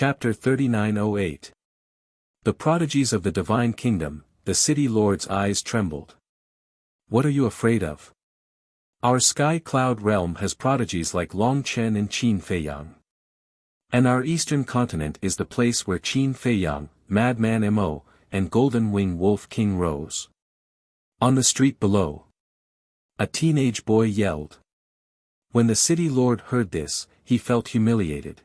Chapter 3908. The prodigies of the divine kingdom. The city lord's eyes trembled. What are you afraid of? Our sky cloud realm has prodigies like Long Chen and Qin Feiyang. And our eastern continent is the place where Qin Feiyang, Madman Mo, and Golden Wing Wolf King rose. On the street below, a teenage boy yelled. When the city lord heard this, he felt humiliated.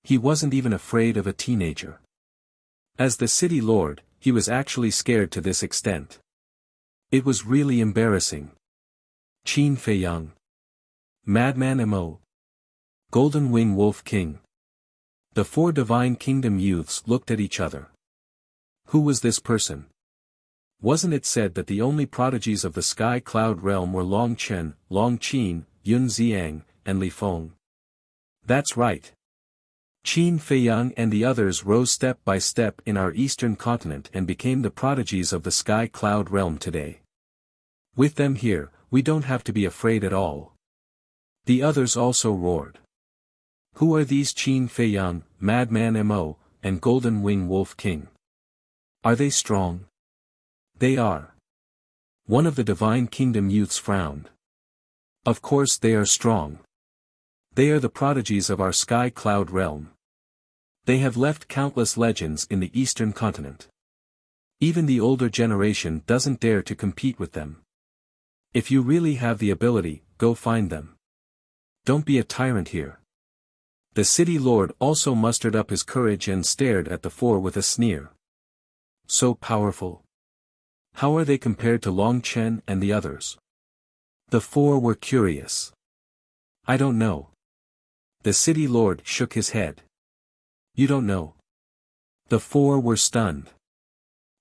He wasn't even afraid of a teenager. As the city lord, he was actually scared to this extent. It was really embarrassing. Qin Feiyang, Madman Mo, Golden Wing Wolf King. The four divine kingdom youths looked at each other. Who was this person? Wasn't it said that the only prodigies of the sky cloud realm were Long Chen, Long Qin, Yun Xiang, and Li Feng? That's right. Qin Feiyang and the others rose step by step in our eastern continent and became the prodigies of the sky cloud realm today. With them here, we don't have to be afraid at all. The others also roared. Who are these Qin Feiyang, Madman Mo, and Golden Wing Wolf King? Are they strong? They are. One of the divine kingdom youths frowned. Of course they are strong. They are the prodigies of our sky cloud realm. They have left countless legends in the eastern continent. Even the older generation doesn't dare to compete with them. If you really have the ability, go find them. Don't be a tyrant here. The city lord also mustered up his courage and stared at the four with a sneer. So powerful. How are they compared to Long Chen and the others? The four were curious. I don't know. The city lord shook his head. You don't know. The four were stunned.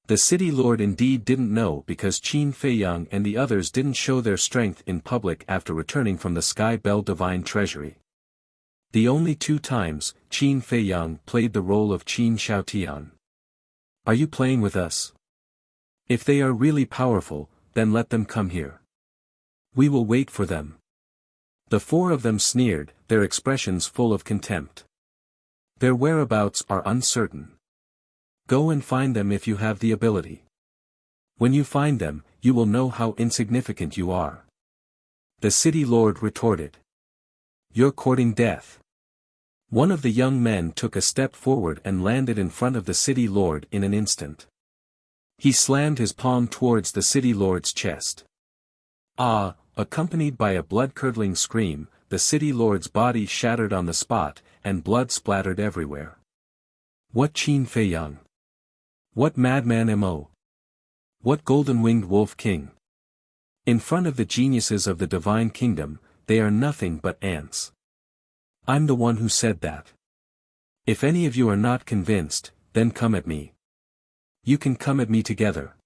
The city lord indeed didn't know because Qin Feiyang and the others didn't show their strength in public after returning from the Sky Bell Divine Treasury. The only two times, Qin Feiyang played the role of Qin Xiaotian. Are you playing with us? If they are really powerful, then let them come here. We will wait for them. The four of them sneered, their expressions full of contempt. Their whereabouts are uncertain. Go and find them if you have the ability. When you find them, you will know how insignificant you are. The city lord retorted. You're courting death. One of the young men took a step forward and landed in front of the city lord in an instant. He slammed his palm towards the city lord's chest. Ah! Accompanied by a blood-curdling scream, the city lord's body shattered on the spot, and blood splattered everywhere. What Qin Feiyang? What Madman Mo? What Golden-Winged Wolf King? In front of the geniuses of the divine kingdom, they are nothing but ants. I'm the one who said that. If any of you are not convinced, then come at me. You can come at me together.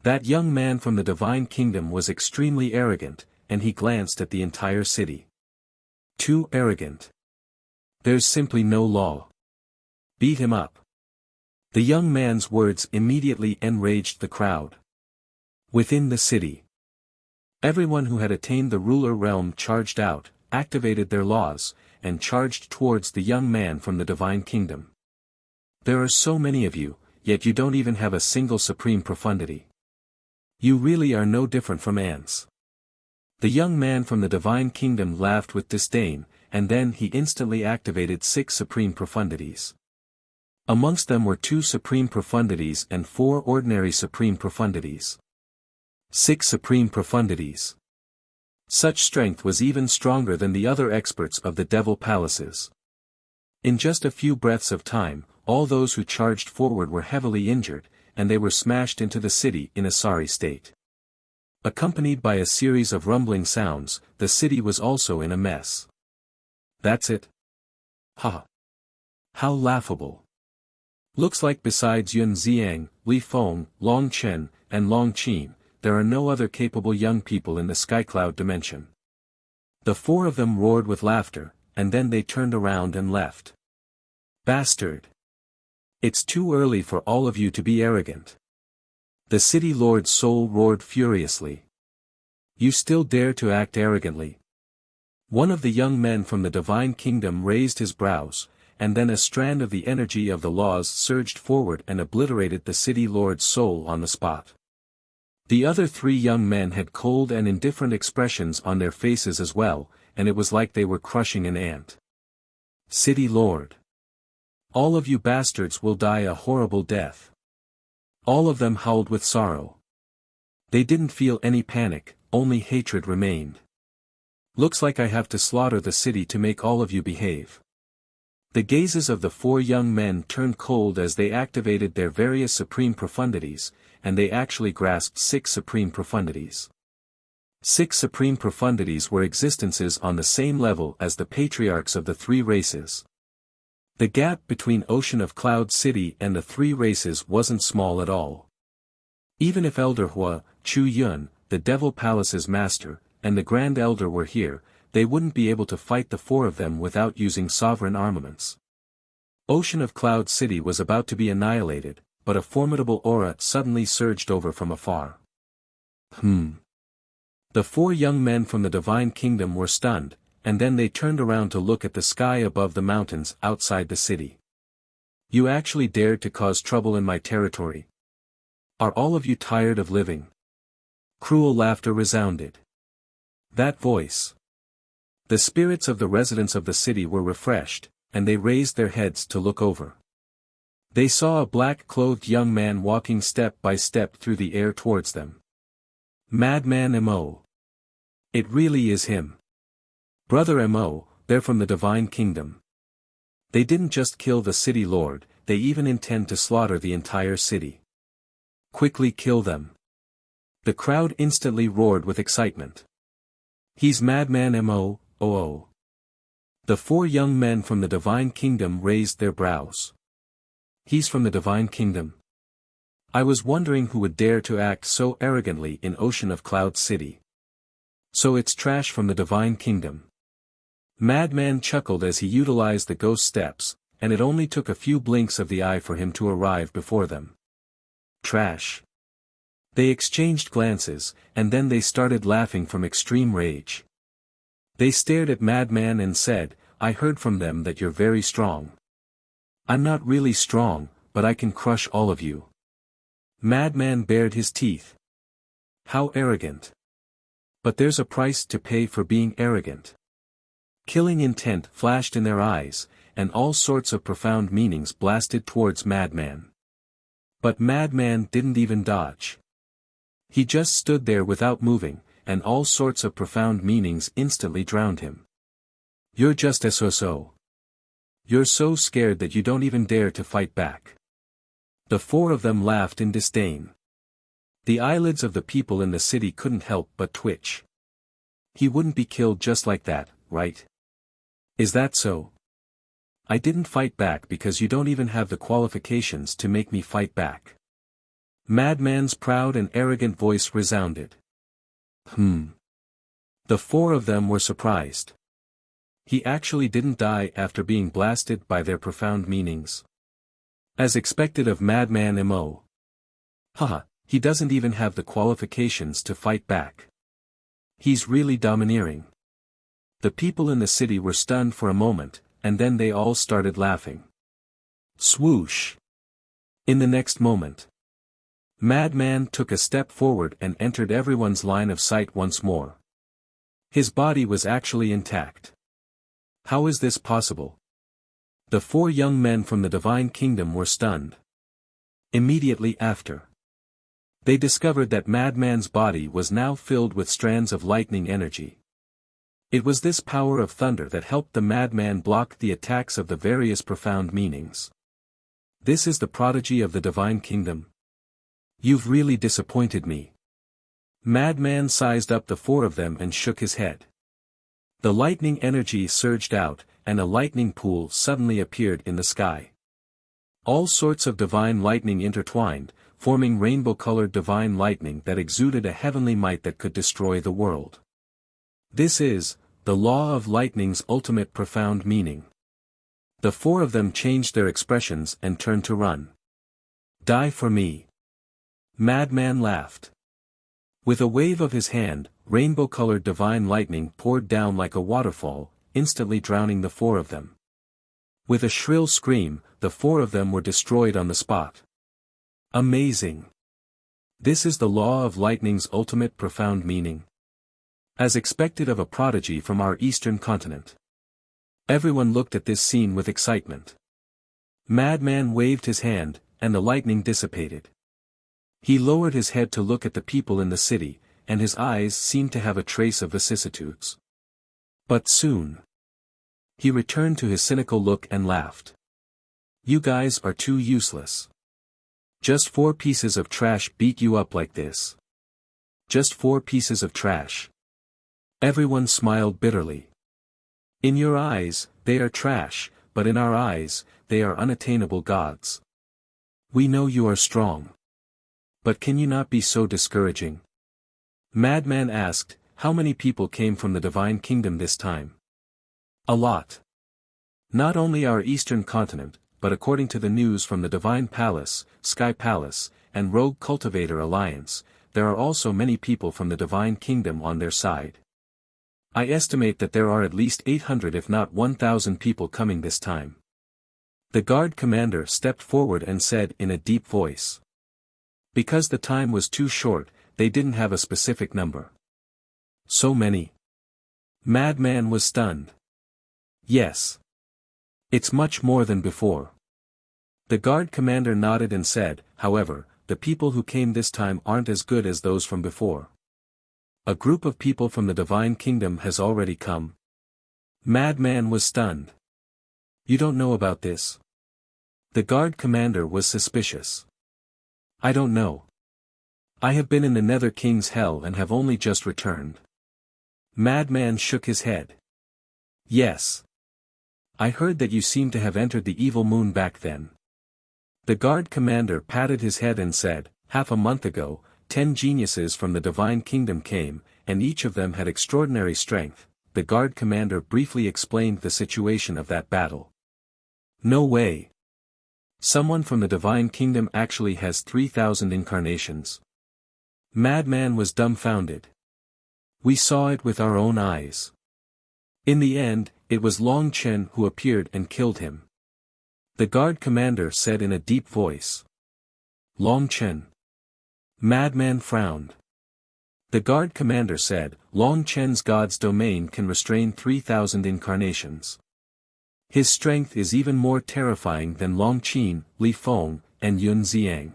That young man from the divine kingdom was extremely arrogant, and he glanced at the entire city. Too arrogant. There's simply no law. Beat him up. The young man's words immediately enraged the crowd. Within the city, everyone who had attained the ruler realm charged out, activated their laws, and charged towards the young man from the divine kingdom. There are so many of you, yet you don't even have a single supreme profundity. You really are no different from ants. The young man from the divine kingdom laughed with disdain, and then he instantly activated 6 supreme profundities. Amongst them were 2 supreme profundities and 4 ordinary supreme profundities. 6 supreme profundities. Such strength was even stronger than the other experts of the devil palaces. In just a few breaths of time, all those who charged forward were heavily injured, and they were smashed into the city in a sorry state. Accompanied by a series of rumbling sounds, the city was also in a mess. That's it? Ha! How laughable. Looks like besides Yun Xiang, Li Feng, Long Chen, and Long Qin, there are no other capable young people in the Skycloud dimension. The 4 of them roared with laughter, and then they turned around and left. Bastard! It's too early for all of you to be arrogant. The city lord's soul roared furiously. You still dare to act arrogantly? One of the young men from the divine kingdom raised his brows, and then a strand of the energy of the laws surged forward and obliterated the city lord's soul on the spot. The other three young men had cold and indifferent expressions on their faces as well, and it was like they were crushing an ant. City Lord. All of you bastards will die a horrible death. All of them howled with sorrow. They didn't feel any panic, only hatred remained. Looks like I have to slaughter the city to make all of you behave. The gazes of the four young men turned cold as they activated their various supreme profundities, and they actually grasped 6 supreme profundities. 6 supreme profundities were existences on the same level as the patriarchs of the 3 races. The gap between Ocean of Cloud City and the 3 races wasn't small at all. Even if Elder Hua, Chu Yun, the Devil Palace's master, and the Grand Elder were here, they wouldn't be able to fight the 4 of them without using sovereign armaments. Ocean of Cloud City was about to be annihilated, but a formidable aura suddenly surged over from afar. The 4 young men from the Divine Kingdom were stunned, and then they turned around to look at the sky above the mountains outside the city. You actually dared to cause trouble in my territory? Are all of you tired of living? Cruel laughter resounded. That voice. The spirits of the residents of the city were refreshed, and they raised their heads to look over. They saw a black-clothed young man walking step by step through the air towards them. Madman Mo. It really is him. Brother Mo, they're from the Divine Kingdom. They didn't just kill the city lord, they even intend to slaughter the entire city. Quickly kill them. The crowd instantly roared with excitement. He's Madman Mo, oh. The 4 young men from the Divine Kingdom raised their brows. He's from the Divine Kingdom. I was wondering who would dare to act so arrogantly in Ocean of Cloud City. So it's trash from the Divine Kingdom. Madman chuckled as he utilized the ghost steps, and it only took a few blinks of the eye for him to arrive before them. Trash. They exchanged glances, and then they started laughing from extreme rage. They stared at Madman and said, I heard from them that you're very strong. I'm not really strong, but I can crush all of you. Madman bared his teeth. How arrogant. But there's a price to pay for being arrogant. Killing intent flashed in their eyes, and all sorts of profound meanings blasted towards Madman. But Madman didn't even dodge. He just stood there without moving, and all sorts of profound meanings instantly drowned him. You're just so. You're so scared that you don't even dare to fight back. The 4 of them laughed in disdain. The eyelids of the people in the city couldn't help but twitch. He wouldn't be killed just like that, right? Is that so? I didn't fight back because you don't even have the qualifications to make me fight back. Madman's proud and arrogant voice resounded. The 4 of them were surprised. He actually didn't die after being blasted by their profound meanings. As expected of Madman Mo. Haha, he doesn't even have the qualifications to fight back. He's really domineering. The people in the city were stunned for a moment, and then they all started laughing. Swoosh! In the next moment, Madman took a step forward and entered everyone's line of sight once more. His body was actually intact. How is this possible? The 4 young men from the Divine Kingdom were stunned. Immediately after, they discovered that Madman's body was now filled with strands of lightning energy. It was this power of thunder that helped the Madman block the attacks of the various profound meanings. This is the prodigy of the Divine Kingdom. You've really disappointed me. Madman sized up the 4 of them and shook his head. The lightning energy surged out, and a lightning pool suddenly appeared in the sky. All sorts of divine lightning intertwined, forming rainbow-colored divine lightning that exuded a heavenly might that could destroy the world. This is, the law of lightning's ultimate profound meaning. The 4 of them changed their expressions and turned to run. Die for me. Madman laughed. With a wave of his hand, rainbow-colored divine lightning poured down like a waterfall, instantly drowning the 4 of them. With a shrill scream, the four of them were destroyed on the spot. Amazing! This is the law of lightning's ultimate profound meaning. As expected of a prodigy from our eastern continent. Everyone looked at this scene with excitement. Madman waved his hand, and the lightning dissipated. He lowered his head to look at the people in the city, and his eyes seemed to have a trace of vicissitudes. But soon, he returned to his cynical look and laughed. You guys are too useless. Just 4 pieces of trash beat you up like this. Just 4 pieces of trash. Everyone smiled bitterly. In your eyes, they are trash, but in our eyes, they are unattainable gods. We know you are strong. But can you not be so discouraging? Madman asked, how many people came from the divine kingdom this time? A lot. Not only our eastern continent, but according to the news from the Divine Palace, Sky Palace, and Rogue Cultivator Alliance, there are also many people from the divine kingdom on their side. I estimate that there are at least 800 if not 1,000 people coming this time. The guard commander stepped forward and said in a deep voice. Because the time was too short, they didn't have a specific number. So many. Madman was stunned. Yes. It's much more than before. The guard commander nodded and said, however, the people who came this time aren't as good as those from before. A group of people from the divine kingdom has already come. Madman was stunned. You don't know about this? The guard commander was suspicious. I don't know. I have been in the Nether King's hell and have only just returned. Madman shook his head. Yes. I heard that you seem to have entered the evil moon back then. The guard commander patted his head and said, half a month ago, 10 geniuses from the divine kingdom came, and each of them had extraordinary strength. The guard commander briefly explained the situation of that battle. No way. Someone from the divine kingdom actually has 3,000 incarnations. Madman was dumbfounded. We saw it with our own eyes. In the end, it was Long Chen who appeared and killed him. The guard commander said in a deep voice. Long Chen. Madman frowned. The guard commander said, Long Chen's god's domain can restrain 3,000 incarnations. His strength is even more terrifying than Long Qin, Li Feng, and Yun Xiang.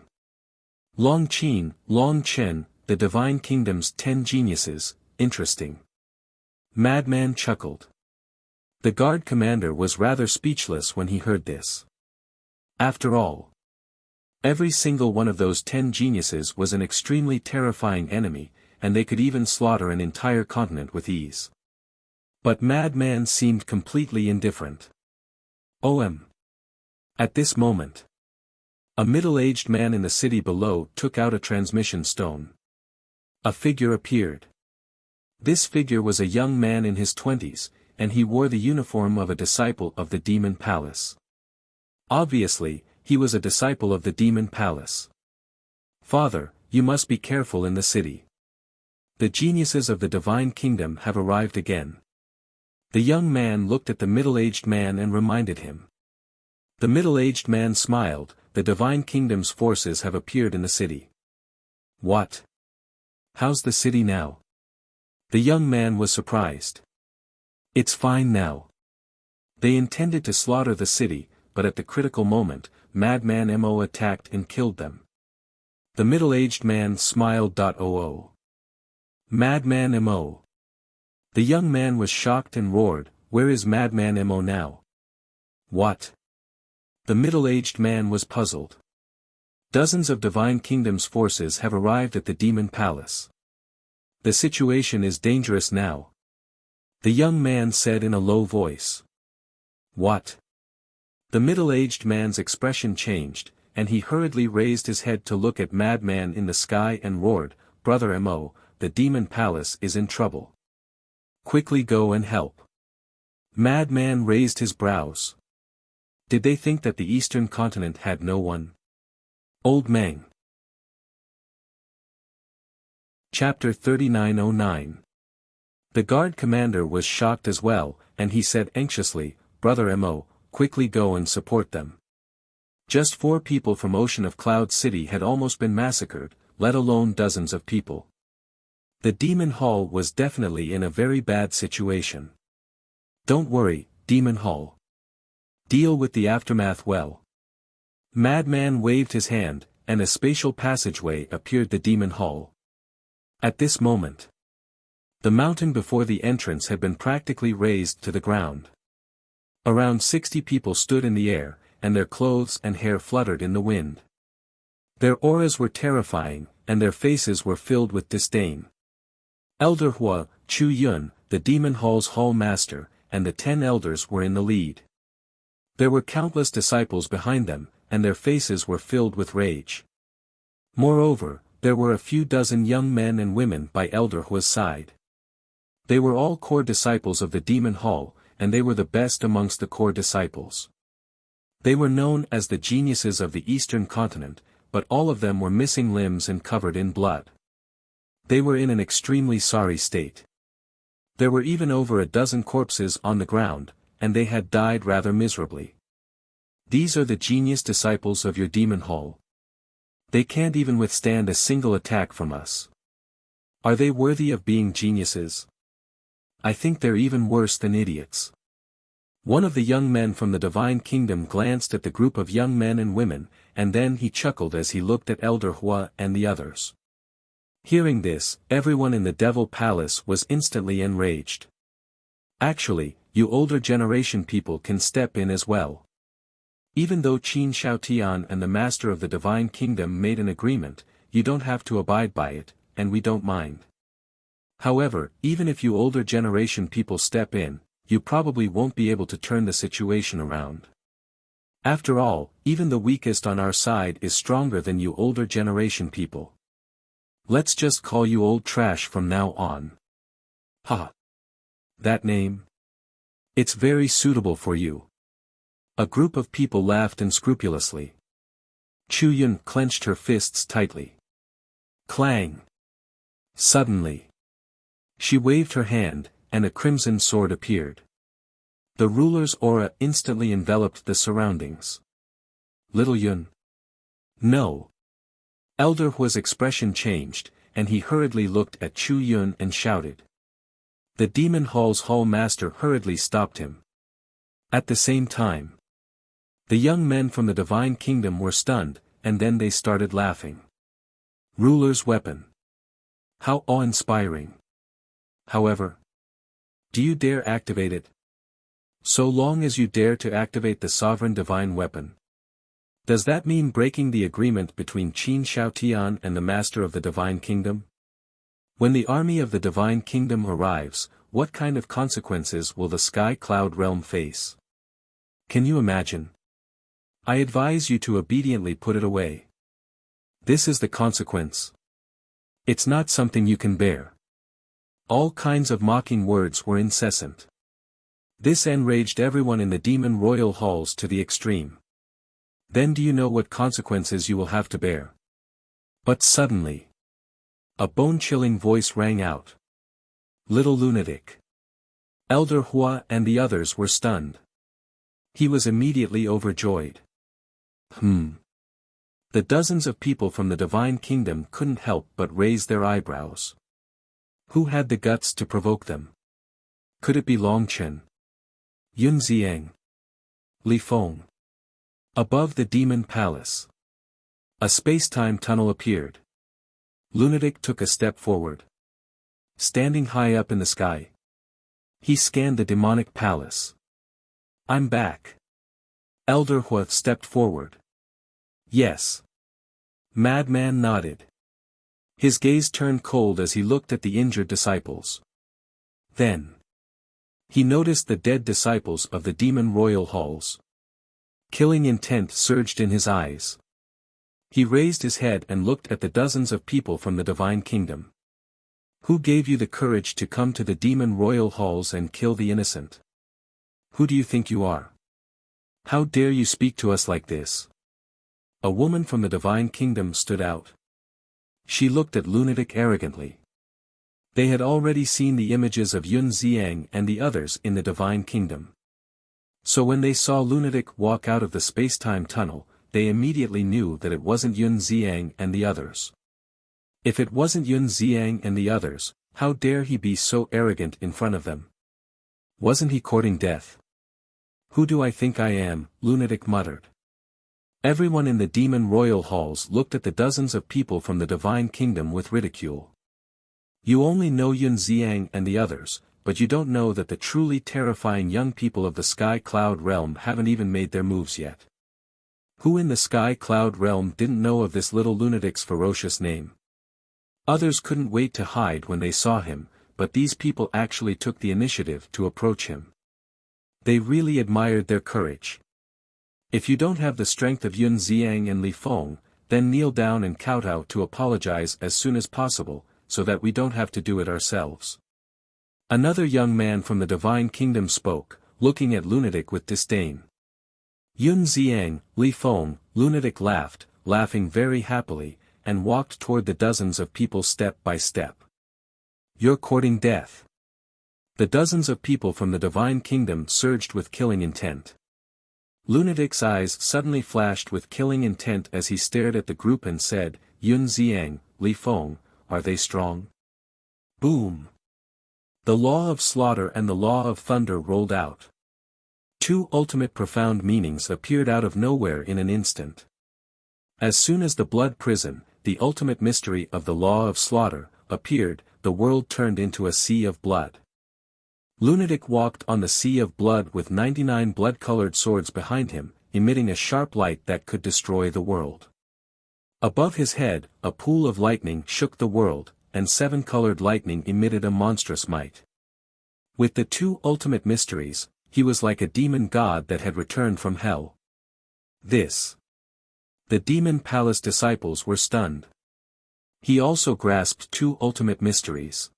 Long Qin, Long Chen, the divine kingdom's 10 geniuses, interesting. Madman chuckled. The guard commander was rather speechless when he heard this. After all, every single one of those 10 geniuses was an extremely terrifying enemy, and they could even slaughter an entire continent with ease. But Madman seemed completely indifferent. At this moment, a middle-aged man in the city below took out a transmission stone. A figure appeared. This figure was a young man in his 20s, and he wore the uniform of a disciple of the Demon Palace. Obviously, he was a disciple of the Demon Palace. Father, you must be careful in the city. The geniuses of the divine kingdom have arrived again. The young man looked at the middle-aged man and reminded him. The middle-aged man smiled, the divine kingdom's forces have appeared in the city. What? How's the city now? The young man was surprised. It's fine now. They intended to slaughter the city, but at the critical moment, Madman Mo attacked and killed them. The middle-aged man smiled. Madman Mo. The young man was shocked and roared, where is Madman Mo now? What? The middle-aged man was puzzled. Dozens of divine kingdom's forces have arrived at the Demon Palace. The situation is dangerous now. The young man said in a low voice. What? The middle-aged man's expression changed, and he hurriedly raised his head to look at Madman in the sky and roared, Brother Mo, the Demon Palace is in trouble. Quickly go and help. Madman raised his brows. Did they think that the eastern continent had no one? Old Meng. Chapter 3909. The guard commander was shocked as well, and he said anxiously, Brother Mo, quickly go and support them. Just 4 people from Ocean of Cloud City had almost been massacred, let alone dozens of people. The Demon Hall was definitely in a very bad situation. Don't worry, Demon Hall. Deal with the aftermath well. Madman waved his hand, and a spatial passageway appeared the Demon Hall. At this moment, the mountain before the entrance had been practically razed to the ground. Around 60 people stood in the air, and their clothes and hair fluttered in the wind. Their auras were terrifying, and their faces were filled with disdain. Elder Hua, Chu Yun, the Demon Hall's Hall Master, and the 10 elders were in the lead. There were countless disciples behind them, and their faces were filled with rage. Moreover, there were a few dozen young men and women by Elder Hua's side. They were all core disciples of the Demon Hall, and they were the best amongst the core disciples. They were known as the geniuses of the Eastern continent, but all of them were missing limbs and covered in blood. They were in an extremely sorry state. There were even over a dozen corpses on the ground, and they had died rather miserably. These are the genius disciples of your Demon Hall. They can't even withstand a single attack from us. Are they worthy of being geniuses? I think they're even worse than idiots. One of the young men from the Divine Kingdom glanced at the group of young men and women, and then he chuckled as he looked at Elder Hua and the others. Hearing this, everyone in the Devil Palace was instantly enraged. Actually, you older generation people can step in as well. Even though Qin Shaotian and the Master of the Divine Kingdom made an agreement, you don't have to abide by it, and we don't mind. However, even if you older generation people step in, you probably won't be able to turn the situation around. After all, even the weakest on our side is stronger than you older generation people. Let's just call you old trash from now on. Ha! That name? It's very suitable for you. A group of people laughed unscrupulously. Chu Yun clenched her fists tightly. Clang! Suddenly, she waved her hand, and a crimson sword appeared. The ruler's aura instantly enveloped the surroundings. Little Yun? No. Elder Hua's expression changed, and he hurriedly looked at Chu Yun and shouted. The Demon Hall's Hall Master hurriedly stopped him. At the same time, the young men from the Divine Kingdom were stunned, and then they started laughing. Ruler's weapon. How awe-inspiring. However, do you dare activate it? So long as you dare to activate the sovereign divine weapon. Does that mean breaking the agreement between Qin Shaotian and the Master of the Divine Kingdom? When the army of the Divine Kingdom arrives, what kind of consequences will the Sky Cloud Realm face? Can you imagine? I advise you to obediently put it away. This is the consequence. It's not something you can bear. All kinds of mocking words were incessant. This enraged everyone in the Demon Royal Halls to the extreme. Then do you know what consequences you will have to bear? But suddenly, a bone-chilling voice rang out. Little lunatic. Elder Hua and the others were stunned. He was immediately overjoyed. The dozens of people from the Divine Kingdom couldn't help but raise their eyebrows. Who had the guts to provoke them? Could it be Long Chen? Yun Ziang? Li Feng? Above the Demon Palace, a space-time tunnel appeared. Lunatic took a step forward. Standing high up in the sky, he scanned the demonic palace. I'm back. Elder Hua stepped forward. Yes. Madman nodded. His gaze turned cold as he looked at the injured disciples. Then, he noticed the dead disciples of the Demon Royal Halls. Killing intent surged in his eyes. He raised his head and looked at the dozens of people from the Divine Kingdom. Who gave you the courage to come to the Demon Royal Halls and kill the innocent? Who do you think you are? How dare you speak to us like this? A woman from the Divine Kingdom stood out. She looked at Lunatic arrogantly. They had already seen the images of Yun Ziang and the others in the Divine Kingdom. So when they saw Lunatic walk out of the space-time tunnel, they immediately knew that it wasn't Yun Xiang and the others. If it wasn't Yun Xiang and the others, how dare he be so arrogant in front of them? Wasn't he courting death? Who do I think I am? Lunatic muttered. Everyone in the demon royal halls looked at the dozens of people from the divine kingdom with ridicule. You only know Yun Xiang and the others, but you don't know that the truly terrifying young people of the Sky Cloud realm haven't even made their moves yet. Who in the Sky Cloud realm didn't know of this little lunatic's ferocious name? Others couldn't wait to hide when they saw him, but these people actually took the initiative to approach him. They really admired their courage. If you don't have the strength of Yun Xiang and Li Feng, then kneel down and kowtow to apologize as soon as possible, so that we don't have to do it ourselves. Another young man from the divine kingdom spoke, looking at Lunatic with disdain. Yun Xiang, Li Feng, Lunatic laughed, laughing very happily, and walked toward the dozens of people step by step. You're courting death. The dozens of people from the divine kingdom surged with killing intent. Lunatic's eyes suddenly flashed with killing intent as he stared at the group and said, Yun Xiang, Li Feng, are they strong? Boom! The law of slaughter and the law of thunder rolled out. Two ultimate profound meanings appeared out of nowhere in an instant. As soon as the blood prison, the ultimate mystery of the law of slaughter, appeared, the world turned into a sea of blood. Lunatic walked on the sea of blood with 99 blood-colored swords behind him, emitting a sharp light that could destroy the world. Above his head, a pool of lightning shook the world, and 7-colored lightning emitted a monstrous might. With the two ultimate mysteries, he was like a demon god that had returned from hell. The demon palace disciples were stunned. He also grasped two ultimate mysteries.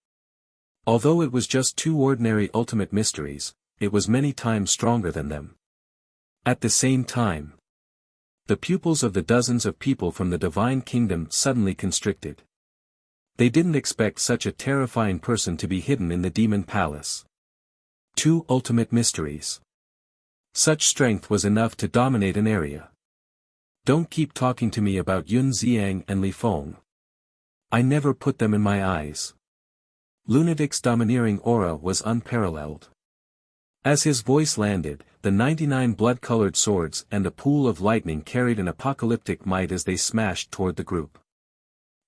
Although it was just two ordinary ultimate mysteries, it was many times stronger than them. At the same time, the pupils of the dozens of people from the divine kingdom suddenly constricted. They didn't expect such a terrifying person to be hidden in the demon palace. Two ultimate mysteries. Such strength was enough to dominate an area. Don't keep talking to me about Yun Xiang and Li Feng. I never put them in my eyes. Lunatic's domineering aura was unparalleled. As his voice landed, the 99 blood-colored swords and a pool of lightning carried an apocalyptic might as they smashed toward the group.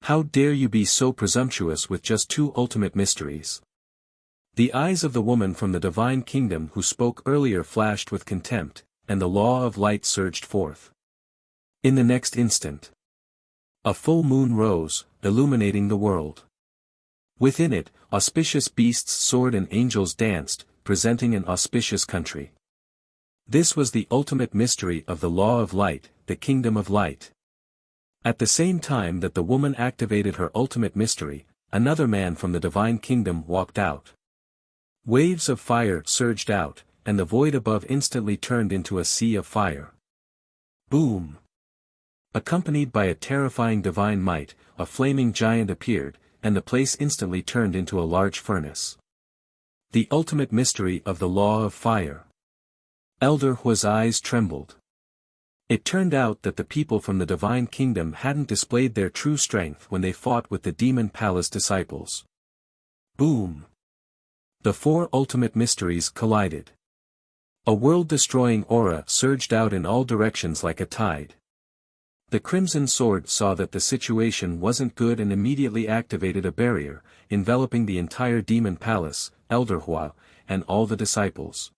How dare you be so presumptuous with just two ultimate mysteries? The eyes of the woman from the divine kingdom who spoke earlier flashed with contempt, and the law of light surged forth. In the next instant, a full moon rose, illuminating the world. Within it, auspicious beasts soared and angels danced, presenting an auspicious country. This was the ultimate mystery of the law of light, the kingdom of light. At the same time that the woman activated her ultimate mystery, another man from the divine kingdom walked out. Waves of fire surged out, and the void above instantly turned into a sea of fire. Boom! Accompanied by a terrifying divine might, a flaming giant appeared, and the place instantly turned into a large furnace. The ultimate mystery of the law of fire. Elder Hua's eyes trembled. It turned out that the people from the divine kingdom hadn't displayed their true strength when they fought with the demon palace disciples. Boom! The four ultimate mysteries collided. A world-destroying aura surged out in all directions like a tide. The Crimson Sword saw that the situation wasn't good and immediately activated a barrier, enveloping the entire demon palace, Elder Hua, and all the disciples.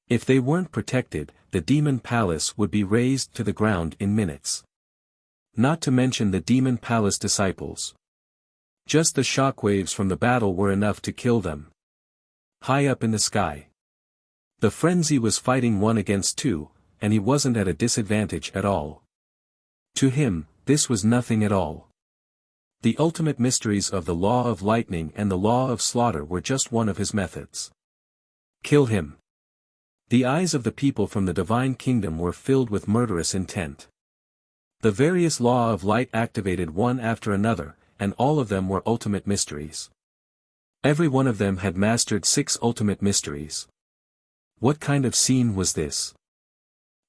If they weren't protected, the demon palace would be razed to the ground in minutes. Not to mention the demon palace disciples. Just the shockwaves from the battle were enough to kill them. High up in the sky, the frenzy was fighting 1 against 2, and he wasn't at a disadvantage at all. To him, this was nothing at all. The ultimate mysteries of the law of lightning and the law of slaughter were just one of his methods. Kill him. The eyes of the people from the divine kingdom were filled with murderous intent. The various law of light activated one after another, and all of them were ultimate mysteries. Every one of them had mastered 6 ultimate mysteries. What kind of scene was this?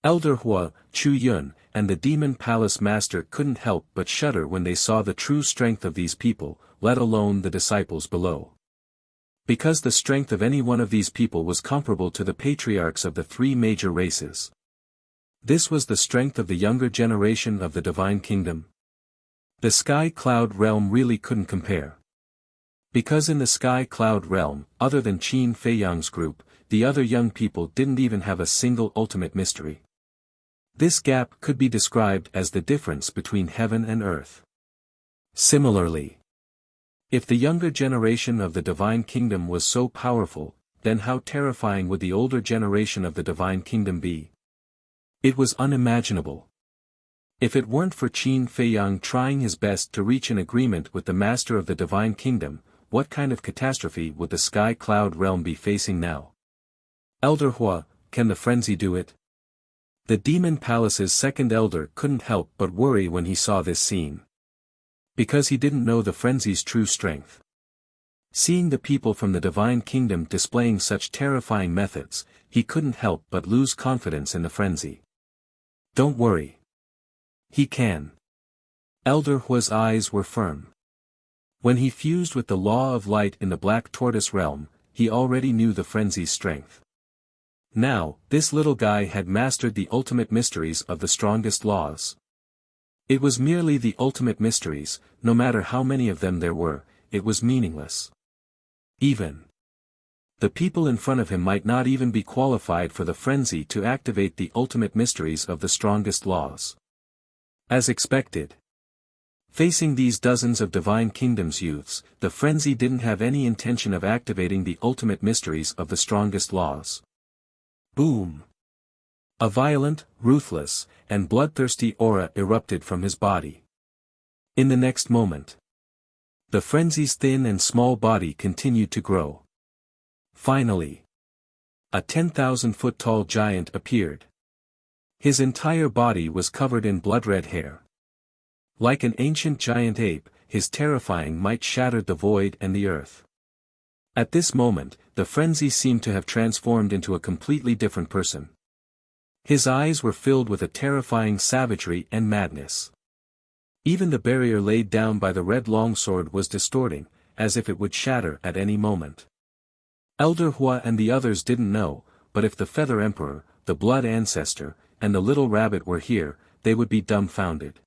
Elder Hua, Chu Yun, and the Demon Palace Master couldn't help but shudder when they saw the true strength of these people, let alone the disciples below. Because the strength of any one of these people was comparable to the patriarchs of the three major races. This was the strength of the younger generation of the Divine Kingdom. The Sky Cloud realm really couldn't compare. Because in the Sky Cloud realm, other than Qin Feiyang's group, the other young people didn't even have a single ultimate mystery. This gap could be described as the difference between heaven and earth. Similarly, if the younger generation of the Divine Kingdom was so powerful, then how terrifying would the older generation of the Divine Kingdom be? It was unimaginable. If it weren't for Qin Feiyang trying his best to reach an agreement with the Master of the Divine Kingdom, what kind of catastrophe would the Sky Cloud realm be facing now? Elder Hua, can the frenzy do it? The Demon Palace's second elder couldn't help but worry when he saw this scene. Because he didn't know the frenzy's true strength. Seeing the people from the Divine Kingdom displaying such terrifying methods, he couldn't help but lose confidence in the frenzy. Don't worry. He can. Elder Hua's eyes were firm. When he fused with the law of light in the Black Tortoise realm, he already knew the frenzy's strength. Now, this little guy had mastered the ultimate mysteries of the strongest laws. It was merely the ultimate mysteries, no matter how many of them there were, it was meaningless. Even the people in front of him might not even be qualified for the frenzy to activate the ultimate mysteries of the strongest laws. As expected. Facing these dozens of Divine Kingdom's youths, the frenzy didn't have any intention of activating the ultimate mysteries of the strongest laws. Boom! A violent, ruthless, and bloodthirsty aura erupted from his body. In the next moment, the frenzy's thin and small body continued to grow. Finally, a 10,000-foot-tall giant appeared. His entire body was covered in blood-red hair. Like an ancient giant ape, his terrifying might shattered the void and the earth. At this moment, the frenzy seemed to have transformed into a completely different person. His eyes were filled with a terrifying savagery and madness. Even the barrier laid down by the red longsword was distorting, as if it would shatter at any moment. Elder Hua and the others didn't know, but if the Feather Emperor, the Blood Ancestor, and the Little Rabbit were here, they would be dumbfounded.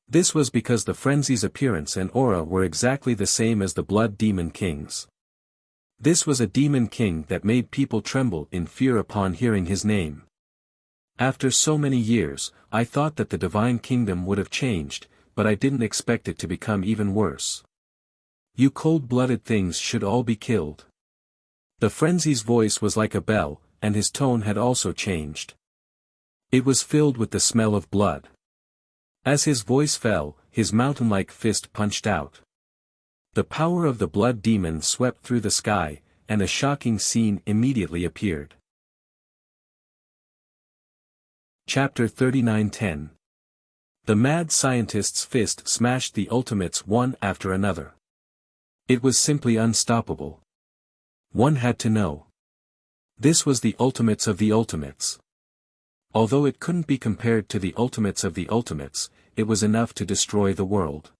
This was because the frenzy's appearance and aura were exactly the same as the Blood Demon King's. This was a demon king that made people tremble in fear upon hearing his name. After so many years, I thought that the Divine Kingdom would have changed, but I didn't expect it to become even worse. You cold-blooded things should all be killed. The frenzy's voice was like a bell, and his tone had also changed. It was filled with the smell of blood. As his voice fell, his mountain-like fist punched out. The power of the blood demon swept through the sky, and a shocking scene immediately appeared. Chapter 39:10. The mad scientist's fist smashed the ultimates one after another. It was simply unstoppable. One had to know. This was the ultimates of the ultimates. Although it couldn't be compared to the ultimates of the ultimates, it was enough to destroy the world.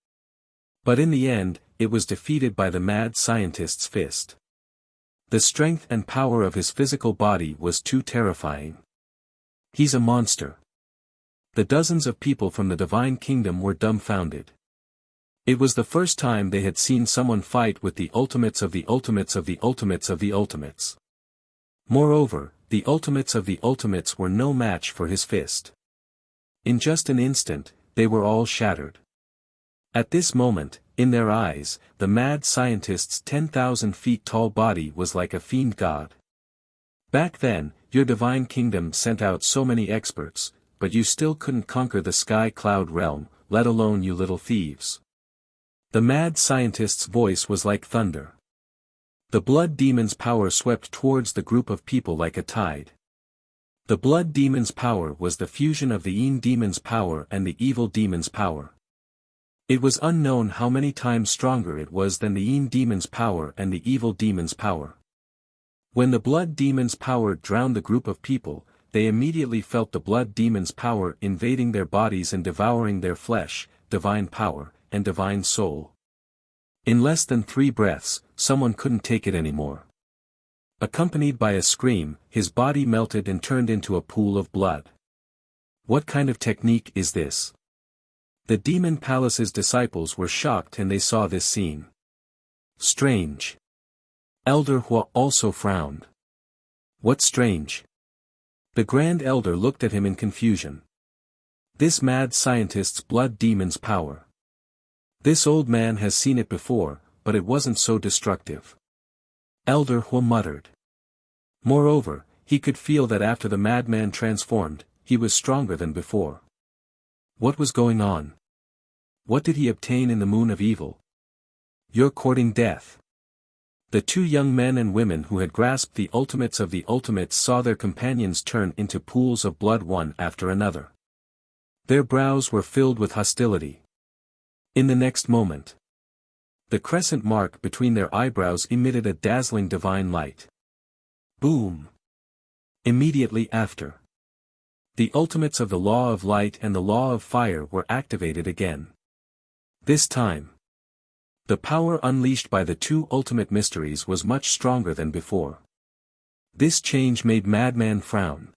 But in the end, it was defeated by the mad scientist's fist. The strength and power of his physical body was too terrifying. He's a monster. The dozens of people from the Divine Kingdom were dumbfounded. It was the first time they had seen someone fight with the ultimates of the ultimates of the ultimates of the ultimates. Moreover, the ultimates of the ultimates were no match for his fist. In just an instant, they were all shattered. At this moment, in their eyes, the mad scientist's 10,000 feet tall body was like a fiend god. Back then, your Divine Kingdom sent out so many experts, but you still couldn't conquer the Sky Cloud realm, let alone you little thieves. The mad scientist's voice was like thunder. The blood demon's power swept towards the group of people like a tide. The blood demon's power was the fusion of the Yin demon's power and the evil demon's power. It was unknown how many times stronger it was than the Yin demon's power and the evil demon's power. When the blood demon's power drowned the group of people, they immediately felt the blood demon's power invading their bodies and devouring their flesh, divine power, and divine soul. In less than 3 breaths, someone couldn't take it anymore. Accompanied by a scream, his body melted and turned into a pool of blood. What kind of technique is this? The demon palace's disciples were shocked and they saw this scene. Strange. Elder Hua also frowned. What strange? The Grand Elder looked at him in confusion. This mad scientist's blood demon's power. This old man has seen it before, but it wasn't so destructive. Elder Hua muttered. Moreover, he could feel that after the madman transformed, he was stronger than before. What was going on? What did he obtain in the moon of evil? You're courting death. The 2 young men and women who had grasped the ultimates of the ultimates saw their companions turn into pools of blood one after another. Their brows were filled with hostility. In the next moment, the crescent mark between their eyebrows emitted a dazzling divine light. Boom! Immediately after, the ultimates of the law of light and the law of fire were activated again. This time, the power unleashed by the 2 ultimate mysteries was much stronger than before. This change made Madman frown.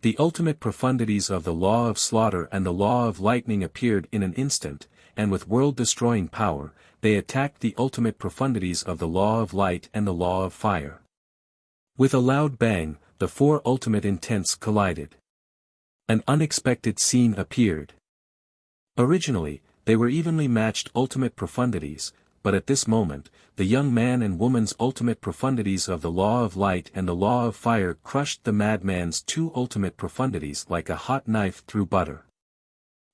The ultimate profundities of the law of slaughter and the law of lightning appeared in an instant, and with world-destroying power, they attacked the ultimate profundities of the law of light and the law of fire. With a loud bang, the 4 ultimate intents collided. An unexpected scene appeared. Originally, they were evenly matched ultimate profundities, but at this moment, the young man and woman's ultimate profundities of the law of light and the law of fire crushed the madman's 2 ultimate profundities like a hot knife through butter.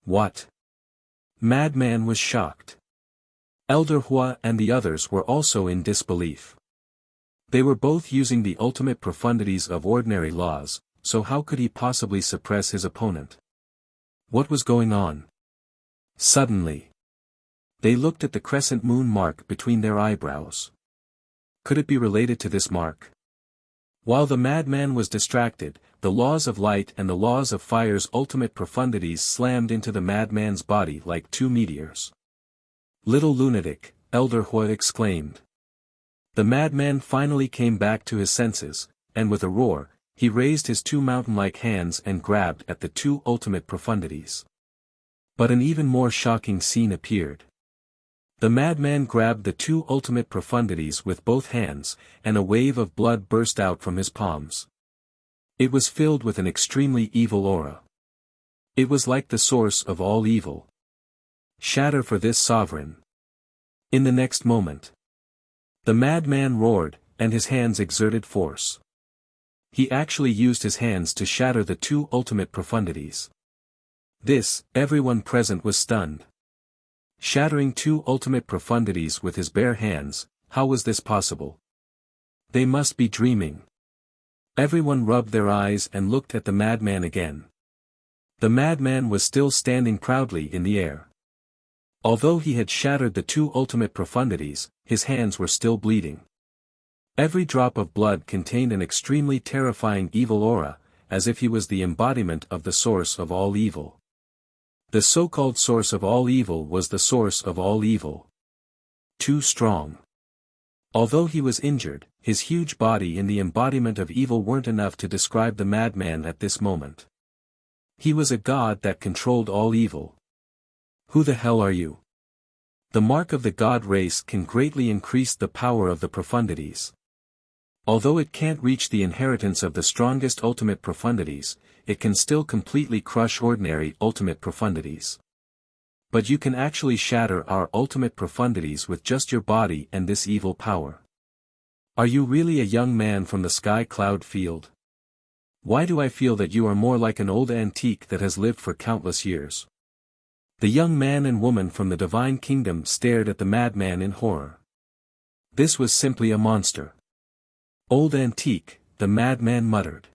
What? Madman was shocked. Elder Hua and the others were also in disbelief. They were both using the ultimate profundities of ordinary laws, so how could he possibly suppress his opponent? What was going on? Suddenly, they looked at the crescent moon mark between their eyebrows. Could it be related to this mark? While the madman was distracted, the laws of light and the laws of fire's ultimate profundities slammed into the madman's body like 2 meteors. Little lunatic, Elder Hua exclaimed. The madman finally came back to his senses, and with a roar, he raised his 2 mountain-like hands and grabbed at the 2 ultimate profundities. But an even more shocking scene appeared. The madman grabbed the 2 ultimate profundities with both hands, and a wave of blood burst out from his palms. It was filled with an extremely evil aura. It was like the source of all evil. Shatter for this sovereign. In the next moment, the madman roared, and his hands exerted force. He actually used his hands to shatter the 2 ultimate profundities. This, everyone present was stunned. Shattering 2 ultimate profundities with his bare hands, how was this possible? They must be dreaming. Everyone rubbed their eyes and looked at the madman again. The madman was still standing proudly in the air. Although he had shattered the 2 ultimate profundities, his hands were still bleeding. Every drop of blood contained an extremely terrifying evil aura, as if he was the embodiment of the source of all evil. The so-called source of all evil was the source of all evil. Too strong. Although he was injured, his huge body and the embodiment of evil weren't enough to describe the madman at this moment. He was a god that controlled all evil. Who the hell are you? The mark of the god race can greatly increase the power of the profundities. Although it can't reach the inheritance of the strongest ultimate profundities, it can still completely crush ordinary ultimate profundities. But you can actually shatter our ultimate profundities with just your body and this evil power. Are you really a young man from the sky cloud field? Why do I feel that you are more like an old antique that has lived for countless years? The young man and woman from the divine kingdom stared at the madman in horror. This was simply a monster. Old antique, the madman muttered.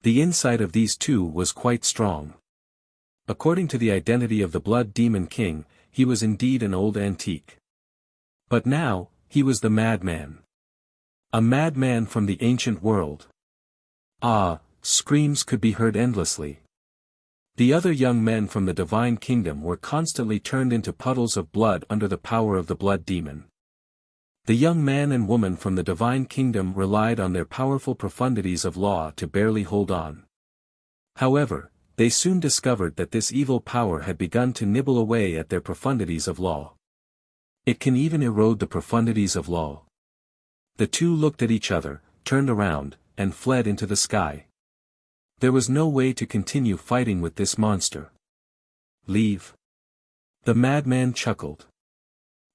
The insight of these 2 was quite strong. According to the identity of the Blood Demon King, he was indeed an old antique. But now, he was the madman. A madman from the ancient world. Ah, screams could be heard endlessly. The other young men from the divine kingdom were constantly turned into puddles of blood under the power of the blood demon. The young man and woman from the divine kingdom relied on their powerful profundities of law to barely hold on. However, they soon discovered that this evil power had begun to nibble away at their profundities of law. It can even erode the profundities of law. The two looked at each other, turned around, and fled into the sky. There was no way to continue fighting with this monster. Leave. The madman chuckled.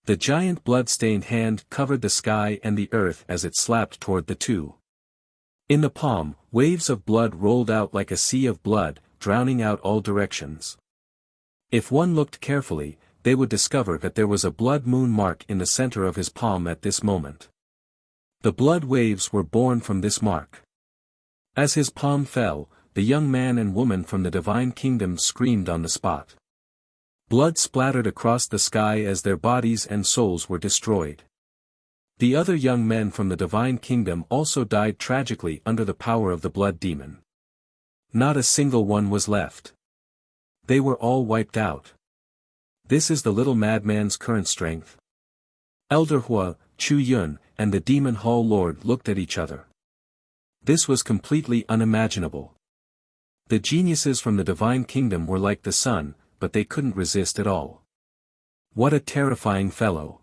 The giant blood-stained hand covered the sky and the earth as it slapped toward the two. In the palm, waves of blood rolled out like a sea of blood, drowning out all directions. If one looked carefully, they would discover that there was a blood moon mark in the center of his palm at this moment. The blood waves were born from this mark. As his palm fell, the young man and woman from the divine kingdom screamed on the spot. Blood splattered across the sky as their bodies and souls were destroyed. The other young men from the divine kingdom also died tragically under the power of the blood demon. Not a single one was left. They were all wiped out. This is the little madman's current strength. Elder Hua, Chu Yun, and the demon hall lord looked at each other. This was completely unimaginable. The geniuses from the divine kingdom were like the sun, but they couldn't resist at all. What a terrifying fellow.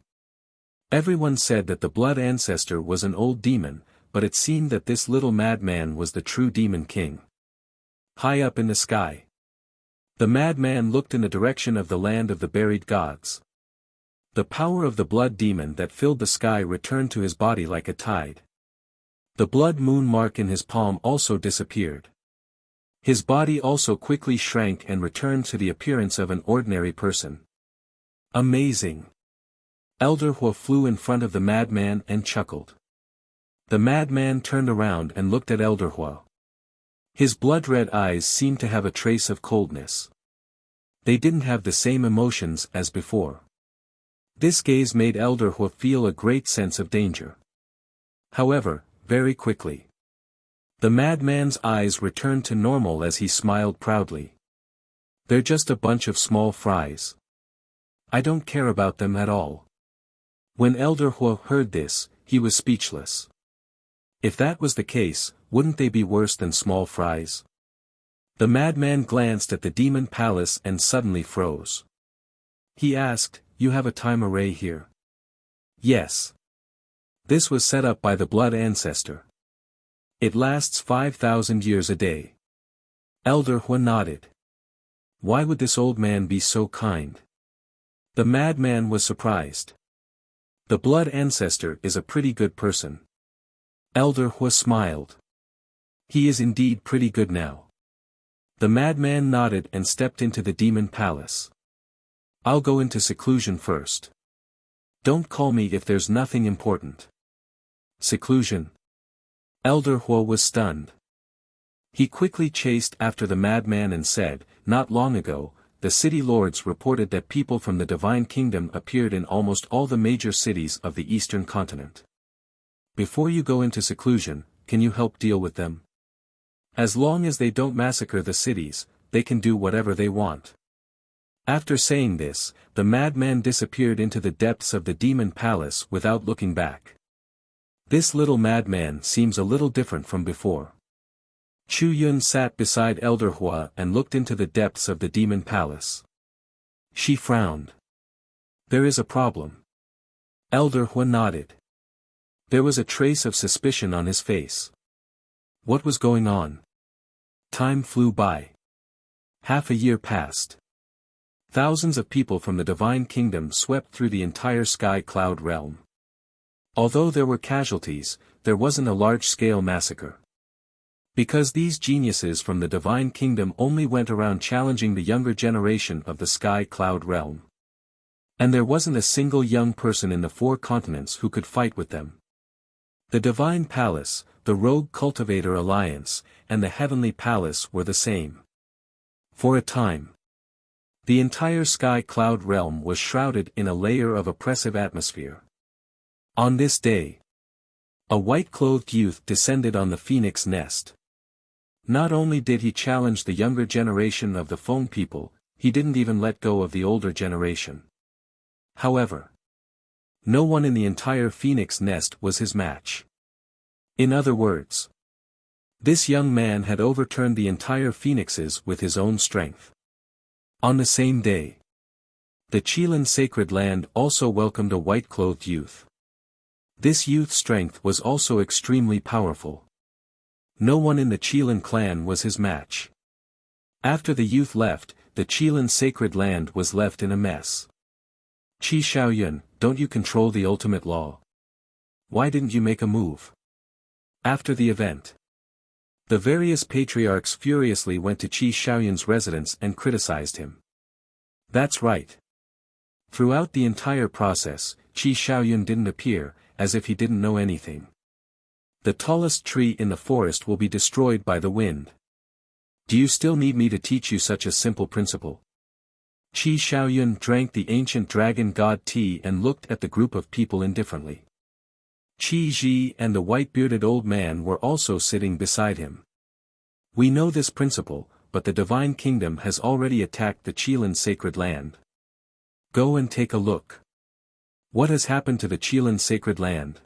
Everyone said that the blood ancestor was an old demon, but it seemed that this little madman was the true demon king. High up in the sky. The madman looked in the direction of the land of the buried gods. The power of the blood demon that filled the sky returned to his body like a tide. The blood moon mark in his palm also disappeared. His body also quickly shrank and returned to the appearance of an ordinary person. Amazing! Elder Hua flew in front of the madman and chuckled. The madman turned around and looked at Elder Hua. His blood-red eyes seemed to have a trace of coldness. They didn't have the same emotions as before. This gaze made Elder Hua feel a great sense of danger. However, very quickly, the madman's eyes returned to normal as he smiled proudly. They're just a bunch of small fries. I don't care about them at all. When Elder Hua heard this, he was speechless. If that was the case, wouldn't they be worse than small fries? The madman glanced at the demon palace and suddenly froze. He asked, "You have a time array here?" Yes. This was set up by the blood ancestor. It lasts 5,000 years a day. Elder Hua nodded. Why would this old man be so kind? The madman was surprised. The blood ancestor is a pretty good person. Elder Hua smiled. He is indeed pretty good now. The madman nodded and stepped into the demon palace. I'll go into seclusion first. Don't call me if there's nothing important. Seclusion. Elder Hua was stunned. He quickly chased after the madman and said, "Not long ago, the city lords reported that people from the divine kingdom appeared in almost all the major cities of the eastern continent. Before you go into seclusion, can you help deal with them? As long as they don't massacre the cities, they can do whatever they want." After saying this, the madman disappeared into the depths of the demon palace without looking back. This little madman seems a little different from before. Chu Yun sat beside Elder Hua and looked into the depths of the demon palace. She frowned. There is a problem. Elder Hua nodded. There was a trace of suspicion on his face. What was going on? Time flew by. Half a year passed. Thousands of people from the divine kingdom swept through the entire sky cloud realm. Although there were casualties, there wasn't a large-scale massacre. Because these geniuses from the divine kingdom only went around challenging the younger generation of the sky cloud realm. And there wasn't a single young person in the 4 continents who could fight with them. The divine palace, the rogue cultivator alliance, and the heavenly palace were the same. For a time, the entire sky cloud realm was shrouded in a layer of oppressive atmosphere. On this day, A white-clothed youth descended on the phoenix nest. Not only did he challenge the younger generation of the Feng people, he didn't even let go of the older generation. However, no one in the entire phoenix nest was his match. In other words, this young man had overturned the entire phoenixes with his own strength. On the same day, the Qilin sacred land also welcomed a white-clothed youth. This youth's strength was also extremely powerful. No one in the Qilin clan was his match. After the youth left, the Qilin sacred land was left in a mess. Qi Shaoyun, don't you control the ultimate law? Why didn't you make a move? After the event, the various patriarchs furiously went to Qi Shaoyun's residence and criticized him. That's right. Throughout the entire process, Qi Shaoyun didn't appear, as if he didn't know anything. The tallest tree in the forest will be destroyed by the wind. Do you still need me to teach you such a simple principle? Qi Shaoyun drank the ancient dragon god tea and looked at the group of people indifferently. Qi Ji and the white-bearded old man were also sitting beside him. We know this principle, but the divine kingdom has already attacked the Qilin sacred land. Go and take a look. What has happened to the Qilin sacred land?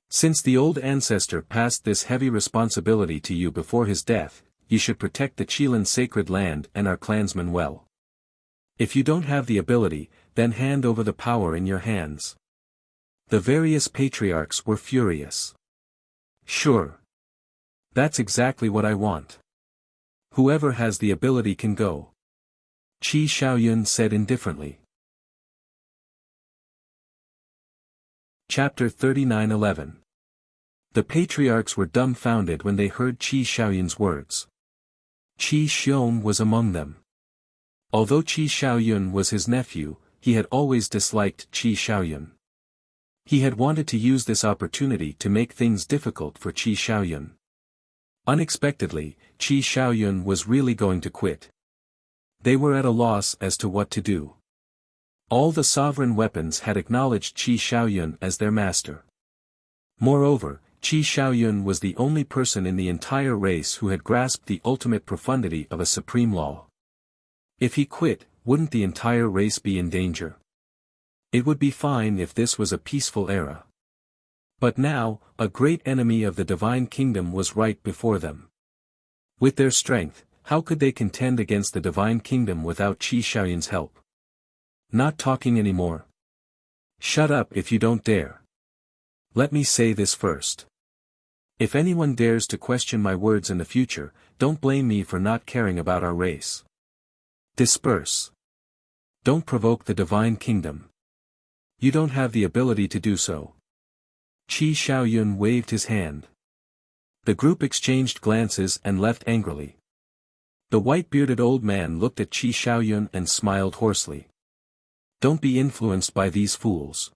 Since the old ancestor passed this heavy responsibility to you before his death, you should protect the Qilin sacred land and our clansmen well. If you don't have the ability, then hand over the power in your hands. The various patriarchs were furious. Sure. That's exactly what I want. Whoever has the ability can go. Qi Shaoyun said indifferently. Chapter 39:11. The patriarchs were dumbfounded when they heard Qi Shaoyun's words. Qi Xiong was among them. Although Qi Shaoyun was his nephew, he had always disliked Qi Shaoyun. He had wanted to use this opportunity to make things difficult for Qi Shaoyun. Unexpectedly, Qi Shaoyun was really going to quit. They were at a loss as to what to do. All the sovereign weapons had acknowledged Qi Shaoyun as their master. Moreover, Qi Shaoyun was the only person in the entire race who had grasped the ultimate profundity of a supreme law. If he quit, wouldn't the entire race be in danger? It would be fine if this was a peaceful era. But now, a great enemy of the divine kingdom was right before them. With their strength, how could they contend against the divine kingdom without Qi Shaoyun's help? Not talking anymore. Shut up if you don't dare. Let me say this first. If anyone dares to question my words in the future, don't blame me for not caring about our race. Disperse. Don't provoke the divine kingdom. You don't have the ability to do so. Qi Shaoyun waved his hand. The group exchanged glances and left angrily. The white-bearded old man looked at Qi Shaoyun and smiled hoarsely. Don't be influenced by these fools.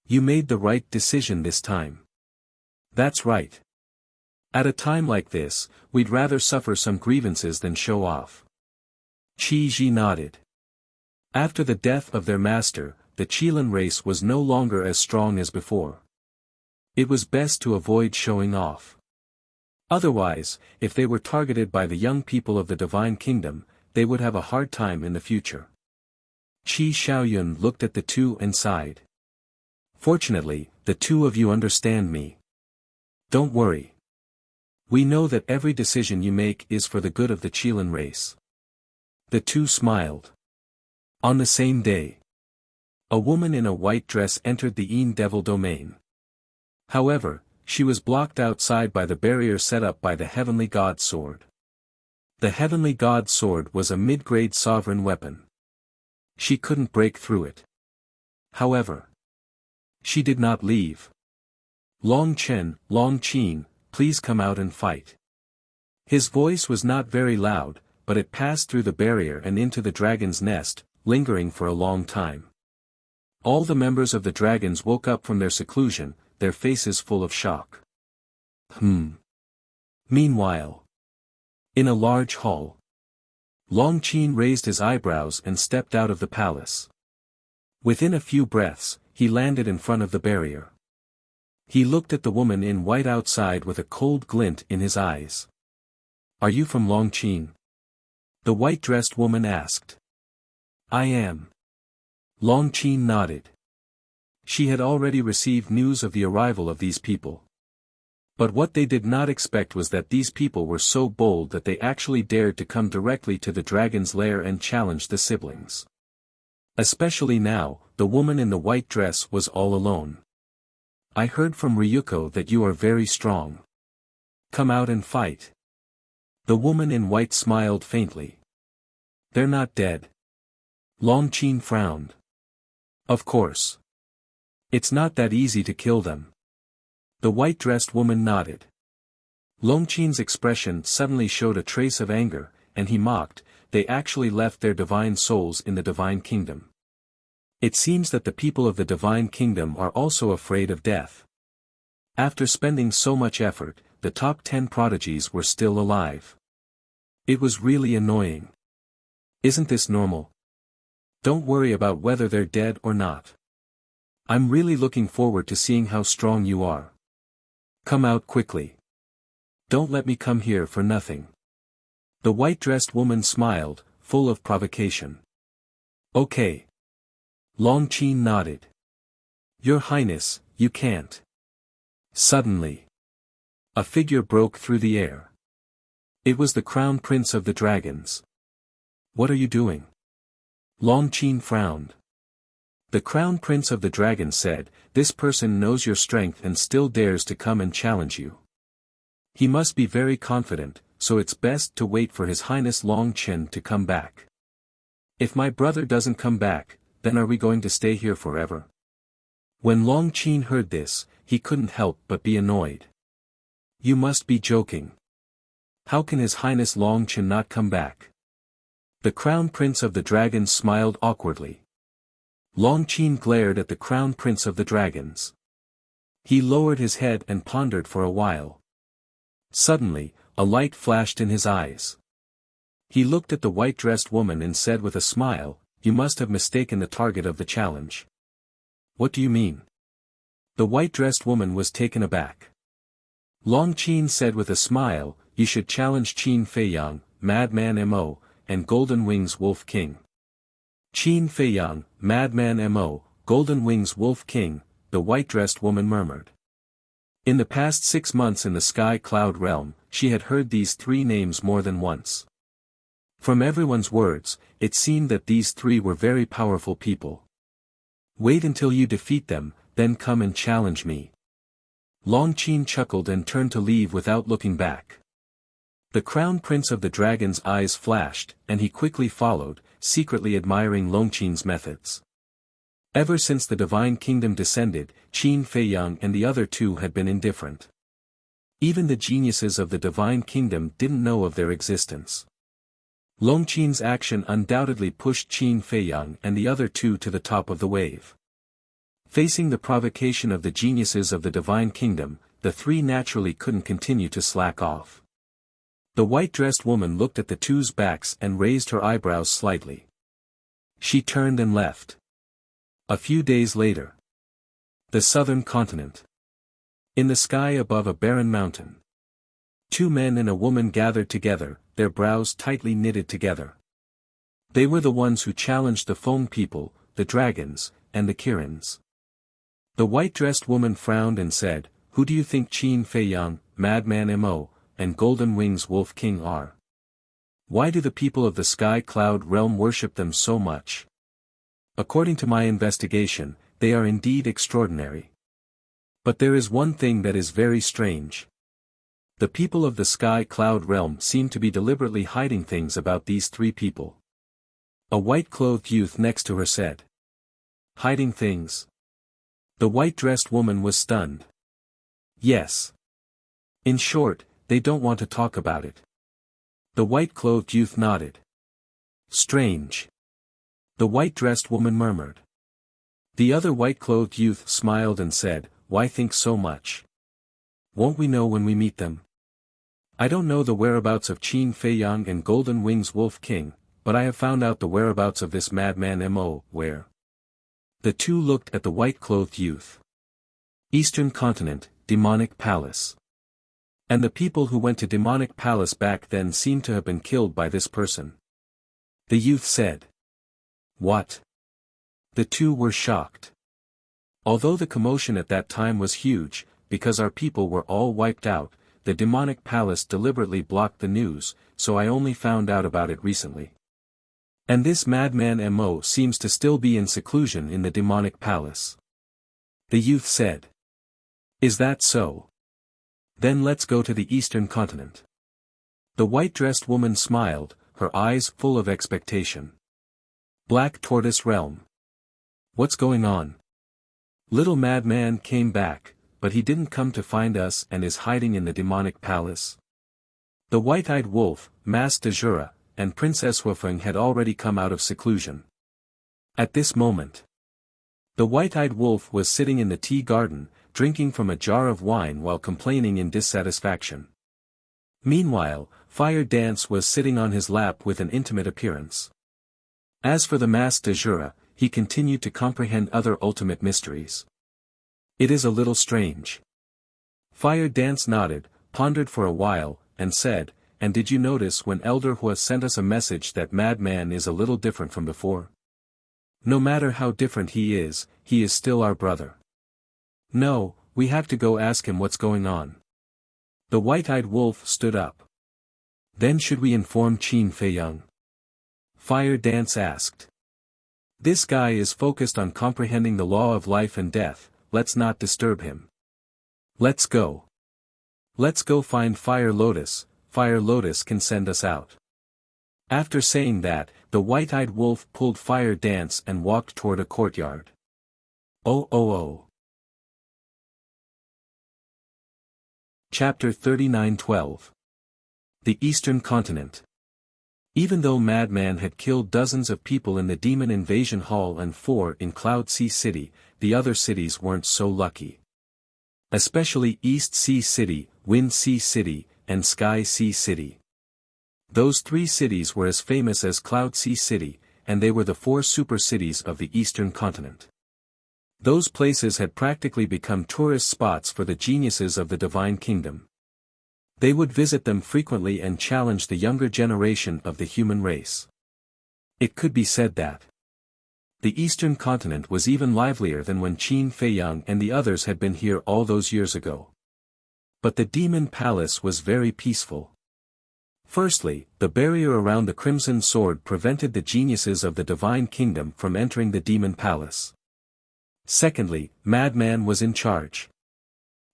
You made the right decision this time. That's right. At a time like this, we'd rather suffer some grievances than show off. Qi Ji nodded. After the death of their master, the Qilin race was no longer as strong as before. It was best to avoid showing off. Otherwise, if they were targeted by the young people of the divine kingdom, they would have a hard time in the future. Qi Shaoyun looked at the two and sighed. Fortunately, the two of you understand me. Don't worry. We know that every decision you make is for the good of the Qilin race. The two smiled. On the same day, a woman in a white dress entered the Yin Devil domain. However, she was blocked outside by the barrier set up by the Heavenly God Sword. The Heavenly God Sword was a mid-grade sovereign weapon. She couldn't break through it. However, she did not leave. Long Chen, Long Qin, please come out and fight. His voice was not very loud, but it passed through the barrier and into the dragon's nest, lingering for a long time. All the members of the dragons woke up from their seclusion, their faces full of shock. Meanwhile, in a large hall, Long Qin raised his eyebrows and stepped out of the palace. Within a few breaths, he landed in front of the barrier. He looked at the woman in white outside with a cold glint in his eyes. Are you from Longqin? The white-dressed woman asked. I am. Longqin nodded. She had already received news of the arrival of these people. But what they did not expect was that these people were so bold that they actually dared to come directly to the dragon's lair and challenge the siblings. Especially now, the woman in the white dress was all alone. I heard from Ryuko that you are very strong. Come out and fight. The woman in white smiled faintly. They're not dead. Longqin frowned. Of course. It's not that easy to kill them. The white-dressed woman nodded. Longqin's expression suddenly showed a trace of anger, and he mocked, they actually left their divine souls in the divine kingdom. It seems that the people of the divine kingdom are also afraid of death. After spending so much effort, the top 10 prodigies were still alive. It was really annoying. Isn't this normal? Don't worry about whether they're dead or not. I'm really looking forward to seeing how strong you are. Come out quickly. Don't let me come here for nothing. The white-dressed woman smiled, full of provocation. Okay. Longqin nodded. Your Highness, you can't. Suddenly, a figure broke through the air. It was the Crown Prince of the Dragons. What are you doing? Longqin frowned. The Crown Prince of the Dragons said, this person knows your strength and still dares to come and challenge you. He must be very confident, so it's best to wait for His Highness Longqin to come back. If my brother doesn't come back, then are we going to stay here forever? When Longqin heard this, he couldn't help but be annoyed. You must be joking. How can His Highness Longqin not come back? The Crown Prince of the Dragons smiled awkwardly. Longqin glared at the Crown Prince of the Dragons. He lowered his head and pondered for a while. Suddenly, a light flashed in his eyes. He looked at the white-dressed woman and said with a smile, you must have mistaken the target of the challenge. What do you mean? The white-dressed woman was taken aback. Longqin said with a smile, you should challenge Qin Feiyang, Madman Mo, and Golden Wings Wolf King. Qin Feiyang, Madman Mo, Golden Wings Wolf King, the white-dressed woman murmured. In the past 6 months in the Sky Cloud realm, she had heard these 3 names more than once. From everyone's words, it seemed that these 3 were very powerful people. Wait until you defeat them, then come and challenge me. Longqin chuckled and turned to leave without looking back. The Crown Prince of the Dragon's eyes flashed, and he quickly followed, secretly admiring Longqin's methods. Ever since the Divine Kingdom descended, Qin Feiyang and the other 2 had been indifferent. Even the geniuses of the Divine Kingdom didn't know of their existence. Longqin's action undoubtedly pushed Qin Feiyang and the other 2 to the top of the wave. Facing the provocation of the geniuses of the Divine Kingdom, the 3 naturally couldn't continue to slack off. The white-dressed woman looked at the 2's backs and raised her eyebrows slightly. She turned and left. A few days later. The southern continent. In the sky above a barren mountain. 2 men and a woman gathered together, their brows tightly knitted together. They were the ones who challenged the Feng people, the dragons, and the Kirins. The white-dressed woman frowned and said, who do you think Qin Feiyang, Madman Mo, and Golden Wings Wolf King are? Why do the people of the Sky Cloud realm worship them so much? According to my investigation, they are indeed extraordinary. But there is one thing that is very strange. The people of the Sky Cloud realm seem to be deliberately hiding things about these 3 people. A white-clothed youth next to her said. Hiding things? The white-dressed woman was stunned. Yes. In short, they don't want to talk about it. The white-clothed youth nodded. Strange. The white-dressed woman murmured. The other white-clothed youth smiled and said, why think so much? Won't we know when we meet them? I don't know the whereabouts of Qin Feiyang and Golden Wings Wolf King, but I have found out the whereabouts of this madman Mo. Where? The 2 looked at the white-clothed youth. Eastern Continent, Demonic Palace. And the people who went to Demonic Palace back then seem to have been killed by this person. The youth said. What? The two were shocked. Although the commotion at that time was huge, because our people were all wiped out, the Demonic Palace deliberately blocked the news, so I only found out about it recently. And this madman Mo seems to still be in seclusion in the Demonic Palace. The youth said. Is that so? Then let's go to the Eastern Continent. The white-dressed woman smiled, her eyes full of expectation. Black Tortoise Realm. What's going on? Little Madman came back, but he didn't come to find us and is hiding in the Demonic Palace. The white-eyed wolf, Mas Dejura, and Princess Wufeng had already come out of seclusion. At this moment, the white-eyed wolf was sitting in the tea garden, drinking from a jar of wine while complaining in dissatisfaction. Meanwhile, Fire Dance was sitting on his lap with an intimate appearance. As for the Mas Dejura, he continued to comprehend other ultimate mysteries. It is a little strange. Fire Dance nodded, pondered for a while, and said, and did you notice when Elder Hua sent us a message that Madman is a little different from before? No matter how different he is still our brother. No, we have to go ask him what's going on. The white-eyed wolf stood up. Then should we inform Qin Feiyang? Fire Dance asked. This guy is focused on comprehending the law of life and death, let's not disturb him. Let's go. Let's go find Fire Lotus can send us out. After saying that, the white-eyed wolf pulled Fire Dance and walked toward a courtyard. Oh. Chapter 39:12. The Eastern Continent. Even though Madman had killed dozens of people in the Demon Invasion Hall and 4 in Cloud Sea City, the other cities weren't so lucky. Especially East Sea City, Wind Sea City, and Sky Sea City. Those 3 cities were as famous as Cloud Sea City, and they were the 4 super cities of the Eastern Continent. Those places had practically become tourist spots for the geniuses of the Divine Kingdom. They would visit them frequently and challenge the younger generation of the human race. It could be said that the Eastern Continent was even livelier than when Qin Feiyang and the others had been here all those years ago. But the Demon Palace was very peaceful. Firstly, the barrier around the Crimson Sword prevented the geniuses of the Divine Kingdom from entering the Demon Palace. Secondly, Madman was in charge.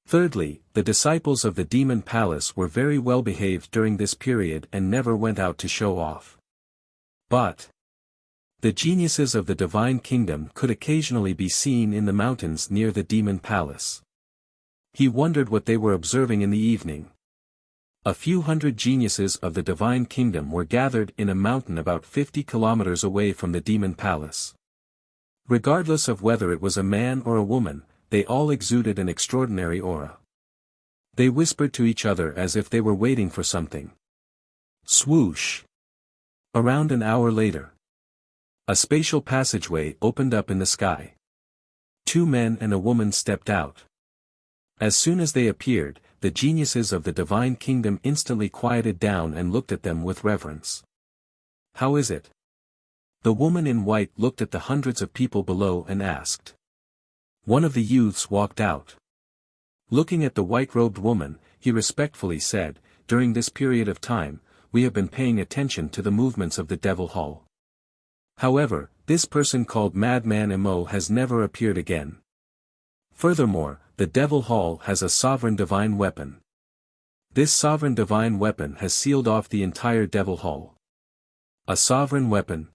Thirdly, the disciples of the Demon Palace were very well behaved during this period and never went out to show off. But the geniuses of the Divine Kingdom could occasionally be seen in the mountains near the Demon Palace. He wondered what they were observing in the evening. A few hundred geniuses of the Divine Kingdom were gathered in a mountain about 50 kilometers away from the Demon Palace. Regardless of whether it was a man or a woman, they all exuded an extraordinary aura. They whispered to each other as if they were waiting for something. Swoosh! Around an hour later, a spatial passageway opened up in the sky. 2 men and a woman stepped out. As soon as they appeared, the geniuses of the Divine Kingdom instantly quieted down and looked at them with reverence. How is it? The woman in white looked at the hundreds of people below and asked. One of the youths walked out. Looking at the white-robed woman, he respectfully said, during this period of time, we have been paying attention to the movements of the Devil Hall. However, this person called Madman Mo has never appeared again. Furthermore, the Devil Hall has a sovereign divine weapon. This sovereign divine weapon has sealed off the entire Devil Hall. A sovereign weapon?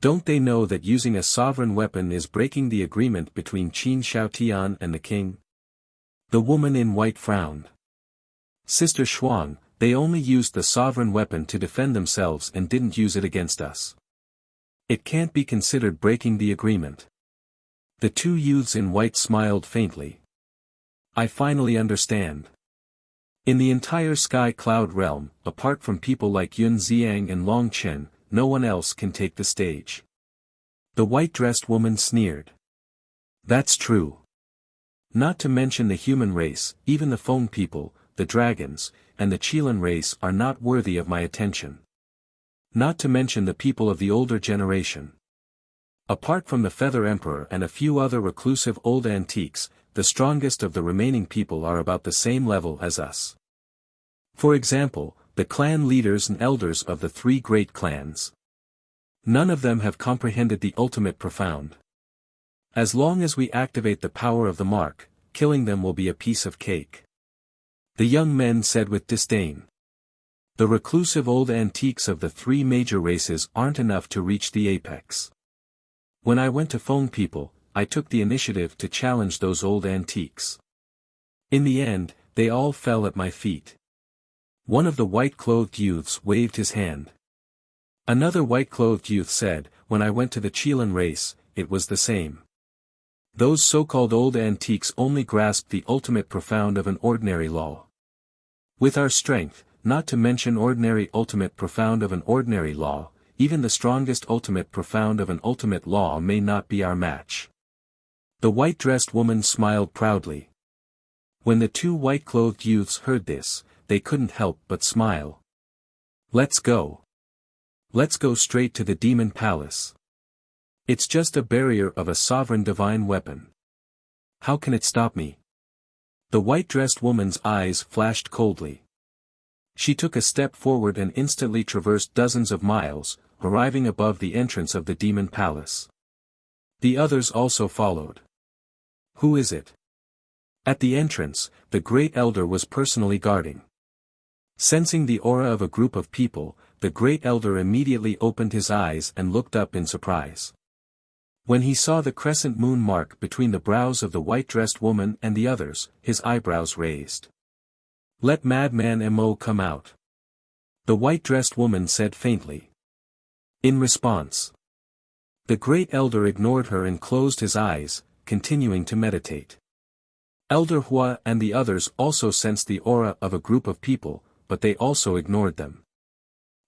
Don't they know that using a sovereign weapon is breaking the agreement between Qin Shaotian and the king? The woman in white frowned. Sister Shuang, they only used the sovereign weapon to defend themselves and didn't use it against us. It can't be considered breaking the agreement. The 2 youths in white smiled faintly. I finally understand. In the entire Sky Cloud realm, apart from people like Yun Xiang and Long Chen, no one else can take the stage. The white-dressed woman sneered. That's true. Not to mention the human race, even the Feng people, the dragons, and the Chilan race are not worthy of my attention. Not to mention the people of the older generation. Apart from the Feather Emperor and a few other reclusive old antiques, the strongest of the remaining people are about the same level as us. For example, the clan leaders and elders of the three great clans. None of them have comprehended the ultimate profound. As long as we activate the power of the mark, killing them will be a piece of cake. The young men said with disdain. The reclusive old antiques of the three major races aren't enough to reach the apex. When I went to Feng people, I took the initiative to challenge those old antiques. In the end, they all fell at my feet. One of the white-clothed youths waved his hand. Another white-clothed youth said, when I went to the Chilan race, it was the same. Those so-called old antiques only grasped the ultimate profound of an ordinary law. With our strength, not to mention ordinary ultimate profound of an ordinary law, even the strongest ultimate profound of an ultimate law may not be our match. The white-dressed woman smiled proudly. When the two white-clothed youths heard this, they couldn't help but smile. Let's go. Let's go straight to the demon palace. It's just a barrier of a sovereign divine weapon. How can it stop me? The white-dressed woman's eyes flashed coldly. She took a step forward and instantly traversed dozens of miles, arriving above the entrance of the demon palace. The others also followed. Who is it? At the entrance, the great elder was personally guarding. Sensing the aura of a group of people, the great elder immediately opened his eyes and looked up in surprise. When he saw the crescent moon mark between the brows of the white-dressed woman and the others, his eyebrows raised. Let Madman Mo come out. The white-dressed woman said faintly. In response, the great elder ignored her and closed his eyes, continuing to meditate. Elder Hua and the others also sensed the aura of a group of people, but they also ignored them.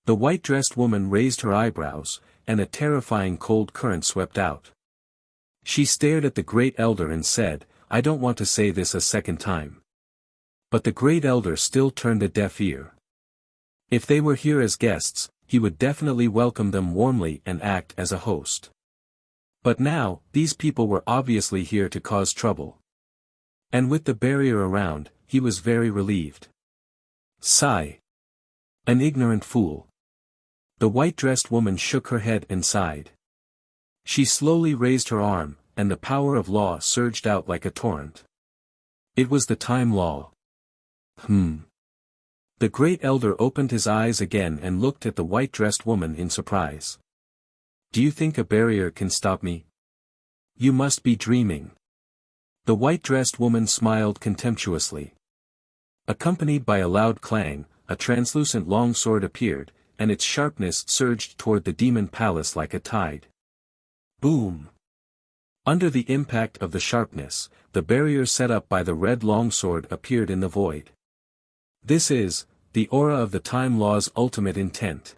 The white-dressed woman raised her eyebrows, and a terrifying cold current swept out. She stared at the great elder and said, I don't want to say this a second time. But the great elder still turned a deaf ear. If they were here as guests, he would definitely welcome them warmly and act as a host. But now, these people were obviously here to cause trouble. And with the barrier around, he was very relieved. Sigh. An ignorant fool. The white-dressed woman shook her head and sighed. She slowly raised her arm, and the power of law surged out like a torrent. It was the time law. The great elder opened his eyes again and looked at the white-dressed woman in surprise. Do you think a barrier can stop me? You must be dreaming. The white-dressed woman smiled contemptuously. Accompanied by a loud clang, a translucent longsword appeared, and its sharpness surged toward the demon palace like a tide. Boom! Under the impact of the sharpness, the barrier set up by the red longsword appeared in the void. This is, the aura of the time law's ultimate intent.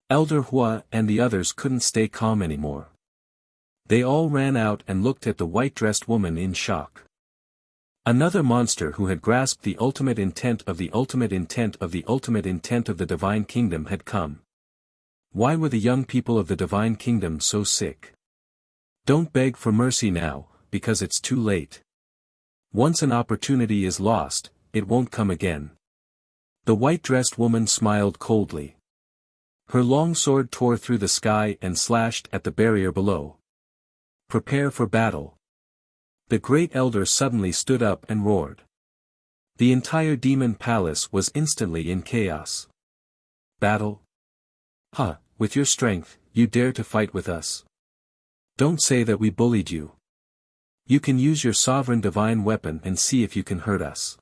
Elder Hua and the others couldn't stay calm anymore. They all ran out and looked at the white-dressed woman in shock. Another monster who had grasped the ultimate intent of the ultimate intent of the ultimate intent of the divine kingdom had come. Why were the young people of the divine kingdom so sick? Don't beg for mercy now, because it's too late. Once an opportunity is lost, it won't come again. The white-dressed woman smiled coldly. Her long sword tore through the sky and slashed at the barrier below. Prepare for battle. The great elder suddenly stood up and roared. The entire demon palace was instantly in chaos. Battle? With your strength, you dare to fight with us? Don't say that we bullied you. You can use your sovereign divine weapon and see if you can hurt us.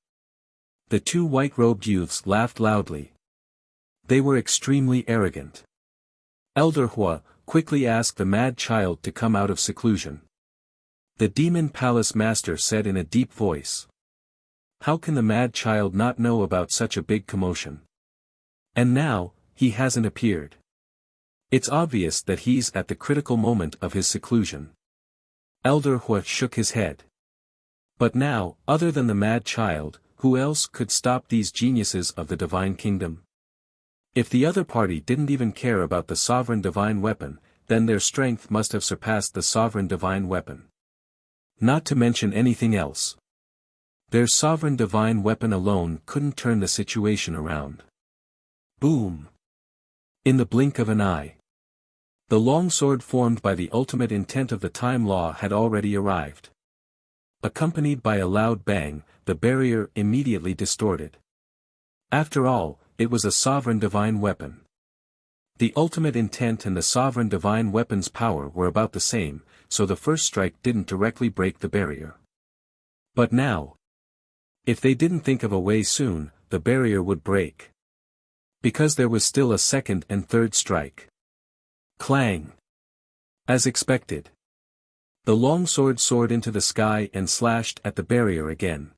The two white-robed youths laughed loudly. They were extremely arrogant. Elder Hua quickly asked the mad child to come out of seclusion. The demon palace master said in a deep voice. How can the mad child not know about such a big commotion? And now, he hasn't appeared. It's obvious that he's at the critical moment of his seclusion. Elder Hua shook his head. But now, other than the mad child, who else could stop these geniuses of the divine kingdom? If the other party didn't even care about the sovereign divine weapon, then their strength must have surpassed the sovereign divine weapon. Not to mention anything else. Their sovereign divine weapon alone couldn't turn the situation around. Boom! In the blink of an eye. The longsword formed by the ultimate intent of the time law had already arrived. Accompanied by a loud bang, the barrier immediately distorted. After all, it was a sovereign divine weapon. The ultimate intent and the sovereign divine weapon's power were about the same, so the first strike didn't directly break the barrier. But now, if they didn't think of a way soon, the barrier would break. Because there was still a second and third strike. Clang! As expected. The longsword soared into the sky and slashed at the barrier again.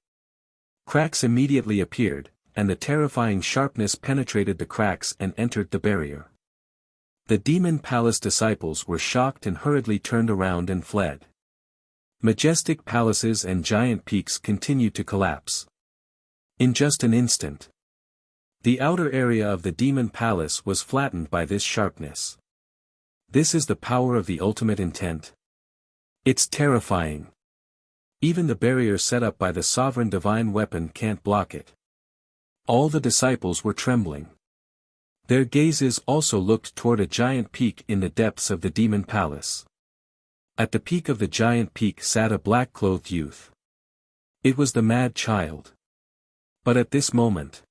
Cracks immediately appeared, and the terrifying sharpness penetrated the cracks and entered the barrier. The demon palace disciples were shocked and hurriedly turned around and fled. Majestic palaces and giant peaks continued to collapse. In just an instant, the outer area of the demon palace was flattened by this sharpness. This is the power of the ultimate intent. It's terrifying. Even the barrier set up by the sovereign divine weapon can't block it. All the disciples were trembling. Their gazes also looked toward a giant peak in the depths of the demon palace. At the peak of the giant peak sat a black-clothed youth. It was the mad child. But at this moment,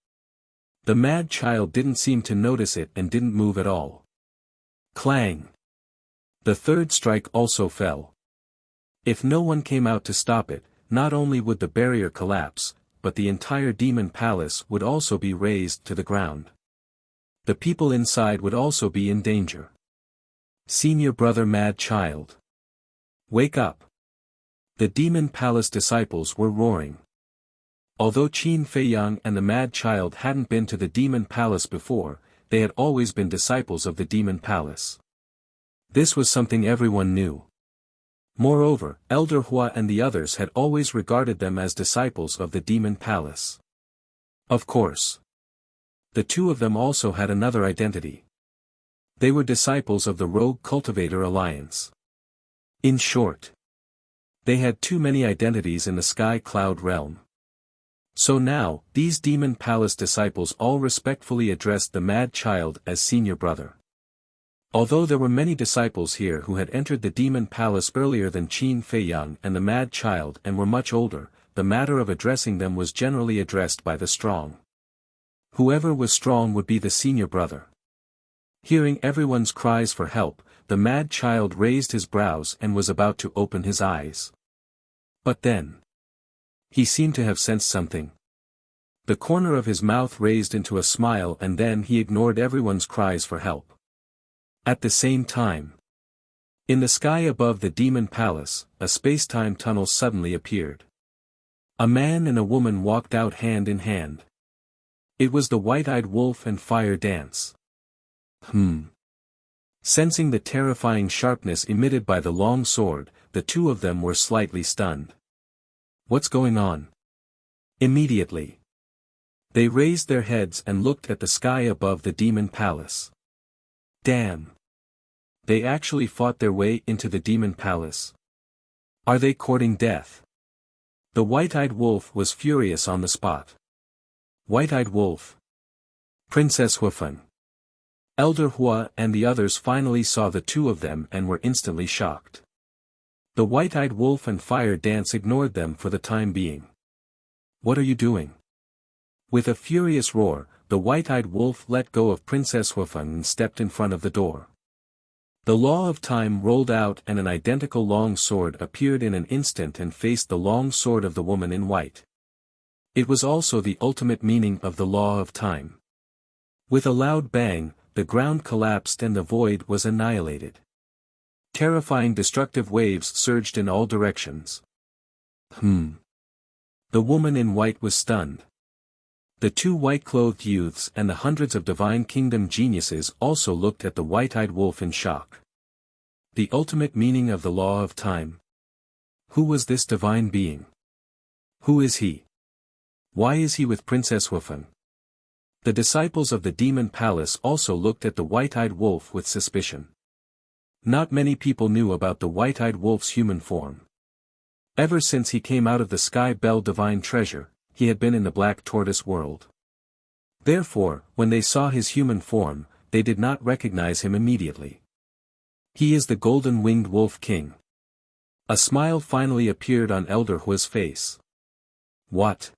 the mad child didn't seem to notice it and didn't move at all. Clang! The third strike also fell. If no one came out to stop it, not only would the barrier collapse, but the entire demon palace would also be razed to the ground. The people inside would also be in danger. Senior brother mad child. Wake up! The demon palace disciples were roaring. Although Qin Feiyang and the mad child hadn't been to the demon palace before, they had always been disciples of the demon palace. This was something everyone knew. Moreover, Elder Hua and the others had always regarded them as disciples of the demon palace. Of course. The two of them also had another identity. They were disciples of the Rogue Cultivator Alliance. In short, they had too many identities in the Sky Cloud realm. So now, these demon palace disciples all respectfully addressed the mad child as senior brother. Although there were many disciples here who had entered the demon palace earlier than Qin Feiyang and the mad child and were much older, the matter of addressing them was generally addressed by the strong. Whoever was strong would be the senior brother. Hearing everyone's cries for help, the mad child raised his brows and was about to open his eyes. But then, he seemed to have sensed something. The corner of his mouth raised into a smile and then he ignored everyone's cries for help. At the same time, in the sky above the demon palace, a space-time tunnel suddenly appeared. A man and a woman walked out hand in hand. It was the white-eyed wolf and fire dance. Sensing the terrifying sharpness emitted by the long sword, the two of them were slightly stunned. What's going on? Immediately, they raised their heads and looked at the sky above the demon palace. Damn! They actually fought their way into the demon palace. Are they courting death? The white-eyed wolf was furious on the spot. White-eyed wolf. Princess Huafeng. Elder Hua and the others finally saw the two of them and were instantly shocked. The white-eyed wolf and fire dance ignored them for the time being. What are you doing? With a furious roar, the white-eyed wolf let go of Princess Huafeng and stepped in front of the door. The law of time rolled out and an identical long sword appeared in an instant and faced the long sword of the woman in white. It was also the ultimate meaning of the law of time. With a loud bang, the ground collapsed and the void was annihilated. Terrifying destructive waves surged in all directions. The woman in white was stunned. The two white-clothed youths and the hundreds of Divine Kingdom geniuses also looked at the white-eyed wolf in shock. The ultimate meaning of the law of time. Who was this divine being? Who is he? Why is he with Princess Wufeng? The disciples of the demon palace also looked at the white-eyed wolf with suspicion. Not many people knew about the white-eyed wolf's human form. Ever since he came out of the Sky Bell divine treasure, he had been in the Black Tortoise world. Therefore, when they saw his human form, they did not recognize him immediately. He is the golden-winged wolf king. A smile finally appeared on Elder Hua's face. What?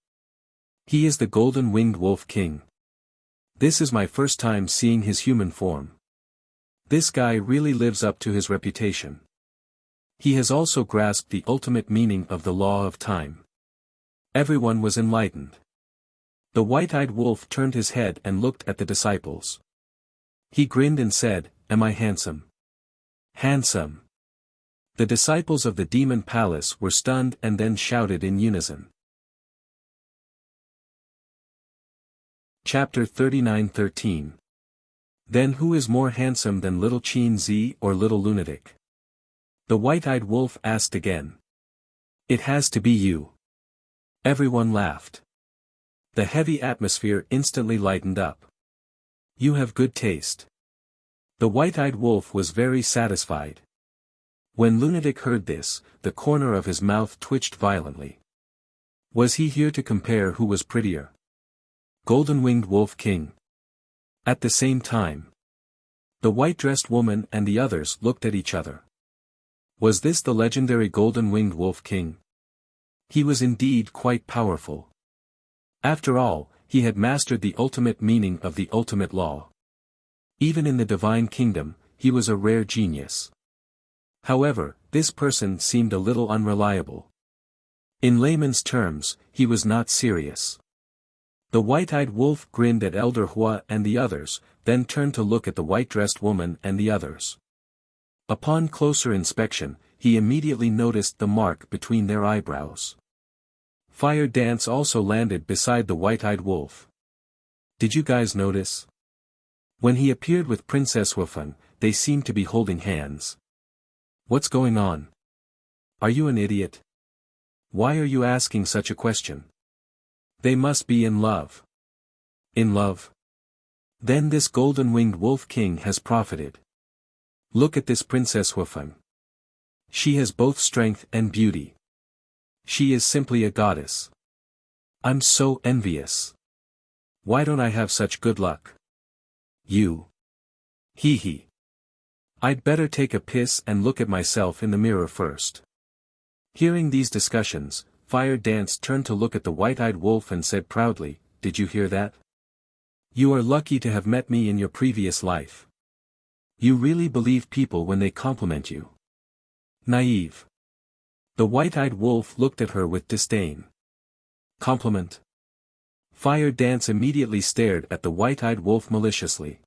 He is the golden-winged wolf king. This is my first time seeing his human form. This guy really lives up to his reputation. He has also grasped the ultimate meaning of the law of time. Everyone was enlightened. The white-eyed wolf turned his head and looked at the disciples. He grinned and said, "Am I handsome?" Handsome. The disciples of the demon palace were stunned and then shouted in unison. Chapter 39:13. Then who is more handsome than little Qin Zi or little lunatic? The white-eyed wolf asked again. It has to be you. Everyone laughed. The heavy atmosphere instantly lightened up. You have good taste. The white-eyed wolf was very satisfied. When Lunatic heard this, the corner of his mouth twitched violently. Was he here to compare who was prettier? Golden-winged wolf king. At the same time, the white-dressed woman and the others looked at each other. Was this the legendary golden-winged wolf king? He was indeed quite powerful. After all, he had mastered the ultimate meaning of the ultimate law. Even in the divine kingdom, he was a rare genius. However, this person seemed a little unreliable. In layman's terms, he was not serious. The white-eyed wolf grinned at Elder Hua and the others, then turned to look at the white-dressed woman and the others. Upon closer inspection, he immediately noticed the mark between their eyebrows. Fire Dance also landed beside the white-eyed wolf. Did you guys notice? When he appeared with Princess Wufeng, they seemed to be holding hands. What's going on? Are you an idiot? Why are you asking such a question? They must be in love. In love? Then this golden-winged wolf king has profited. Look at this Princess Wufeng. She has both strength and beauty. She is simply a goddess. I'm so envious. Why don't I have such good luck? You. Hee hee. I'd better take a piss and look at myself in the mirror first. Hearing these discussions, Fire Dance turned to look at the white-eyed wolf and said proudly, "Did you hear that? You are lucky to have met me in your previous life. You really believe people when they compliment you. Naive." The white-eyed wolf looked at her with disdain. Compliment? Fire Dance immediately stared at the white-eyed wolf maliciously.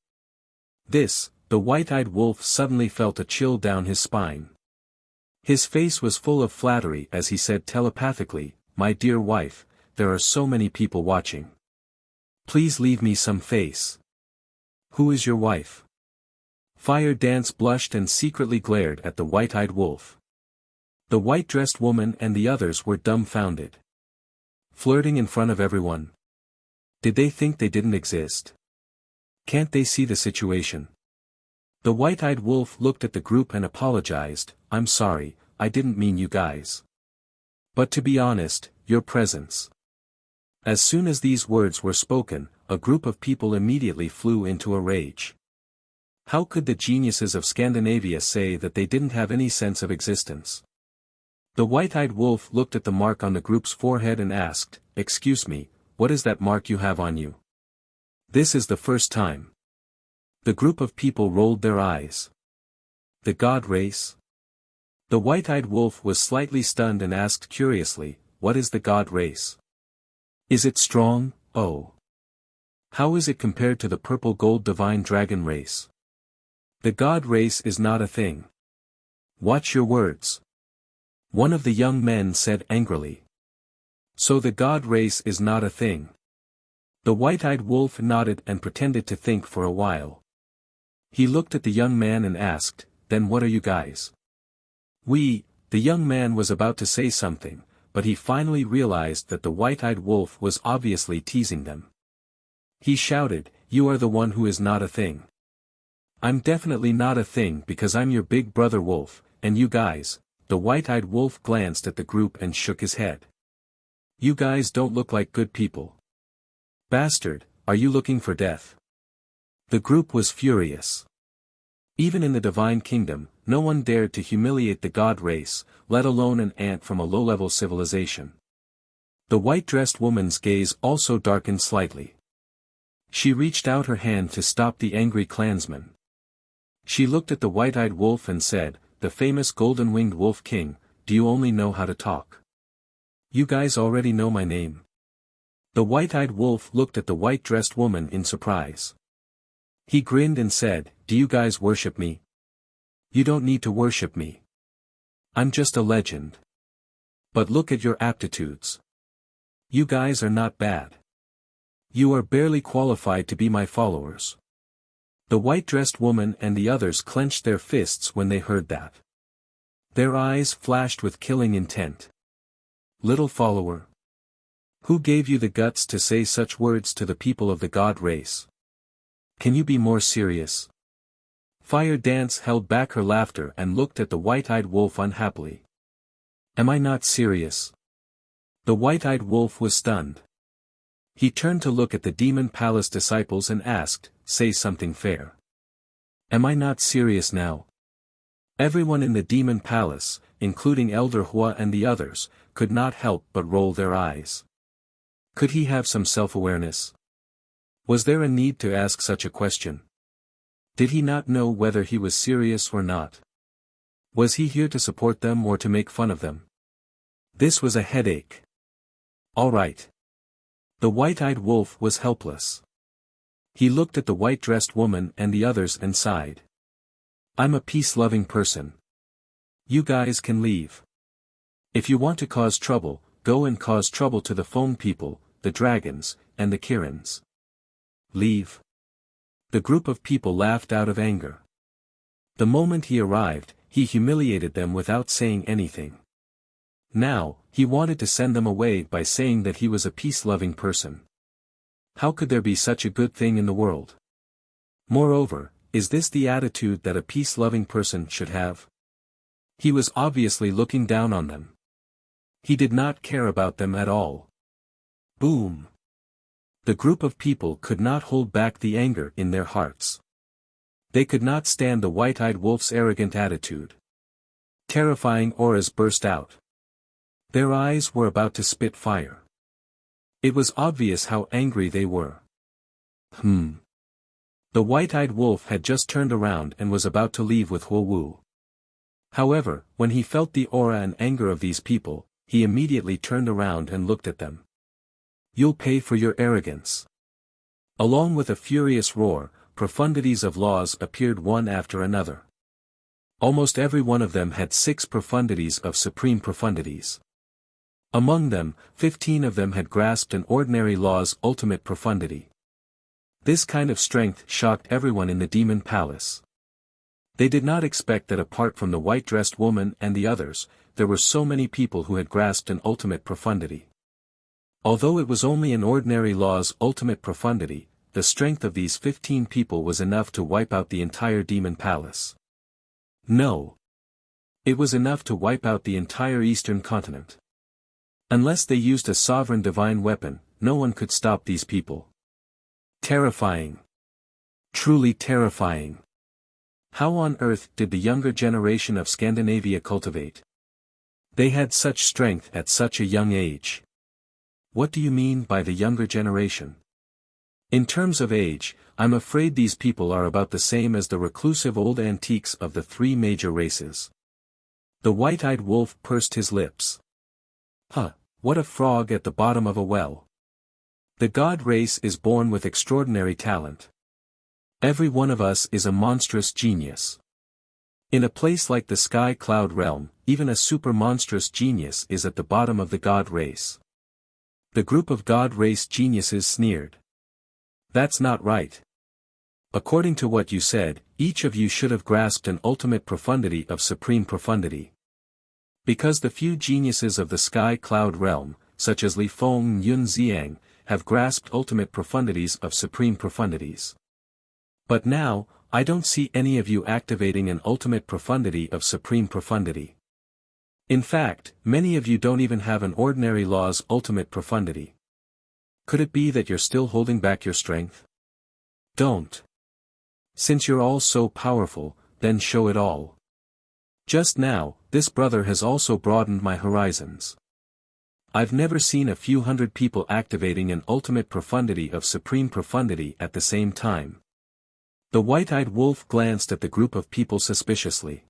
The white-eyed wolf suddenly felt a chill down his spine. His face was full of flattery as he said telepathically, "My dear wife, there are so many people watching. Please leave me some face." Who is your wife? Fire Dance blushed and secretly glared at the white-eyed wolf. The white-dressed woman and the others were dumbfounded. Flirting in front of everyone. Did they think they didn't exist? Can't they see the situation? The white-eyed wolf looked at the group and apologized, "I'm sorry, I didn't mean you guys. But to be honest, your presence." As soon as these words were spoken, a group of people immediately flew into a rage. How could the geniuses of Scandinavia say that they didn't have any sense of existence? The white-eyed wolf looked at the mark on the group's forehead and asked, "Excuse me, what is that mark you have on you?" This is the first time. The group of people rolled their eyes. The god race? The white-eyed wolf was slightly stunned and asked curiously, "What is the god race? Is it strong? Oh. How is it compared to the purple gold divine dragon race?" The god race is not a thing. Watch your words. One of the young men said angrily. So the god race is not a thing. The white-eyed wolf nodded and pretended to think for a while. He looked at the young man and asked, "Then what are you guys?" The young man was about to say something, but he finally realized that the white-eyed wolf was obviously teasing them. He shouted, "You are the one who is not a thing. I'm definitely not a thing because I'm your big brother wolf, and you guys." The white-eyed wolf glanced at the group and shook his head. "You guys don't look like good people. Bastard, are you looking for death?" The group was furious. Even in the divine kingdom, no one dared to humiliate the god race, let alone an ant from a low-level civilization. The white-dressed woman's gaze also darkened slightly. She reached out her hand to stop the angry clansman. She looked at the white-eyed wolf and said, "The famous golden-winged wolf king, do you only know how to talk? You guys already know my name." The white-eyed wolf looked at the white-dressed woman in surprise. He grinned and said, "Do you guys worship me? You don't need to worship me. I'm just a legend. But look at your aptitudes. You guys are not bad. You are barely qualified to be my followers." The white-dressed woman and the others clenched their fists when they heard that. Their eyes flashed with killing intent. "Little follower. Who gave you the guts to say such words to the people of the god race? Can you be more serious?" Fire Dance held back her laughter and looked at the white-eyed wolf unhappily. "Am I not serious?" The white-eyed wolf was stunned. He turned to look at the Demon Palace disciples and asked, "Say something fair. Am I not serious now?" Everyone in the Demon Palace, including Elder Hua and the others, could not help but roll their eyes. Could he have some self-awareness? Was there a need to ask such a question? Did he not know whether he was serious or not? Was he here to support them or to make fun of them? This was a headache. All right. The white-eyed wolf was helpless. He looked at the white-dressed woman and the others and sighed. "I'm a peace-loving person. You guys can leave. If you want to cause trouble, go and cause trouble to the foam people, the dragons, and the Kirins. Leave." The group of people laughed out of anger. The moment he arrived, he humiliated them without saying anything. Now, he wanted to send them away by saying that he was a peace-loving person. How could there be such a good thing in the world? Moreover, is this the attitude that a peace-loving person should have? He was obviously looking down on them. He did not care about them at all. Boom! The group of people could not hold back the anger in their hearts. They could not stand the white-eyed wolf's arrogant attitude. Terrifying auras burst out. Their eyes were about to spit fire. It was obvious how angry they were. The white-eyed wolf had just turned around and was about to leave with Huo Wu. However, when he felt the aura and anger of these people, he immediately turned around and looked at them. "You'll pay for your arrogance." Along with a furious roar, profundities of laws appeared one after another. Almost every one of them had 6 profundities of supreme profundities. Among them, 15 of them had grasped an ordinary law's ultimate profundity. This kind of strength shocked everyone in the Demon Palace. They did not expect that apart from the white-dressed woman and the others, there were so many people who had grasped an ultimate profundity. Although it was only an ordinary law's ultimate profundity, the strength of these 15 people was enough to wipe out the entire Demon Palace. No. It was enough to wipe out the entire Eastern continent. Unless they used a sovereign divine weapon, no one could stop these people. Terrifying. Truly terrifying. How on earth did the younger generation of Scandinavia cultivate? They had such strength at such a young age. What do you mean by the younger generation? In terms of age, I'm afraid these people are about the same as the reclusive old antiques of the 3 major races. The white-eyed wolf pursed his lips. What a frog at the bottom of a well. The god race is born with extraordinary talent. Every one of us is a monstrous genius. In a place like the Sky Cloud Realm, even a super monstrous genius is at the bottom of the god race. The group of god race geniuses sneered. That's not right. According to what you said, each of you should have grasped an ultimate profundity of supreme profundity. Because the few geniuses of the sky cloud realm, such as Li Feng and Yun Xiang, have grasped ultimate profundities of supreme profundities. But now, I don't see any of you activating an ultimate profundity of supreme profundity. In fact, many of you don't even have an ordinary law's ultimate profundity. Could it be that you're still holding back your strength? Don't. Since you're all so powerful, then show it all. Just now, this brother has also broadened my horizons. I've never seen a few hundred people activating an ultimate profundity of supreme profundity at the same time. The white-eyed wolf glanced at the group of people suspiciously.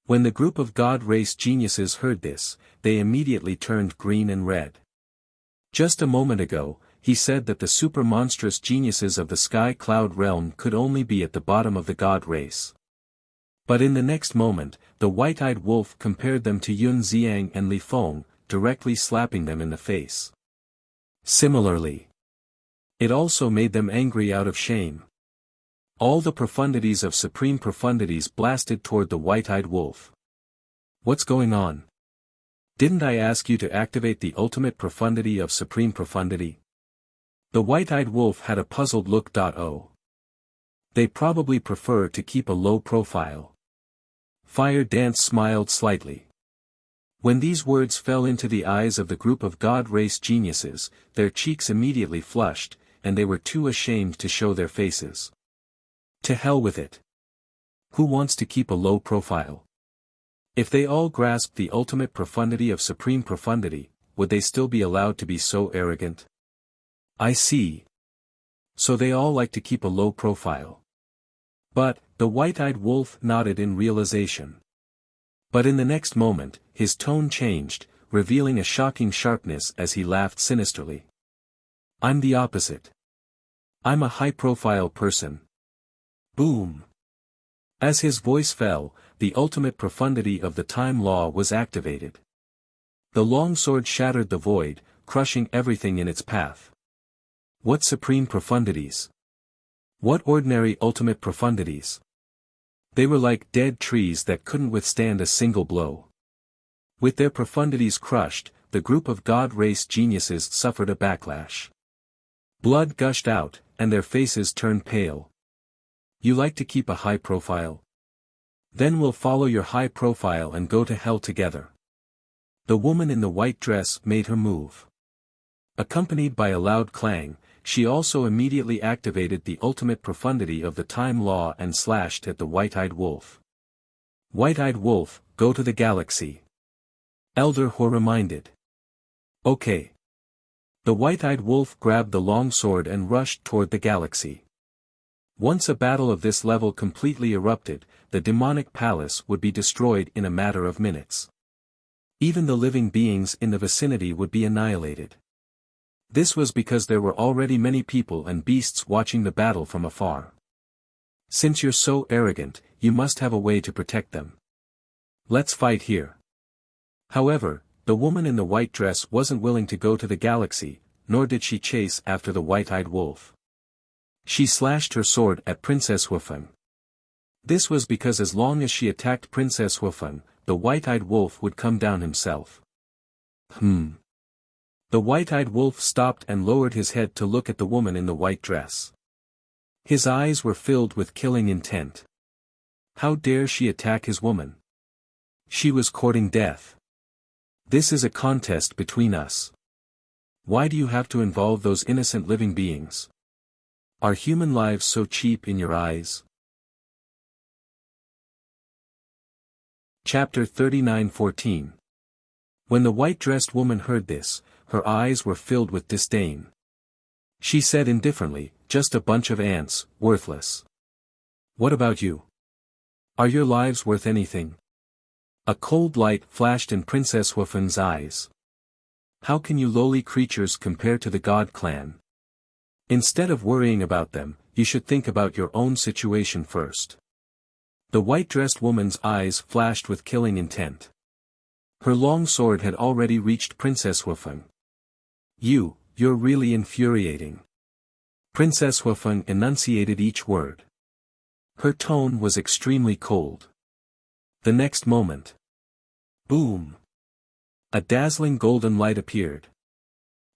When the group of God race geniuses heard this, they immediately turned green and red. Just a moment ago, he said that the super-monstrous geniuses of the sky cloud realm could only be at the bottom of the God race. But in the next moment, the white-eyed wolf compared them to Yun Xiang and Li Feng, directly slapping them in the face. Similarly, it also made them angry out of shame. All the profundities of supreme profundities blasted toward the white-eyed wolf. What's going on? Didn't I ask you to activate the ultimate profundity of supreme profundity? The white-eyed wolf had a puzzled look. Oh. They probably prefer to keep a low profile. Fire Dance smiled slightly. When these words fell into the eyes of the group of God race geniuses, their cheeks immediately flushed, and they were too ashamed to show their faces. To hell with it. Who wants to keep a low profile? If they all grasped the ultimate profundity of supreme profundity, would they still be allowed to be so arrogant? I see. So they all like to keep a low profile. But, the white-eyed wolf nodded in realization. But in the next moment, his tone changed, revealing a shocking sharpness as he laughed sinisterly. I'm the opposite. I'm a high-profile person. Boom. As his voice fell, the ultimate profundity of the time law was activated. The longsword shattered the void, crushing everything in its path. What supreme profundities? What ordinary ultimate profundities? They were like dead trees that couldn't withstand a single blow. With their profundities crushed, the group of God race geniuses suffered a backlash. Blood gushed out, and their faces turned pale. You like to keep a high profile? Then we'll follow your high profile and go to hell together. The woman in the white dress made her move. Accompanied by a loud clang, she also immediately activated the ultimate profundity of the time law and slashed at the white-eyed wolf. White-eyed wolf, go to the galaxy. Elder Ho reminded. Okay. The white-eyed wolf grabbed the long sword and rushed toward the galaxy. Once a battle of this level completely erupted, the demonic palace would be destroyed in a matter of minutes. Even the living beings in the vicinity would be annihilated. This was because there were already many people and beasts watching the battle from afar. Since you're so arrogant, you must have a way to protect them. Let's fight here. However, the woman in the white dress wasn't willing to go to the galaxy, nor did she chase after the white-eyed wolf. She slashed her sword at Princess Wufeng. This was because as long as she attacked Princess Wufeng, the white-eyed wolf would come down himself. The white-eyed wolf stopped and lowered his head to look at the woman in the white dress. His eyes were filled with killing intent. How dare she attack his woman? She was courting death. This is a contest between us. Why do you have to involve those innocent living beings? Are human lives so cheap in your eyes? Chapter 39:14. When the white-dressed woman heard this, her eyes were filled with disdain. She said indifferently, just a bunch of ants, worthless. What about you? Are your lives worth anything? A cold light flashed in Princess Wufeng's eyes. How can you lowly creatures compare to the God clan? Instead of worrying about them, you should think about your own situation first. The white-dressed woman's eyes flashed with killing intent. Her long sword had already reached Princess Wufeng. You're really infuriating. Princess Wufeng enunciated each word. Her tone was extremely cold. The next moment, Boom! A dazzling golden light appeared.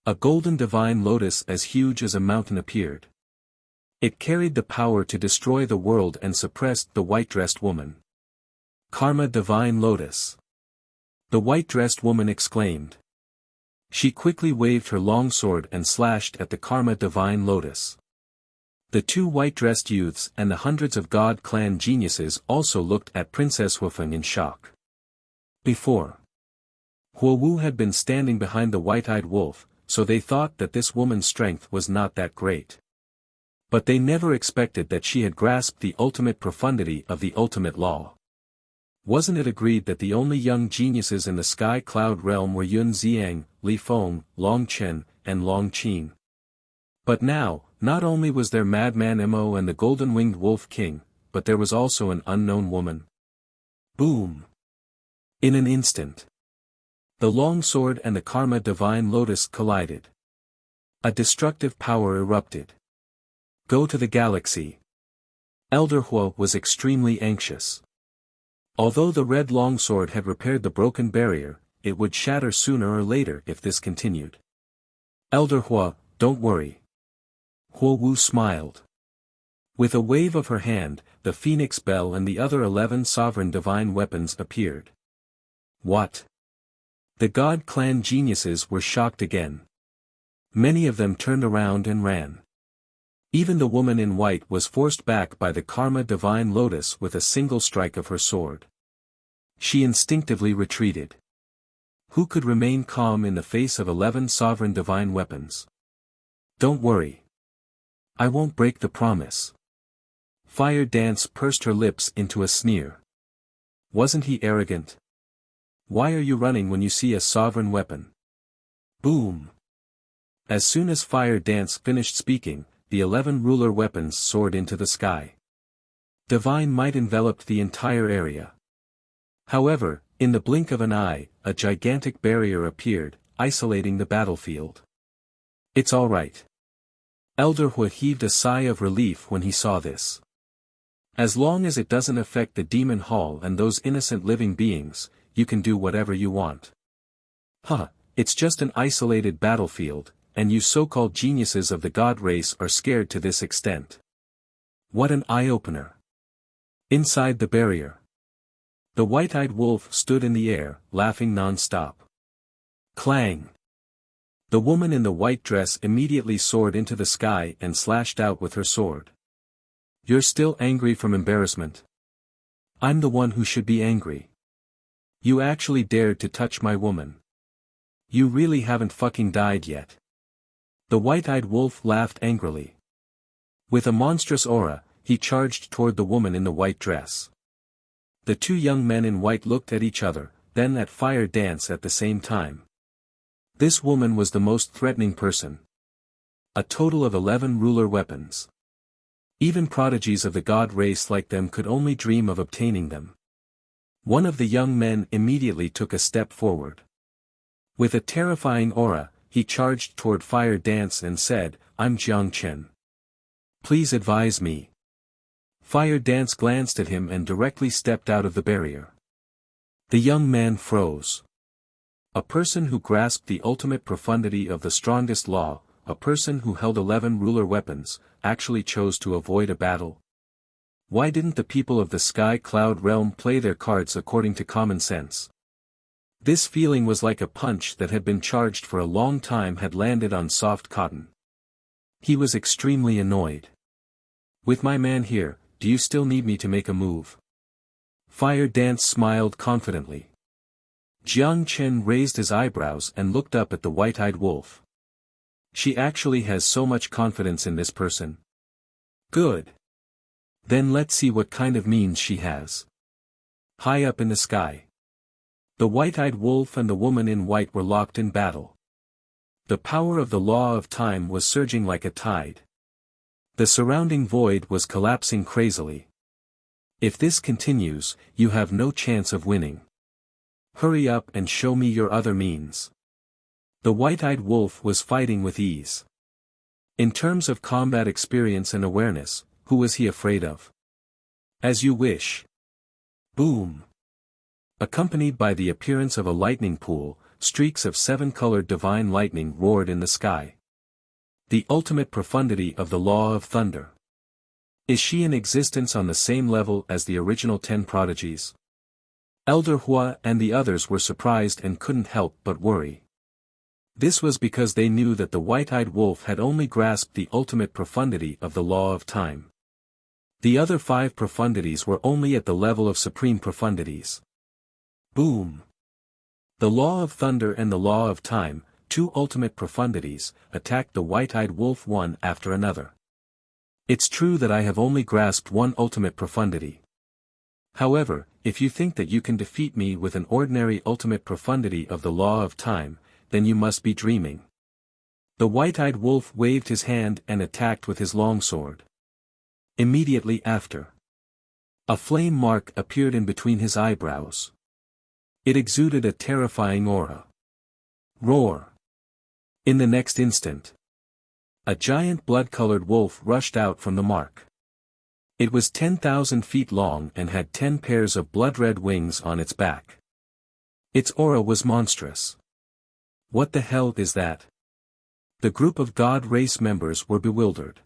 A golden divine lotus as huge as a mountain appeared. It carried the power to destroy the world and suppressed the white-dressed woman. Karma Divine Lotus. The white-dressed woman exclaimed. She quickly waved her long sword and slashed at the Karma Divine Lotus. The two white-dressed youths and the hundreds of God clan geniuses also looked at Princess Huafeng in shock. Before, Huowu had been standing behind the white-eyed wolf, so they thought that this woman's strength was not that great. But they never expected that she had grasped the ultimate profundity of the ultimate law. Wasn't it agreed that the only young geniuses in the Sky Cloud realm were Yun Xiang, Li Feng, Long Chen, and Long Qin? But now, not only was there Madman Mo and the Golden-Winged Wolf King, but there was also an unknown woman. Boom! In an instant, the long sword and the Karma Divine Lotus collided. A destructive power erupted. Go to the galaxy. Elder Hua was extremely anxious. Although the red longsword had repaired the broken barrier, it would shatter sooner or later if this continued. Elder Hua, don't worry. Huowu smiled. With a wave of her hand, the Phoenix Bell and the other 11 sovereign divine weapons appeared. What? The God clan geniuses were shocked again. Many of them turned around and ran. Even the woman in white was forced back by the Karma Divine Lotus with a single strike of her sword. She instinctively retreated. Who could remain calm in the face of 11 sovereign divine weapons? Don't worry. I won't break the promise. Fire Dance pursed her lips into a sneer. Wasn't he arrogant? Why are you running when you see a sovereign weapon? Boom! As soon as Fire Dance finished speaking, the 11 ruler weapons soared into the sky. Divine might enveloped the entire area. However, in the blink of an eye, a gigantic barrier appeared, isolating the battlefield. It's all right. Elder Hua heaved a sigh of relief when he saw this. As long as it doesn't affect the Demon Hall and those innocent living beings, you can do whatever you want. Huh, it's just an isolated battlefield, and you so-called geniuses of the god race are scared to this extent. What an eye-opener. Inside the barrier, the white-eyed wolf stood in the air, laughing non-stop. Clang! The woman in the white dress immediately soared into the sky and slashed out with her sword. You're still angry from embarrassment? I'm the one who should be angry. You actually dared to touch my woman. You really haven't fucking died yet. The white-eyed wolf laughed angrily. With a monstrous aura, he charged toward the woman in the white dress. The two young men in white looked at each other, then at Fire Dance at the same time. This woman was the most threatening person. A total of 11 ruler weapons. Even prodigies of the god race like them could only dream of obtaining them. One of the young men immediately took a step forward. With a terrifying aura, he charged toward Fire Dance and said, I'm Jiang Chen. Please advise me. Fire Dance glanced at him and directly stepped out of the barrier. The young man froze. A person who grasped the ultimate profundity of the strongest law, a person who held 11 ruler weapons, actually chose to avoid a battle. Why didn't the people of the Sky Cloud realm play their cards according to common sense? This feeling was like a punch that had been charged for a long time had landed on soft cotton. He was extremely annoyed. With my man here, do you still need me to make a move? Fire Dance smiled confidently. Jiang Chen raised his eyebrows and looked up at the white-eyed wolf. She actually has so much confidence in this person. Good. Then let's see what kind of means she has. High up in the sky, the white-eyed wolf and the woman in white were locked in battle. The power of the law of time was surging like a tide. The surrounding void was collapsing crazily. If this continues, you have no chance of winning. Hurry up and show me your other means. The white-eyed wolf was fighting with ease. In terms of combat experience and awareness, who was he afraid of? As you wish. Boom. Accompanied by the appearance of a lightning pool, streaks of seven-colored divine lightning roared in the sky. The ultimate profundity of the law of thunder. Is she in existence on the same level as the original 10 prodigies? Elder Hua and the others were surprised and couldn't help but worry. This was because they knew that the white-eyed wolf had only grasped the ultimate profundity of the law of time. The other 5 profundities were only at the level of supreme profundities. Boom! The law of thunder and the law of time, 2 ultimate profundities, attacked the white-eyed wolf one after another. It's true that I have only grasped one ultimate profundity. However, if you think that you can defeat me with an ordinary ultimate profundity of the law of time, then you must be dreaming. The white-eyed wolf waved his hand and attacked with his longsword. Immediately after, a flame mark appeared in between his eyebrows. It exuded a terrifying aura. Roar! In the next instant, a giant blood-colored wolf rushed out from the mark. It was 10,000 feet long and had 10 pairs of blood-red wings on its back. Its aura was monstrous. What the hell is that? The group of God race members were bewildered.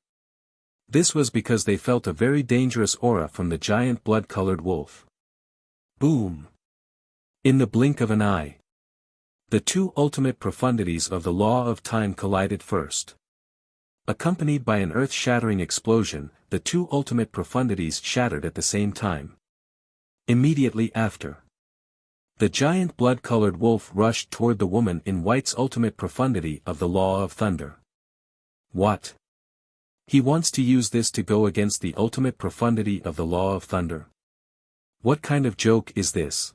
This was because they felt a very dangerous aura from the giant blood-colored wolf. Boom! In the blink of an eye, the 2 ultimate profundities of the law of time collided first. Accompanied by an earth-shattering explosion, the 2 ultimate profundities shattered at the same time. Immediately after, the giant blood-colored wolf rushed toward the woman in white's ultimate profundity of the law of thunder. What? He wants to use this to go against the ultimate profundity of the law of thunder? What kind of joke is this?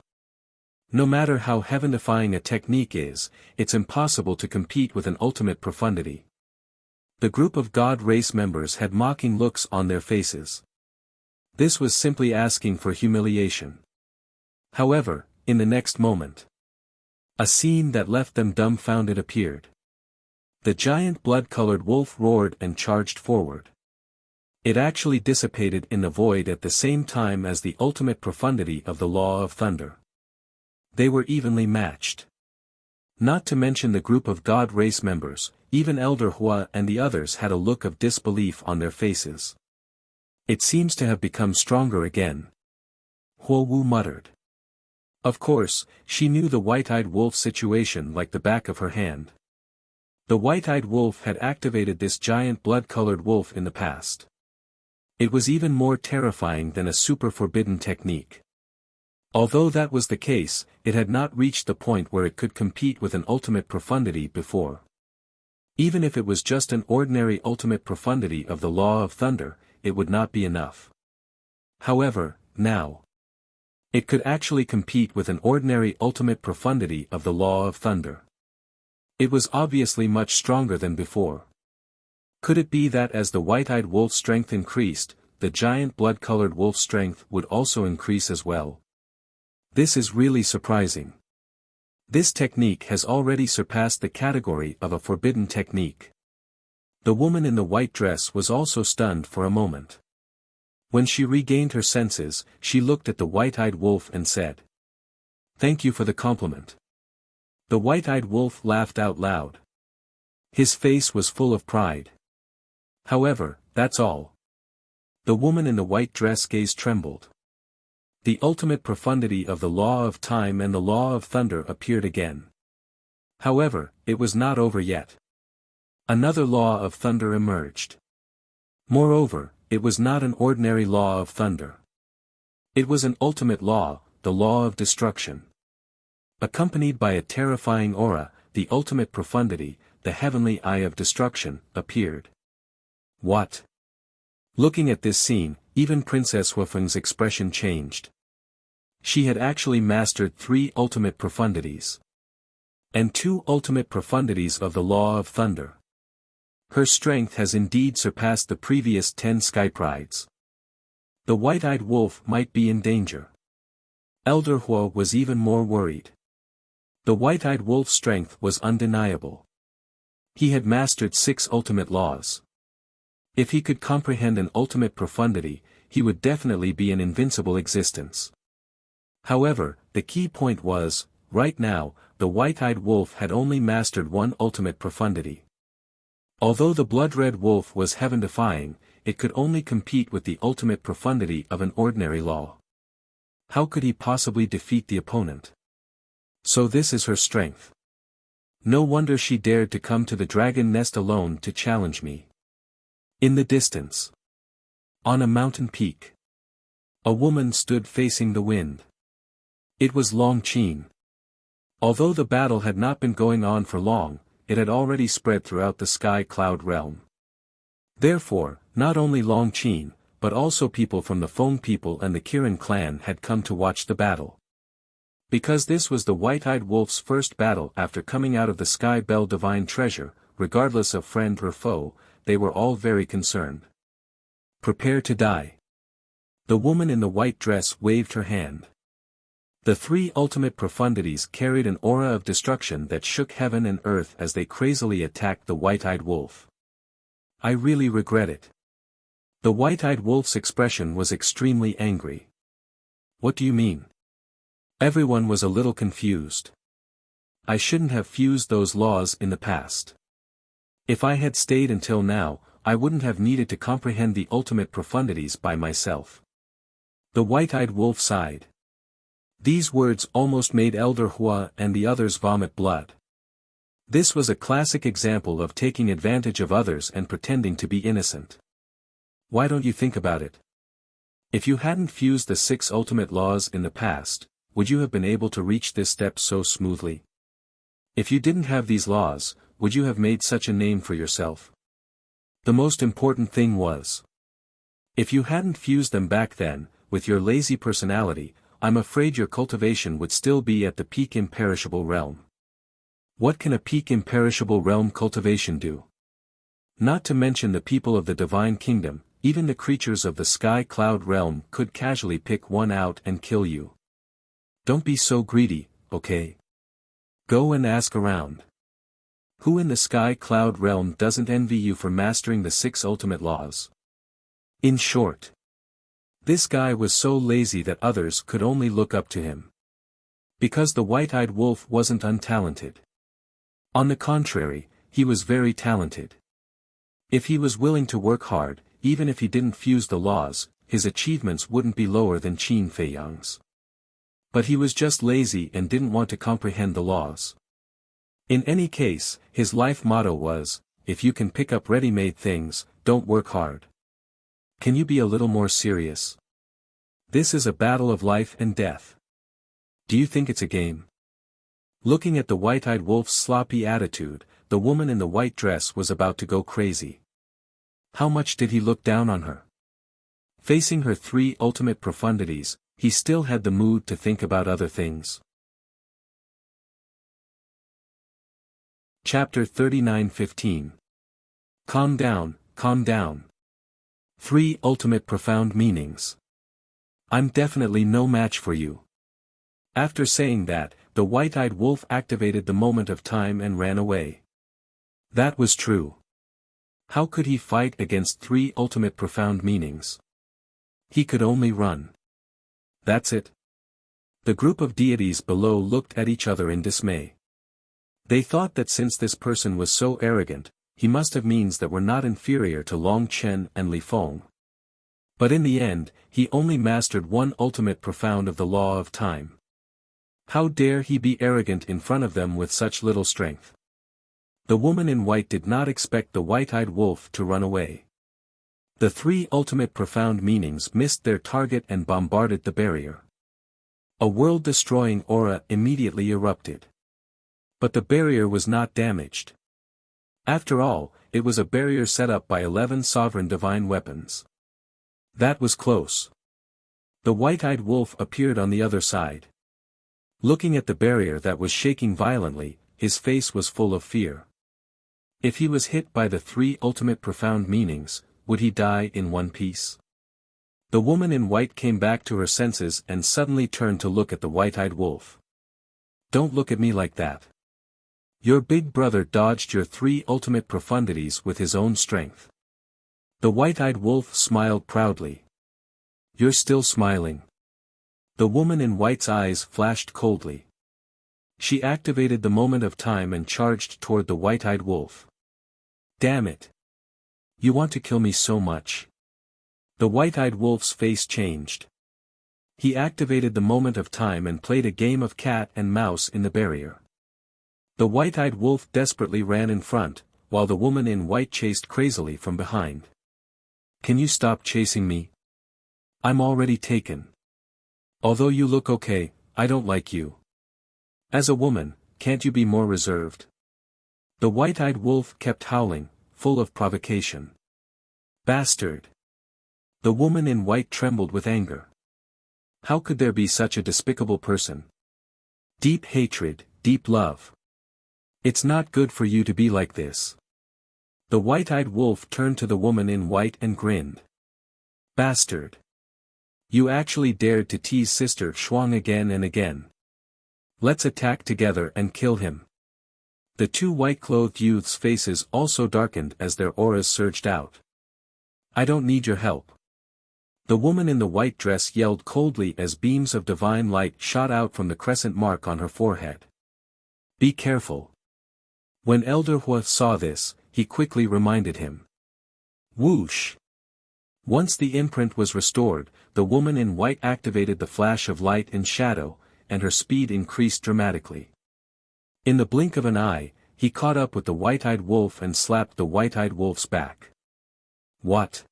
No matter how heaven-defying a technique is, it's impossible to compete with an ultimate profundity. The group of God race members had mocking looks on their faces. This was simply asking for humiliation. However, in the next moment, a scene that left them dumbfounded appeared. The giant blood-colored wolf roared and charged forward. It actually dissipated in the void at the same time as the ultimate profundity of the law of thunder. They were evenly matched. Not to mention the group of God race members, even Elder Hua and the others had a look of disbelief on their faces. It seems to have become stronger again. Huo Wu muttered. Of course, she knew the white-eyed wolf situation like the back of her hand. The white-eyed wolf had activated this giant blood-colored wolf in the past. It was even more terrifying than a super forbidden technique. Although that was the case, it had not reached the point where it could compete with an ultimate profundity before. Even if it was just an ordinary ultimate profundity of the law of thunder, it would not be enough. However, now, it could actually compete with an ordinary ultimate profundity of the law of thunder. It was obviously much stronger than before. Could it be that as the white-eyed wolf's strength increased, the giant blood-colored wolf's strength would also increase as well? This is really surprising. This technique has already surpassed the category of a forbidden technique. The woman in the white dress was also stunned for a moment. When she regained her senses, she looked at the white-eyed wolf and said, "Thank you for the compliment." The white-eyed wolf laughed out loud. His face was full of pride. However, that's all. The woman in the white dress gaze trembled. The ultimate profundity of the law of time and the law of thunder appeared again. However, it was not over yet. Another law of thunder emerged. Moreover, it was not an ordinary law of thunder. It was an ultimate law, the law of destruction. Accompanied by a terrifying aura, the ultimate profundity, the heavenly eye of destruction, appeared. What? Looking at this scene, even Princess Huafeng's expression changed. She had actually mastered 3 ultimate profundities. And 2 ultimate profundities of the law of thunder. Her strength has indeed surpassed the previous 10 sky prides. The white-eyed wolf might be in danger. Elder Hua was even more worried. The white-eyed wolf's strength was undeniable. He had mastered 6 ultimate laws. If he could comprehend an ultimate profundity, he would definitely be an invincible existence. However, the key point was, right now, the white-eyed wolf had only mastered one ultimate profundity. Although the blood-red wolf was heaven-defying, it could only compete with the ultimate profundity of an ordinary law. How could he possibly defeat the opponent? So this is her strength. No wonder she dared to come to the dragon nest alone to challenge me. In the distance, on a mountain peak, a woman stood facing the wind. It was Long Qin. Although the battle had not been going on for long, it had already spread throughout the sky cloud realm. Therefore, not only Long Qin, but also people from the Feng people and the Kirin clan had come to watch the battle. Because this was the white-eyed wolf's first battle after coming out of the Sky Bell divine treasure, regardless of friend or foe, they were all very concerned. Prepare to die. The woman in the white dress waved her hand. The three ultimate profundities carried an aura of destruction that shook heaven and earth as they crazily attacked the white-eyed wolf. I really regret it. The white-eyed wolf's expression was extremely angry. What do you mean? Everyone was a little confused. I shouldn't have fused those laws in the past. If I had stayed until now, I wouldn't have needed to comprehend the ultimate profundities by myself. The white-eyed wolf sighed. These words almost made Elder Hua and the others vomit blood. This was a classic example of taking advantage of others and pretending to be innocent. Why don't you think about it? If you hadn't fused the 6 ultimate laws in the past, would you have been able to reach this step so smoothly? If you didn't have these laws, would you have made such a name for yourself? The most important thing was, if you hadn't fused them back then, with your lazy personality, I'm afraid your cultivation would still be at the peak imperishable realm. What can a peak imperishable realm cultivation do? Not to mention the people of the divine kingdom, even the creatures of the sky cloud realm could casually pick one out and kill you. Don't be so greedy, okay? Go and ask around. Who in the sky cloud realm doesn't envy you for mastering the 6 ultimate laws? In short, this guy was so lazy that others could only look up to him. Because the white-eyed wolf wasn't untalented. On the contrary, he was very talented. If he was willing to work hard, even if he didn't fuse the laws, his achievements wouldn't be lower than Qin Feiyang's. But he was just lazy and didn't want to comprehend the laws. In any case, his life motto was, if you can pick up ready-made things, don't work hard. Can you be a little more serious? This is a battle of life and death. Do you think it's a game? Looking at the white-eyed wolf's sloppy attitude, the woman in the white dress was about to go crazy. How much did he look down on her? Facing her 3 ultimate profundities, he still had the mood to think about other things. Chapter 39:15. Calm down, calm down. 3 ultimate profound meanings. I'm definitely no match for you. After saying that, the white-eyed wolf activated the moment of time and ran away. That was true. How could he fight against 3 ultimate profound meanings? He could only run. That's it. The group of deities below looked at each other in dismay. They thought that since this person was so arrogant, he must have means that were not inferior to Long Chen and Li Feng. But in the end, he only mastered 1 ultimate profound of the law of time. How dare he be arrogant in front of them with such little strength? The woman in white did not expect the white-eyed wolf to run away. The 3 ultimate profound meanings missed their target and bombarded the barrier. A world-destroying aura immediately erupted. But the barrier was not damaged. After all, it was a barrier set up by 11 sovereign divine weapons. That was close. The white-eyed wolf appeared on the other side. Looking at the barrier that was shaking violently, his face was full of fear. If he was hit by the 3 ultimate profound meanings, would he die in one piece? The woman in white came back to her senses and suddenly turned to look at the white-eyed wolf. Don't look at me like that. Your big brother dodged your 3 ultimate profundities with his own strength. The white-eyed wolf smiled proudly. You're still smiling. The woman in white's eyes flashed coldly. She activated the moment of time and charged toward the white-eyed wolf. Damn it! You want to kill me so much? The white-eyed wolf's face changed. He activated the moment of time and played a game of cat and mouse in the barrier. The white-eyed wolf desperately ran in front, while the woman in white chased crazily from behind. Can you stop chasing me? I'm already taken. Although you look okay, I don't like you. As a woman, can't you be more reserved? The white-eyed wolf kept howling, full of provocation. Bastard! The woman in white trembled with anger. How could there be such a despicable person? Deep hatred, deep love. It's not good for you to be like this. The white-eyed wolf turned to the woman in white and grinned. Bastard! You actually dared to tease Sister Shuang again and again. Let's attack together and kill him. The two white-clothed youths' faces also darkened as their auras surged out. I don't need your help. The woman in the white dress yelled coldly as beams of divine light shot out from the crescent mark on her forehead. Be careful. When Elder Hua saw this, he quickly reminded him. Whoosh! Once the imprint was restored, the woman in white activated the flash of light and shadow, and her speed increased dramatically. In the blink of an eye, he caught up with the white-eyed wolf and slapped the white-eyed wolf's back. What?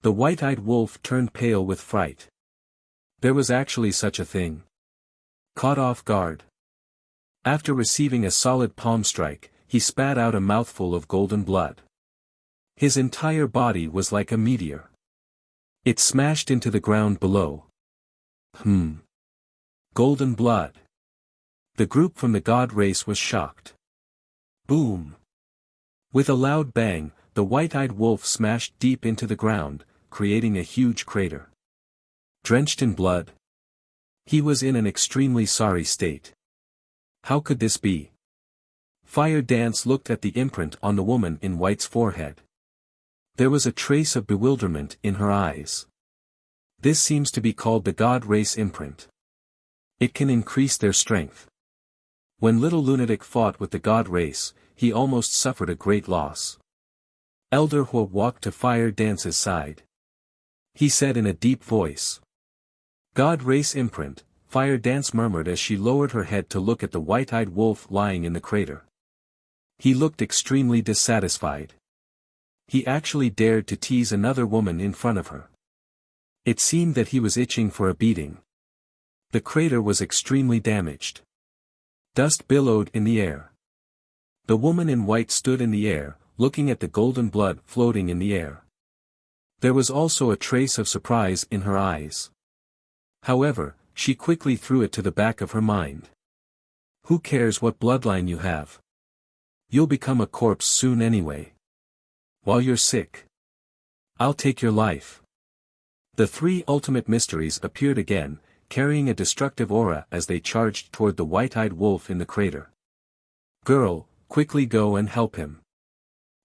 The white-eyed wolf turned pale with fright. There was actually such a thing. Caught off guard. After receiving a solid palm strike, he spat out a mouthful of golden blood. His entire body was like a meteor. It smashed into the ground below. Golden blood. The group from the god race was shocked. Boom! With a loud bang, the white-eyed wolf smashed deep into the ground, creating a huge crater. Drenched in blood. He was in an extremely sorry state. How could this be? Fire Dance looked at the imprint on the woman in white's forehead. There was a trace of bewilderment in her eyes. This seems to be called the god race imprint. It can increase their strength. When Little Lunatic fought with the god race, he almost suffered a great loss. Elder Hua walked to Fire Dance's side. He said in a deep voice. God race imprint, Fire Dance murmured as she lowered her head to look at the white-eyed wolf lying in the crater. He looked extremely dissatisfied. He actually dared to tease another woman in front of her. It seemed that he was itching for a beating. The crater was extremely damaged. Dust billowed in the air. The woman in white stood in the air, looking at the golden blood floating in the air. There was also a trace of surprise in her eyes. However, she quickly threw it to the back of her mind. Who cares what bloodline you have? You'll become a corpse soon anyway. While you're sick, I'll take your life. The three ultimate mysteries appeared again, carrying a destructive aura as they charged toward the white-eyed wolf in the crater. Girl, quickly go and help him.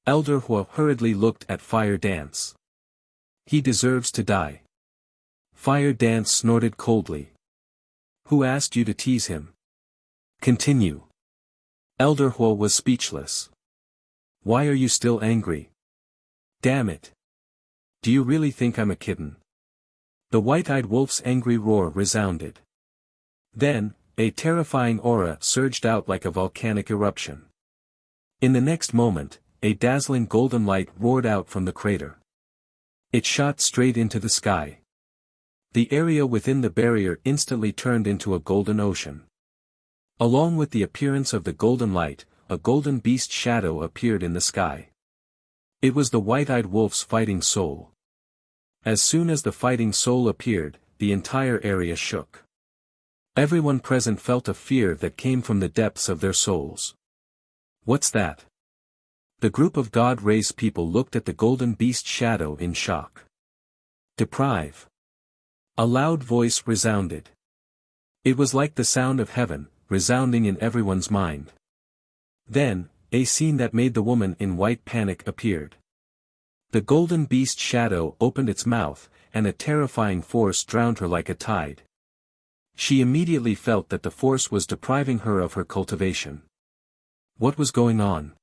Elder Hua hurriedly looked at Fire Dance. He deserves to die. Fire Dance snorted coldly. Who asked you to tease him? Continue. Elder Hua was speechless. Why are you still angry? Damn it. Do you really think I'm a kitten? The white-eyed wolf's angry roar resounded. Then, a terrifying aura surged out like a volcanic eruption. In the next moment, a dazzling golden light roared out from the crater. It shot straight into the sky. The area within the barrier instantly turned into a golden ocean. Along with the appearance of the golden light, a golden beast shadow appeared in the sky. It was the white-eyed wolf's fighting soul. As soon as the fighting soul appeared, the entire area shook. Everyone present felt a fear that came from the depths of their souls. What's that? The group of god race people looked at the golden beast shadow in shock. Deprive. A loud voice resounded. It was like the sound of heaven, resounding in everyone's mind. Then, a scene that made the woman in white panic appeared. The golden beast shadow opened its mouth, and a terrifying force drowned her like a tide. She immediately felt that the force was depriving her of her cultivation. What was going on?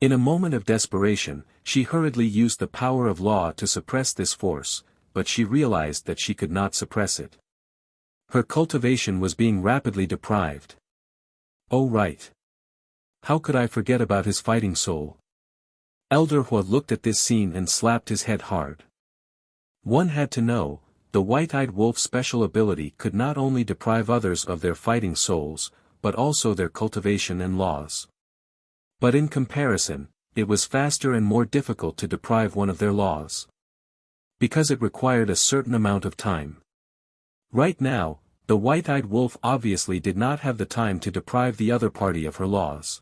In a moment of desperation, she hurriedly used the power of law to suppress this force, but she realized that she could not suppress it. Her cultivation was being rapidly deprived. Oh right. How could I forget about his fighting soul? Elder Hua looked at this scene and slapped his head hard. One had to know, the white-eyed wolf's special ability could not only deprive others of their fighting souls, but also their cultivation and laws. But in comparison, it was faster and more difficult to deprive one of their laws. Because it required a certain amount of time. Right now, the white-eyed wolf obviously did not have the time to deprive the other party of her laws.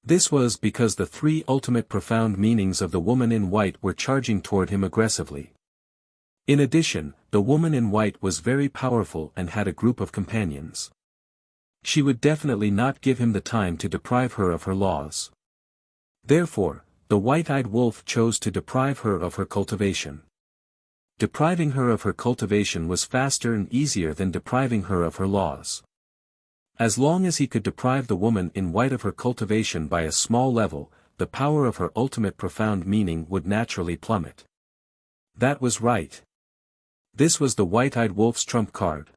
This was because the three ultimate profound meanings of the woman in white were charging toward him aggressively. In addition, the woman in white was very powerful and had a group of companions. She would definitely not give him the time to deprive her of her laws. Therefore, the white-eyed wolf chose to deprive her of her cultivation. Depriving her of her cultivation was faster and easier than depriving her of her laws. As long as he could deprive the woman in white of her cultivation by a small level, the power of her ultimate profound meaning would naturally plummet. That was right. This was the white-eyed wolf's trump card.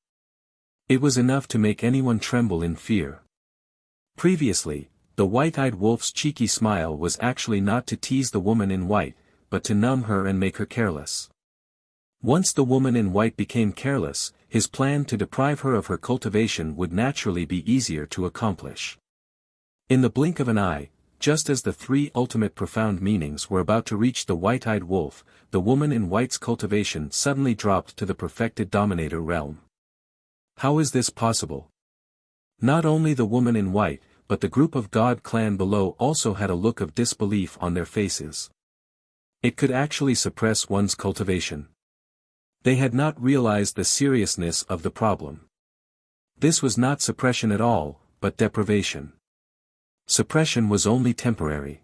It was enough to make anyone tremble in fear. Previously, the white-eyed wolf's cheeky smile was actually not to tease the woman in white, but to numb her and make her careless. Once the woman in white became careless, his plan to deprive her of her cultivation would naturally be easier to accomplish. In the blink of an eye, just as the three ultimate profound meanings were about to reach the white-eyed wolf, the woman in white's cultivation suddenly dropped to the perfected dominator realm. How is this possible? Not only the woman in white, but the group of God clan below also had a look of disbelief on their faces. It could actually suppress one's cultivation. They had not realized the seriousness of the problem. This was not suppression at all, but deprivation. Suppression was only temporary.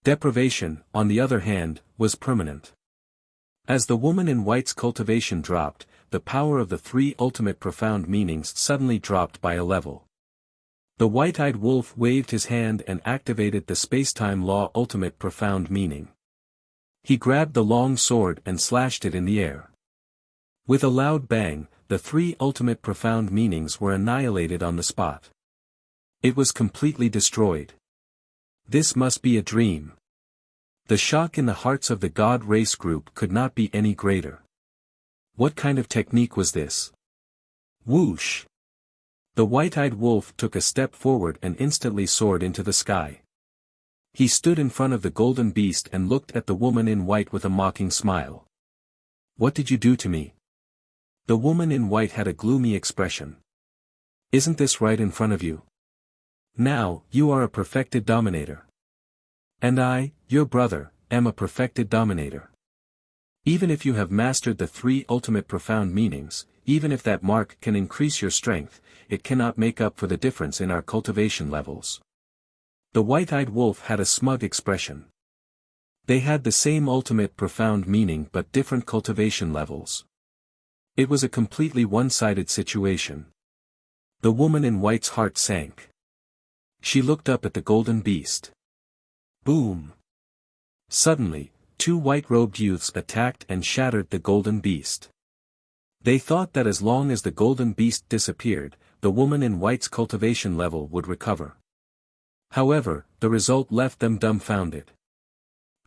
Deprivation, on the other hand, was permanent. As the woman in white's cultivation dropped, the power of the three ultimate profound meanings suddenly dropped by a level. The white-eyed wolf waved his hand and activated the space-time law ultimate profound meaning. He grabbed the long sword and slashed it in the air. With a loud bang, the three ultimate profound meanings were annihilated on the spot. It was completely destroyed. This must be a dream. The shock in the hearts of the God race group could not be any greater. What kind of technique was this? Whoosh! The white-eyed wolf took a step forward and instantly soared into the sky. He stood in front of the golden beast and looked at the woman in white with a mocking smile. What did you do to me? The woman in white had a gloomy expression. Isn't this right in front of you? Now, you are a perfected dominator. And I, your brother, am a perfected dominator. Even if you have mastered the three ultimate profound meanings, even if that mark can increase your strength, it cannot make up for the difference in our cultivation levels. The white-eyed wolf had a smug expression. They had the same ultimate profound meaning but different cultivation levels. It was a completely one-sided situation. The woman in white's heart sank. She looked up at the golden beast. Boom! Suddenly, two white-robed youths attacked and shattered the golden beast. They thought that as long as the golden beast disappeared, the woman in white's cultivation level would recover. However, the result left them dumbfounded.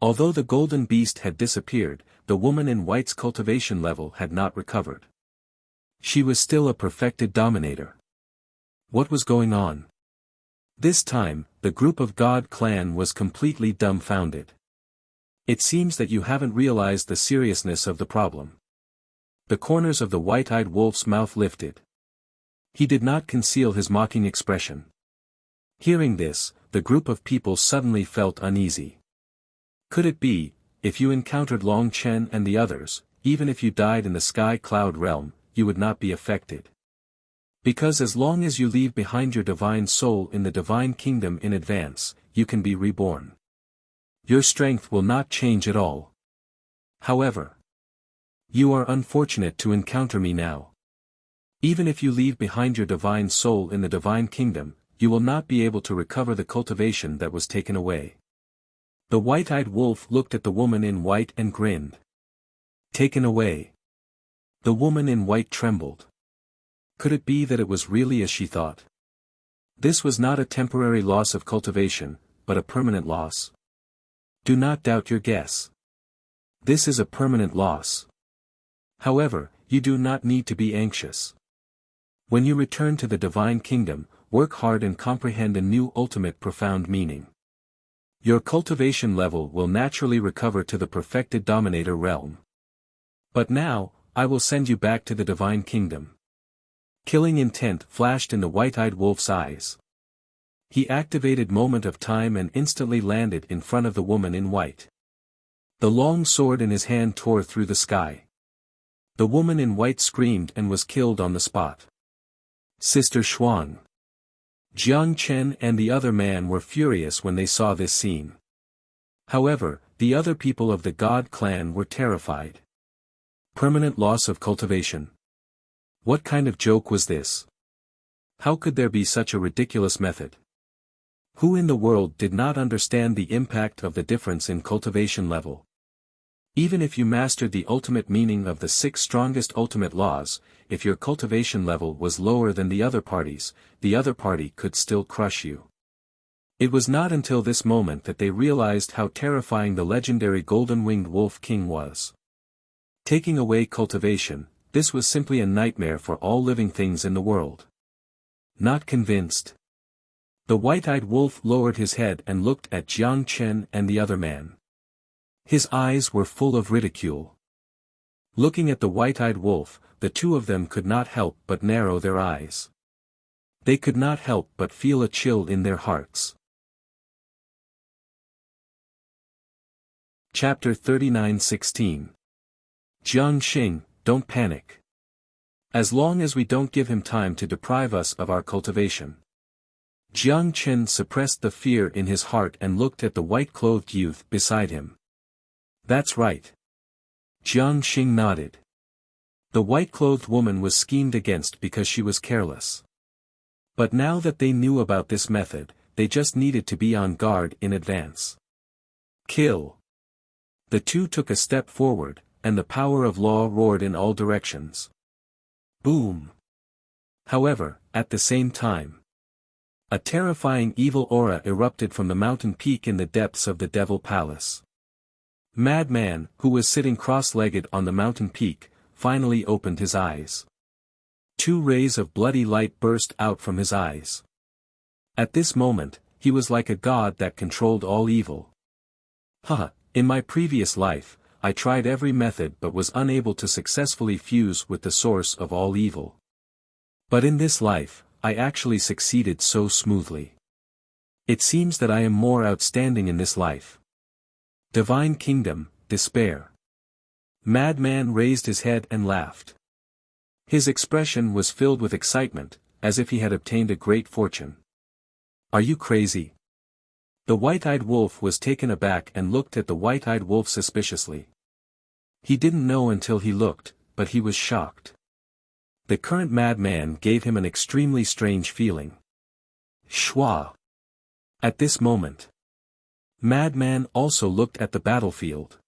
Although the golden beast had disappeared, the woman in white's cultivation level had not recovered. She was still a perfected dominator. What was going on? This time, the group of God clan was completely dumbfounded. It seems that you haven't realized the seriousness of the problem. The corners of the white-eyed wolf's mouth lifted. He did not conceal his mocking expression. Hearing this, the group of people suddenly felt uneasy. Could it be, if you encountered Long Chen and the others, even if you died in the sky cloud realm, you would not be affected? Because as long as you leave behind your divine soul in the divine kingdom in advance, you can be reborn. Your strength will not change at all. However, you are unfortunate to encounter me now. Even if you leave behind your divine soul in the divine kingdom, you will not be able to recover the cultivation that was taken away. The white-eyed wolf looked at the woman in white and grinned. Taken away. The woman in white trembled. Could it be that it was really as she thought? This was not a temporary loss of cultivation, but a permanent loss. Do not doubt your guess. This is a permanent loss. However, you do not need to be anxious. When you return to the divine kingdom, work hard and comprehend a new ultimate profound meaning. Your cultivation level will naturally recover to the perfected dominator realm. But now, I will send you back to the divine kingdom. Killing intent flashed in the white-eyed wolf's eyes. He activated Moment of Time and instantly landed in front of the woman in white. The long sword in his hand tore through the sky. The woman in white screamed and was killed on the spot. Sister Xuan, Jiang Chen and the other man were furious when they saw this scene. However, the other people of the God clan were terrified. Permanent loss of cultivation. What kind of joke was this? How could there be such a ridiculous method? Who in the world did not understand the impact of the difference in cultivation level? Even if you mastered the ultimate meaning of the 6 strongest ultimate laws, if your cultivation level was lower than the other party could still crush you. It was not until this moment that they realized how terrifying the legendary golden-winged wolf king was. Taking away cultivation, this was simply a nightmare for all living things in the world. Not convinced. The white-eyed wolf lowered his head and looked at Jiang Chen and the other man. His eyes were full of ridicule. Looking at the white-eyed wolf, the two of them could not help but narrow their eyes. They could not help but feel a chill in their hearts. Chapter 39:16. Jiang Xing, don't panic. As long as we don't give him time to deprive us of our cultivation. Jiang Chen suppressed the fear in his heart and looked at the white-clothed youth beside him. That's right. Jiang Xing nodded. The white-clothed woman was schemed against because she was careless. But now that they knew about this method, they just needed to be on guard in advance. Kill. The two took a step forward, and the power of law roared in all directions. Boom. However, at the same time, a terrifying evil aura erupted from the mountain peak in the depths of the Devil Palace. Madman, who was sitting cross-legged on the mountain peak, finally opened his eyes. 2 rays of bloody light burst out from his eyes. At this moment, he was like a god that controlled all evil. In my previous life, I tried every method but was unable to successfully fuse with the source of all evil. But in this life, I actually succeeded so smoothly. It seems that I am more outstanding in this life. Divine Kingdom, despair. Madman raised his head and laughed. His expression was filled with excitement, as if he had obtained a great fortune. Are you crazy? The white-eyed wolf was taken aback and looked at the white-eyed wolf suspiciously. He didn't know until he looked, but he was shocked. The current madman gave him an extremely strange feeling. Shua. At this moment, Madman also looked at the battlefield.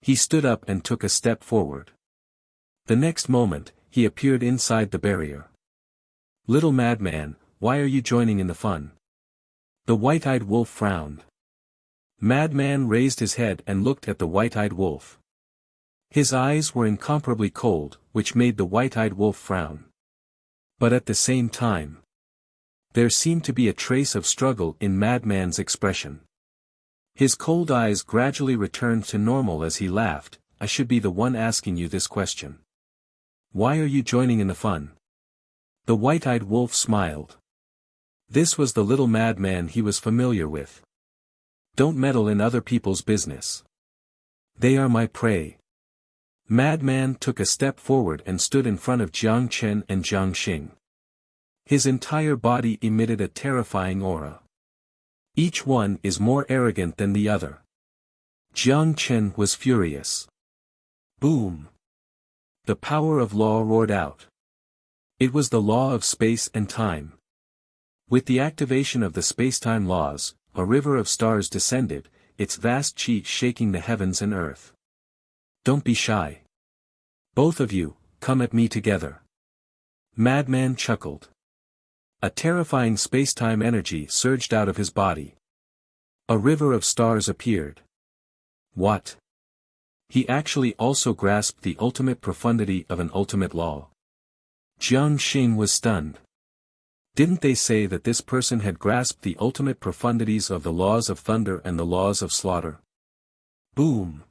He stood up and took a step forward. The next moment, he appeared inside the barrier. Little Madman, why are you joining in the fun? The white-eyed wolf frowned. Madman raised his head and looked at the white-eyed wolf. His eyes were incomparably cold, which made the white-eyed wolf frown. But at the same time, there seemed to be a trace of struggle in Madman's expression. His cold eyes gradually returned to normal as he laughed. I should be the one asking you this question. Why are you joining in the fun? The white-eyed wolf smiled. This was the little madman he was familiar with. Don't meddle in other people's business. They are my prey. Madman took a step forward and stood in front of Jiang Chen and Jiang Xing. His entire body emitted a terrifying aura. Each one is more arrogant than the other. Jiang Chen was furious. Boom! The power of law roared out. It was the law of space and time. With the activation of the spacetime laws, a river of stars descended, its vast chi shaking the heavens and earth. Don't be shy. Both of you, come at me together. Madman chuckled. A terrifying spacetime energy surged out of his body. A river of stars appeared. What? He actually also grasped the ultimate profundity of an ultimate law. Jiang Xing was stunned. Didn't they say that this person had grasped the ultimate profundities of the laws of thunder and the laws of slaughter? Boom!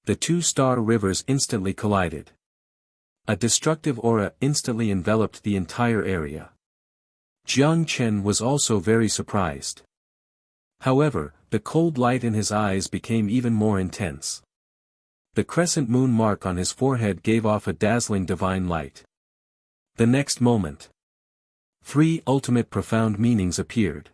The two star rivers instantly collided. A destructive aura instantly enveloped the entire area. Jiang Chen was also very surprised. However, the cold light in his eyes became even more intense. The crescent moon mark on his forehead gave off a dazzling divine light. The next moment, 3 ultimate profound meanings appeared.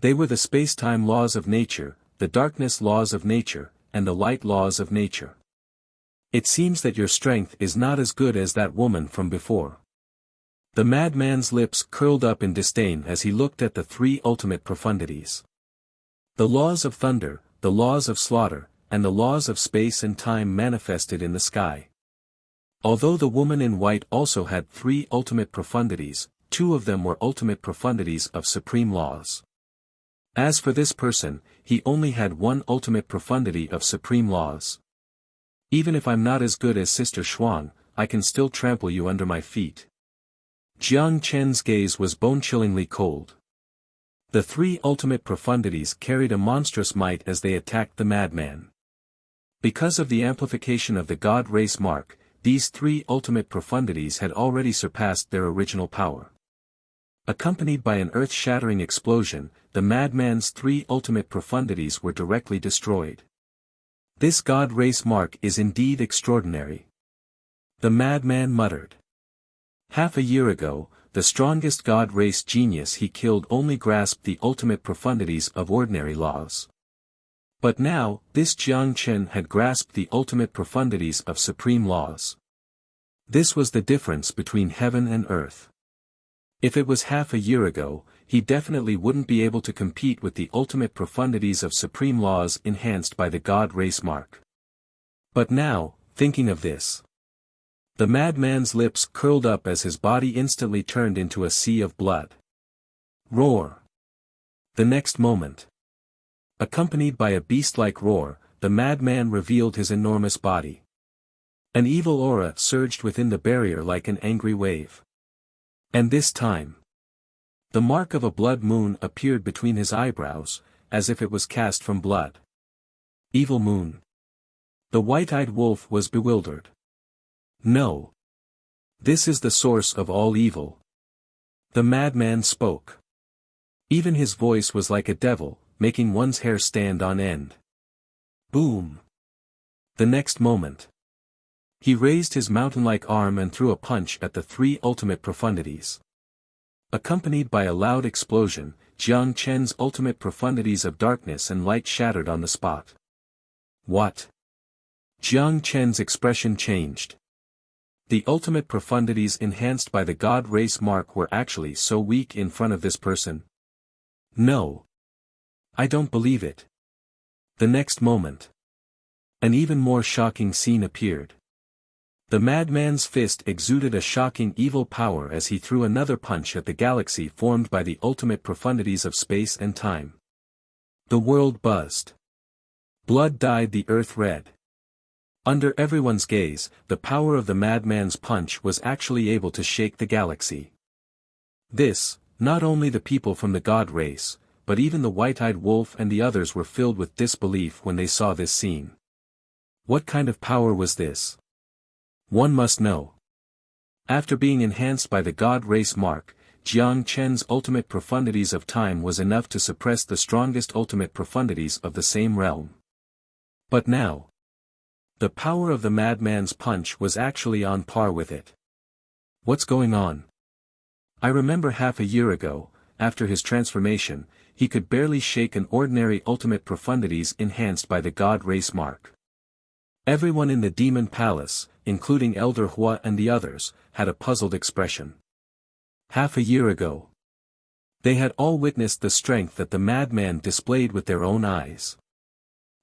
They were the space-time laws of nature, the darkness laws of nature, and the light laws of nature. It seems that your strength is not as good as that woman from before. The madman's lips curled up in disdain as he looked at the 3 ultimate profundities. The laws of thunder, the laws of slaughter, and the laws of space and time manifested in the sky. Although the woman in white also had 3 ultimate profundities, 2 of them were ultimate profundities of supreme laws. As for this person, he only had 1 ultimate profundity of supreme laws. Even if I'm not as good as Sister Xuan, I can still trample you under my feet. Jiang Chen's gaze was bone-chillingly cold. The 3 ultimate profundities carried a monstrous might as they attacked the madman. Because of the amplification of the God race mark, these 3 ultimate profundities had already surpassed their original power. Accompanied by an earth-shattering explosion, the madman's 3 ultimate profundities were directly destroyed. This God race mark is indeed extraordinary. The madman muttered. Half a year ago, the strongest God race genius he killed only grasped the ultimate profundities of ordinary laws. But now, this Jiang Chen had grasped the ultimate profundities of supreme laws. This was the difference between heaven and earth. If it was half a year ago, he definitely wouldn't be able to compete with the ultimate profundities of supreme laws enhanced by the God race mark. But now, thinking of this, the madman's lips curled up as his body instantly turned into a sea of blood. Roar! The next moment, accompanied by a beast-like roar, the madman revealed his enormous body. An evil aura surged within the barrier like an angry wave. And this time, the mark of a blood moon appeared between his eyebrows, as if it was cast from blood. Evil moon. The white-eyed wolf was bewildered. No. This is the source of all evil. The madman spoke. Even his voice was like a devil, making one's hair stand on end. Boom. The next moment, he raised his mountain-like arm and threw a punch at the 3 ultimate profundities. Accompanied by a loud explosion, Jiang Chen's ultimate profundities of darkness and light shattered on the spot. What? Jiang Chen's expression changed. The ultimate profundities enhanced by the God race mark were actually so weak in front of this person. No. I don't believe it. The next moment, an even more shocking scene appeared. The madman's fist exuded a shocking evil power as he threw another punch at the galaxy formed by the ultimate profundities of space and time. The world buzzed. Blood dyed the earth red. Under everyone's gaze, the power of the madman's punch was actually able to shake the galaxy. This, not only the people from the God race, but even the white-eyed wolf and the others were filled with disbelief when they saw this scene. What kind of power was this? One must know. After being enhanced by the God race mark, Jiang Chen's ultimate profundities of time was enough to suppress the strongest ultimate profundities of the same realm. But now, the power of the madman's punch was actually on par with it. What's going on? I remember half a year ago, after his transformation, he could barely shake an ordinary ultimate profundities enhanced by the God race mark. Everyone in the demon palace, including Elder Hua and the others, had a puzzled expression. Half a year ago, they had all witnessed the strength that the madman displayed with their own eyes.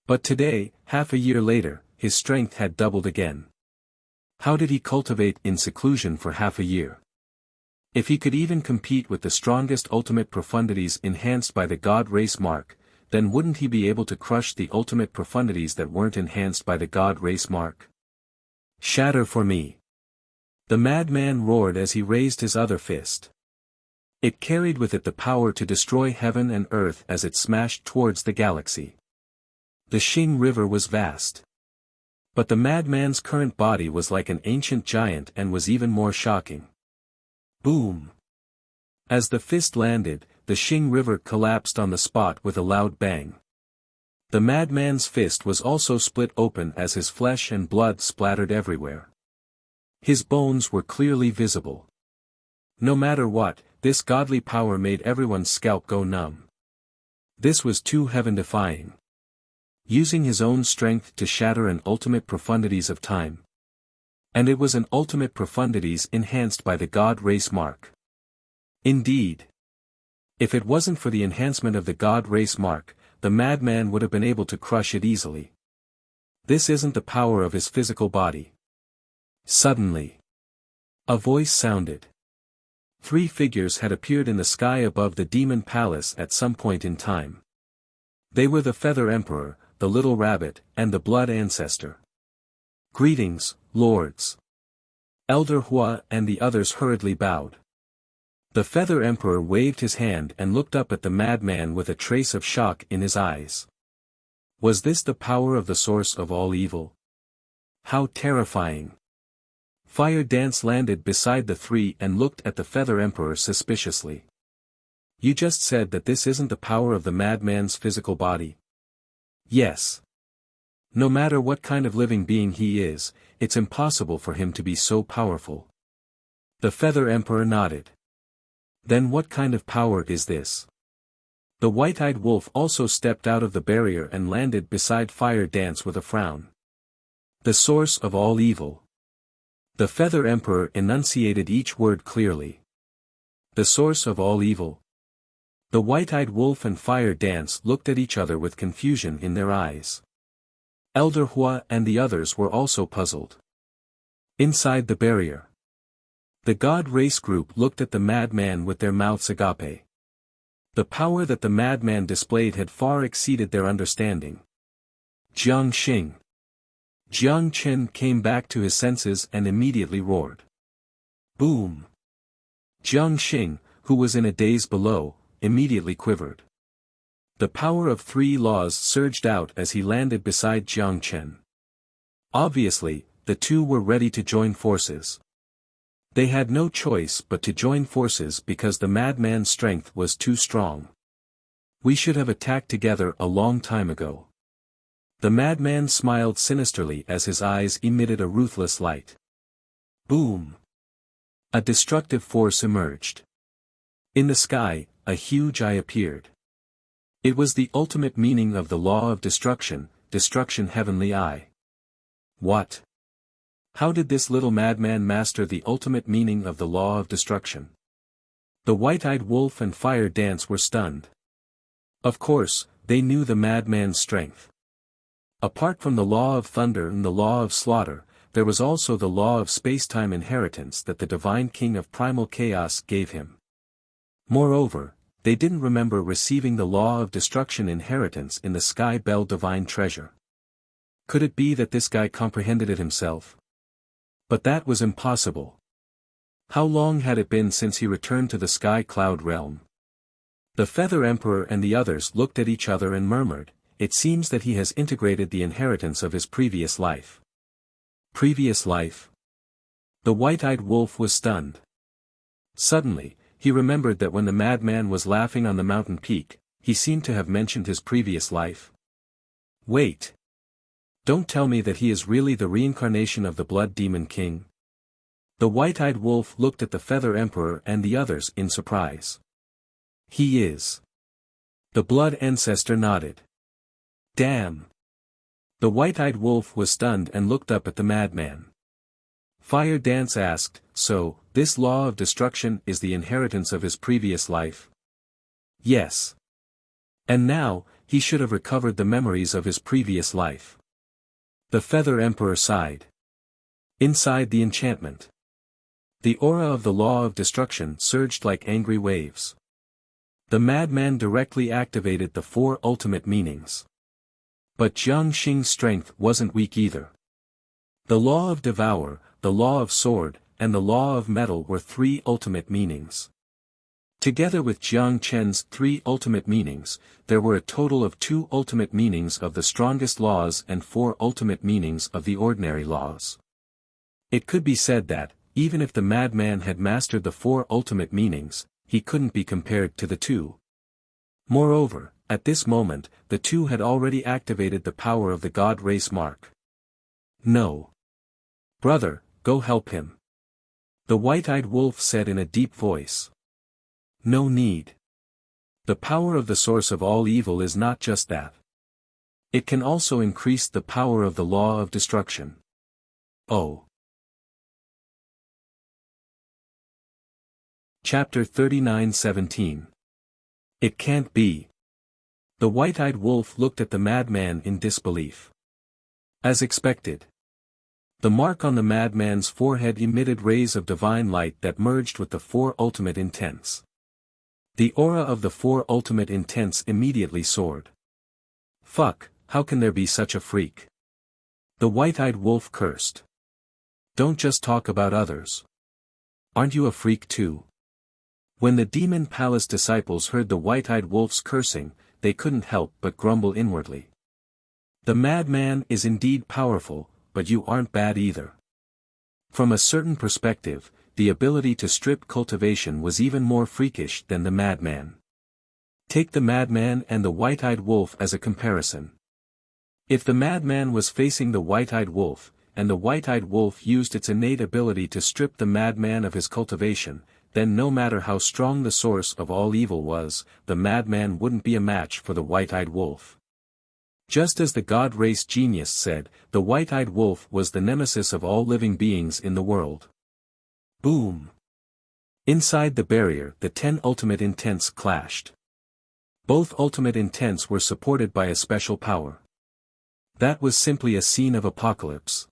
But today, half a year later, his strength had doubled again. How did he cultivate in seclusion for half a year? If he could even compete with the strongest ultimate profundities enhanced by the God race mark, then wouldn't he be able to crush the ultimate profundities that weren't enhanced by the God race mark? Shatter for me! The madman roared as he raised his other fist. It carried with it the power to destroy heaven and earth as it smashed towards the galaxy. The Xing River was vast. But the madman's current body was like an ancient giant and was even more shocking. Boom! As the fist landed, the Xing River collapsed on the spot with a loud bang. The madman's fist was also split open as his flesh and blood splattered everywhere. His bones were clearly visible. No matter what, this godly power made everyone's scalp go numb. This was too heaven-defying. Using his own strength to shatter an ultimate profundities of time. And it was an ultimate profundities enhanced by the God race mark. Indeed. If it wasn't for the enhancement of the God race mark, the madman would have been able to crush it easily. This isn't the power of his physical body. Suddenly, a voice sounded. 3 figures had appeared in the sky above the demon palace at some point in time. They were the Feather Emperor, the Little Rabbit, and the Blood Ancestor. Greetings, lords. Elder Hua and the others hurriedly bowed. The Feather Emperor waved his hand and looked up at the madman with a trace of shock in his eyes. Was this the power of the source of all evil? How terrifying! Fire Dance landed beside the 3 and looked at the Feather Emperor suspiciously. You just said that this isn't the power of the madman's physical body? Yes. No matter what kind of living being he is, it's impossible for him to be so powerful. The Feather Emperor nodded. Then what kind of power is this? The white-eyed wolf also stepped out of the barrier and landed beside Fire Dance with a frown. The source of all evil. The Feather Emperor enunciated each word clearly. The source of all evil. The white-eyed wolf and Fire Dance looked at each other with confusion in their eyes. Elder Hua and the others were also puzzled. Inside the barrier, the God race group looked at the madman with their mouths agape. The power that the madman displayed had far exceeded their understanding. Jiang Xing. Jiang Chen came back to his senses and immediately roared. Boom! Jiang Xing, who was in a daze below, immediately quivered. The power of 3 laws surged out as he landed beside Jiang Chen. Obviously, the 2 were ready to join forces. They had no choice but to join forces because the madman's strength was too strong. We should have attacked together a long time ago. The madman smiled sinisterly as his eyes emitted a ruthless light. Boom! A destructive force emerged. In the sky, a huge eye appeared. It was the ultimate meaning of the law of destruction, destruction heavenly eye. What? How did this little madman master the ultimate meaning of the law of destruction? The white-eyed wolf and Fire Dance were stunned. Of course, they knew the madman's strength. Apart from the law of thunder and the law of slaughter, there was also the law of space-time inheritance that the divine king of primal chaos gave him. Moreover, they didn't remember receiving the law of destruction inheritance in the Sky Bell divine treasure. Could it be that this guy comprehended it himself? But that was impossible. How long had it been since he returned to the Sky Cloud realm? The Feather Emperor and the others looked at each other and murmured, it seems that he has integrated the inheritance of his previous life. Previous life? The white-eyed wolf was stunned. Suddenly, he remembered that when the madman was laughing on the mountain peak, he seemed to have mentioned his previous life. Wait! Don't tell me that he is really the reincarnation of the Blood Demon King. The white-eyed wolf looked at the Feather Emperor and the others in surprise. He is. The Blood Ancestor nodded. Damn! The white-eyed wolf was stunned and looked up at the madman. Fire Dance asked, so, this law of destruction is the inheritance of his previous life? Yes. And now, he should have recovered the memories of his previous life. The Feather Emperor sighed. Inside the enchantment, the aura of the law of destruction surged like angry waves. The madman directly activated the 4 ultimate meanings. But Jiang Xing's strength wasn't weak either. The law of devour, the law of sword, and the law of metal were 3 ultimate meanings. Together with Jiang Chen's 3 ultimate meanings, there were a total of 2 ultimate meanings of the strongest laws and 4 ultimate meanings of the ordinary laws. It could be said that, even if the madman had mastered the 4 ultimate meanings, he couldn't be compared to the 2. Moreover, at this moment, the 2 had already activated the power of the God race mark. No. Brother, go help him. The white-eyed wolf said in a deep voice. No need. The power of the source of all evil is not just that. It can also increase the power of the law of destruction. Oh. Chapter 39:17. It can't be. The white-eyed wolf looked at the madman in disbelief. As expected. The mark on the madman's forehead emitted rays of divine light that merged with the 4 ultimate intents. The aura of the 4 ultimate intents immediately soared. Fuck, how can there be such a freak? The white-eyed wolf cursed. Don't just talk about others. Aren't you a freak too? When the Demon Palace disciples heard the white-eyed wolf's cursing, they couldn't help but grumble inwardly. The madman is indeed powerful, but you aren't bad either. From a certain perspective, the ability to strip cultivation was even more freakish than the madman. Take the madman and the white-eyed wolf as a comparison. If the madman was facing the white-eyed wolf, and the white-eyed wolf used its innate ability to strip the madman of his cultivation, then no matter how strong the source of all evil was, the madman wouldn't be a match for the white-eyed wolf. Just as the God race genius said, the white-eyed wolf was the nemesis of all living beings in the world. Boom! Inside the barrier, the 10 ultimate intents clashed. Both ultimate intents were supported by a special power. That was simply a scene of apocalypse.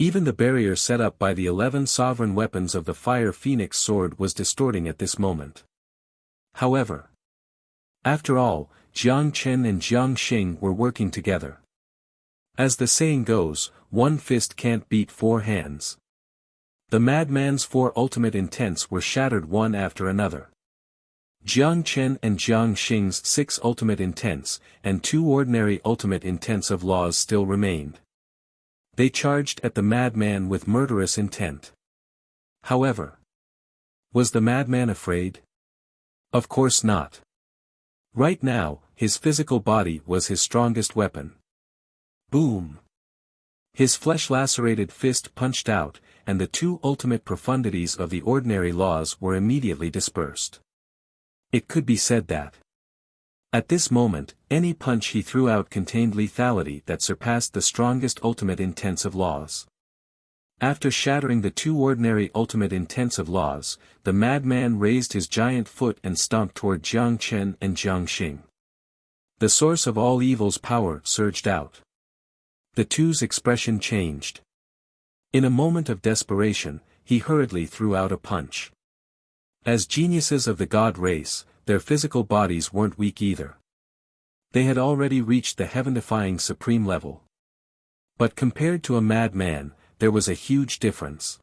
Even the barrier set up by the 11 sovereign weapons of the Fire Phoenix sword was distorting at this moment. However, after all, Jiang Chen and Jiang Xing were working together. As the saying goes, one fist can't beat 4 hands. The madman's 4 ultimate intents were shattered one after another. Jiang Chen and Jiang Xing's 6 ultimate intents, and 2 ordinary ultimate intents of laws still remained. They charged at the madman with murderous intent. However, was the madman afraid? Of course not. Right now, his physical body was his strongest weapon. Boom! His flesh-lacerated fist punched out, and the 2 ultimate profundities of the ordinary laws were immediately dispersed. It could be said that, at this moment, any punch he threw out contained lethality that surpassed the strongest ultimate intents of laws. After shattering the 2 ordinary ultimate intents of laws, the madman raised his giant foot and stomped toward Jiang Chen and Jiang Xing. The source of all evil's power surged out. The two's expression changed. In a moment of desperation, he hurriedly threw out a punch. As geniuses of the God race, their physical bodies weren't weak either. They had already reached the heaven-defying supreme level. But compared to a madman, there was a huge difference.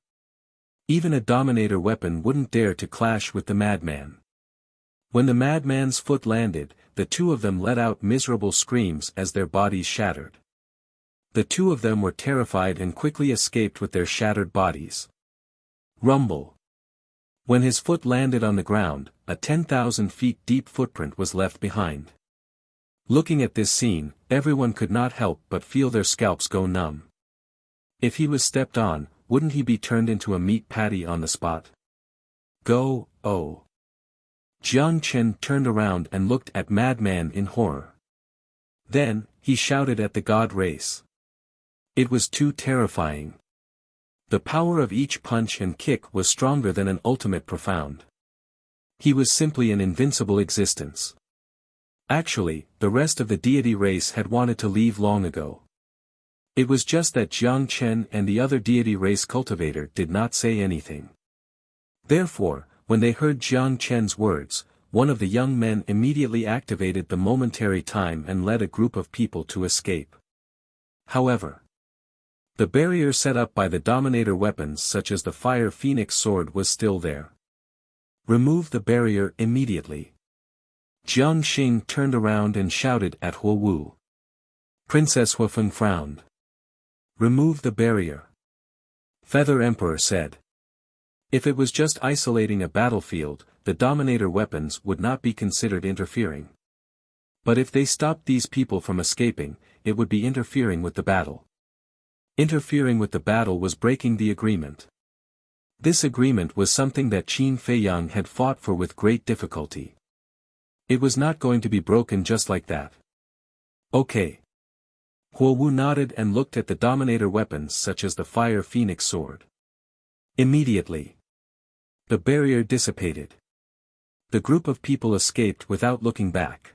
Even a dominator weapon wouldn't dare to clash with the madman. When the madman's foot landed, the 2 of them let out miserable screams as their bodies shattered. The 2 of them were terrified and quickly escaped with their shattered bodies. Rumble. When his foot landed on the ground, a 10,000 feet deep footprint was left behind. Looking at this scene, everyone could not help but feel their scalps go numb. If he was stepped on, wouldn't he be turned into a meat patty on the spot? Go, oh. Jiang Chen turned around and looked at Madman in horror. Then, he shouted at the God race. It was too terrifying. The power of each punch and kick was stronger than an ultimate profound. He was simply an invincible existence. Actually, the rest of the deity race had wanted to leave long ago. It was just that Jiang Chen and the other deity race cultivator did not say anything. Therefore, when they heard Jiang Chen's words, one of the young men immediately activated the momentary time and led a group of people to escape. However, the barrier set up by the Dominator weapons such as the Fire Phoenix sword was still there. Remove the barrier immediately. Jiang Xing turned around and shouted at Huo Wu. Princess Huafeng frowned. Remove the barrier. Feather Emperor said. If it was just isolating a battlefield, the Dominator weapons would not be considered interfering. But if they stopped these people from escaping, it would be interfering with the battle. Interfering with the battle was breaking the agreement. This agreement was something that Qin Feiyang had fought for with great difficulty. It was not going to be broken just like that. Okay. Huo Wu nodded and looked at the Dominator weapons such as the Fire Phoenix sword. Immediately, the barrier dissipated. The group of people escaped without looking back.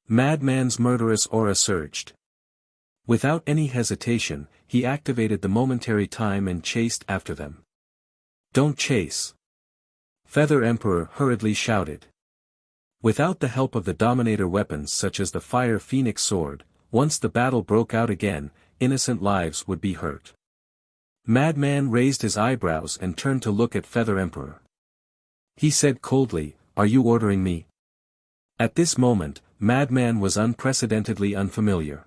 Madman's murderous aura surged. Without any hesitation, he activated the momentary time and chased after them. Don't chase. Feather Emperor hurriedly shouted. Without the help of the Dominator weapons such as the Fire Phoenix sword, once the battle broke out again, innocent lives would be hurt. Madman raised his eyebrows and turned to look at Feather Emperor. He said coldly, "Are you ordering me?" At this moment, Madman was unprecedentedly unfamiliar.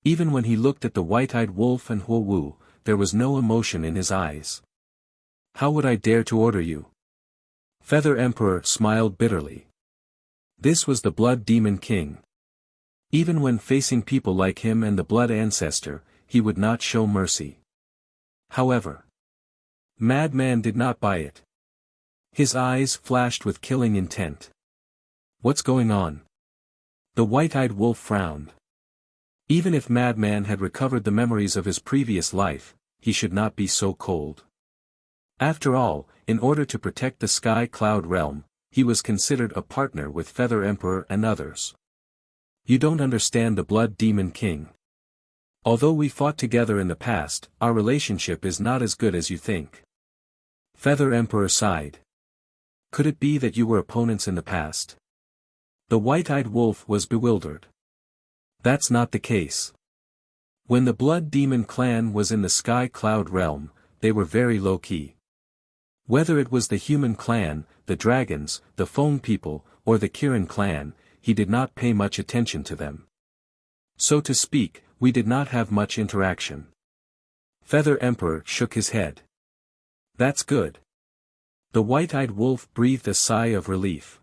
Even when he looked at the white-eyed wolf and Huo Wu, there was no emotion in his eyes. How would I dare to order you? Feather Emperor smiled bitterly. This was the Blood Demon King. Even when facing people like him and the Blood Ancestor, he would not show mercy. However, Madman did not buy it. His eyes flashed with killing intent. What's going on? The white-eyed wolf frowned. Even if Madman had recovered the memories of his previous life, he should not be so cold. After all, in order to protect the Sky Cloud realm, he was considered a partner with Feather Emperor and others. You don't understand the Blood Demon King. Although we fought together in the past, our relationship is not as good as you think. Feather Emperor sighed. Could it be that you were opponents in the past? The white-eyed wolf was bewildered. That's not the case. When the Blood Demon clan was in the Sky Cloud realm, they were very low-key. Whether it was the human clan, the dragons, the Feng people, or the Kirin clan, he did not pay much attention to them. So to speak, we did not have much interaction. Feather Emperor shook his head. That's good. The white-eyed wolf breathed a sigh of relief.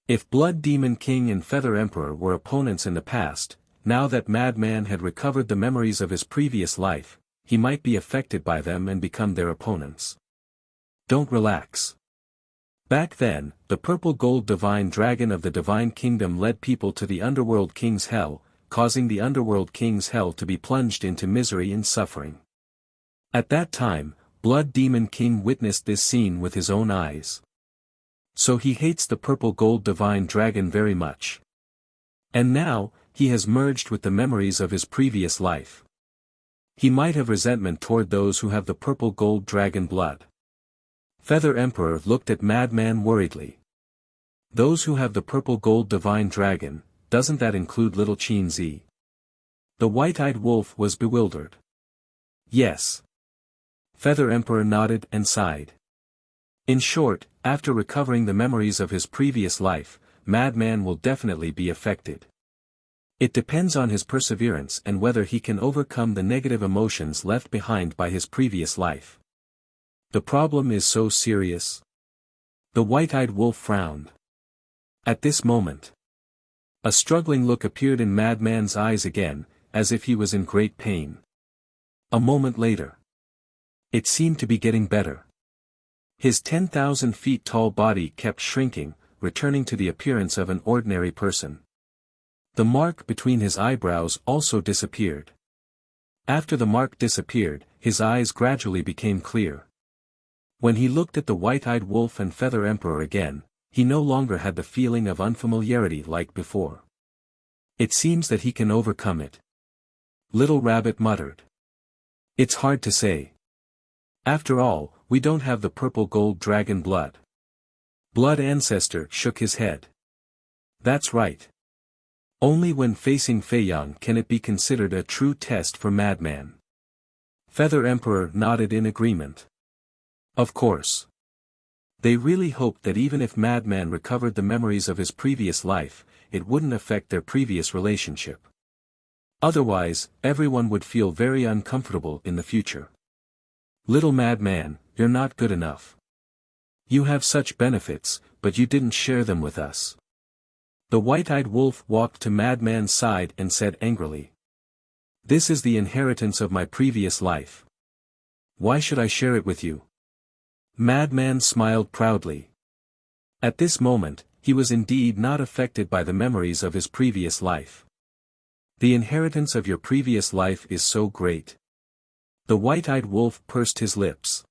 If Blood Demon King and Feather Emperor were opponents in the past, now that Madman had recovered the memories of his previous life, he might be affected by them and become their opponents. Don't relax. Back then, the purple gold divine dragon of the Divine Kingdom led people to the Underworld King's Hell, causing the Underworld King's Hell to be plunged into misery and suffering. At that time, Blood Demon King witnessed this scene with his own eyes. So he hates the purple gold divine dragon very much. And now, he has merged with the memories of his previous life. He might have resentment toward those who have the purple gold dragon blood. Feather Emperor looked at Madman worriedly. Those who have the purple gold divine dragon, doesn't that include little Qin Zi? The white-eyed wolf was bewildered. Yes. Feather Emperor nodded and sighed. In short, after recovering the memories of his previous life, Madman will definitely be affected. It depends on his perseverance and whether he can overcome the negative emotions left behind by his previous life. The problem is so serious. The white-eyed wolf frowned. At this moment, a struggling look appeared in Madman's eyes again, as if he was in great pain. A moment later, it seemed to be getting better. His 10,000 feet tall body kept shrinking, returning to the appearance of an ordinary person. The mark between his eyebrows also disappeared. After the mark disappeared, his eyes gradually became clear. When he looked at the white-eyed wolf and Feather Emperor again, he no longer had the feeling of unfamiliarity like before. It seems that he can overcome it. Little Rabbit muttered. It's hard to say. After all, we don't have the purple gold dragon blood. Blood Ancestor shook his head. That's right. Only when facing Feiyang can it be considered a true test for Madman. Feather Emperor nodded in agreement. Of course. They really hoped that even if Madman recovered the memories of his previous life, it wouldn't affect their previous relationship. Otherwise, everyone would feel very uncomfortable in the future. Little Madman, you're not good enough. You have such benefits, but you didn't share them with us. The white-eyed wolf walked to Madman's side and said angrily. This is the inheritance of my previous life. Why should I share it with you? Madman smiled proudly. At this moment, he was indeed not affected by the memories of his previous life. The inheritance of your previous life is so great. The white-eyed wolf pursed his lips.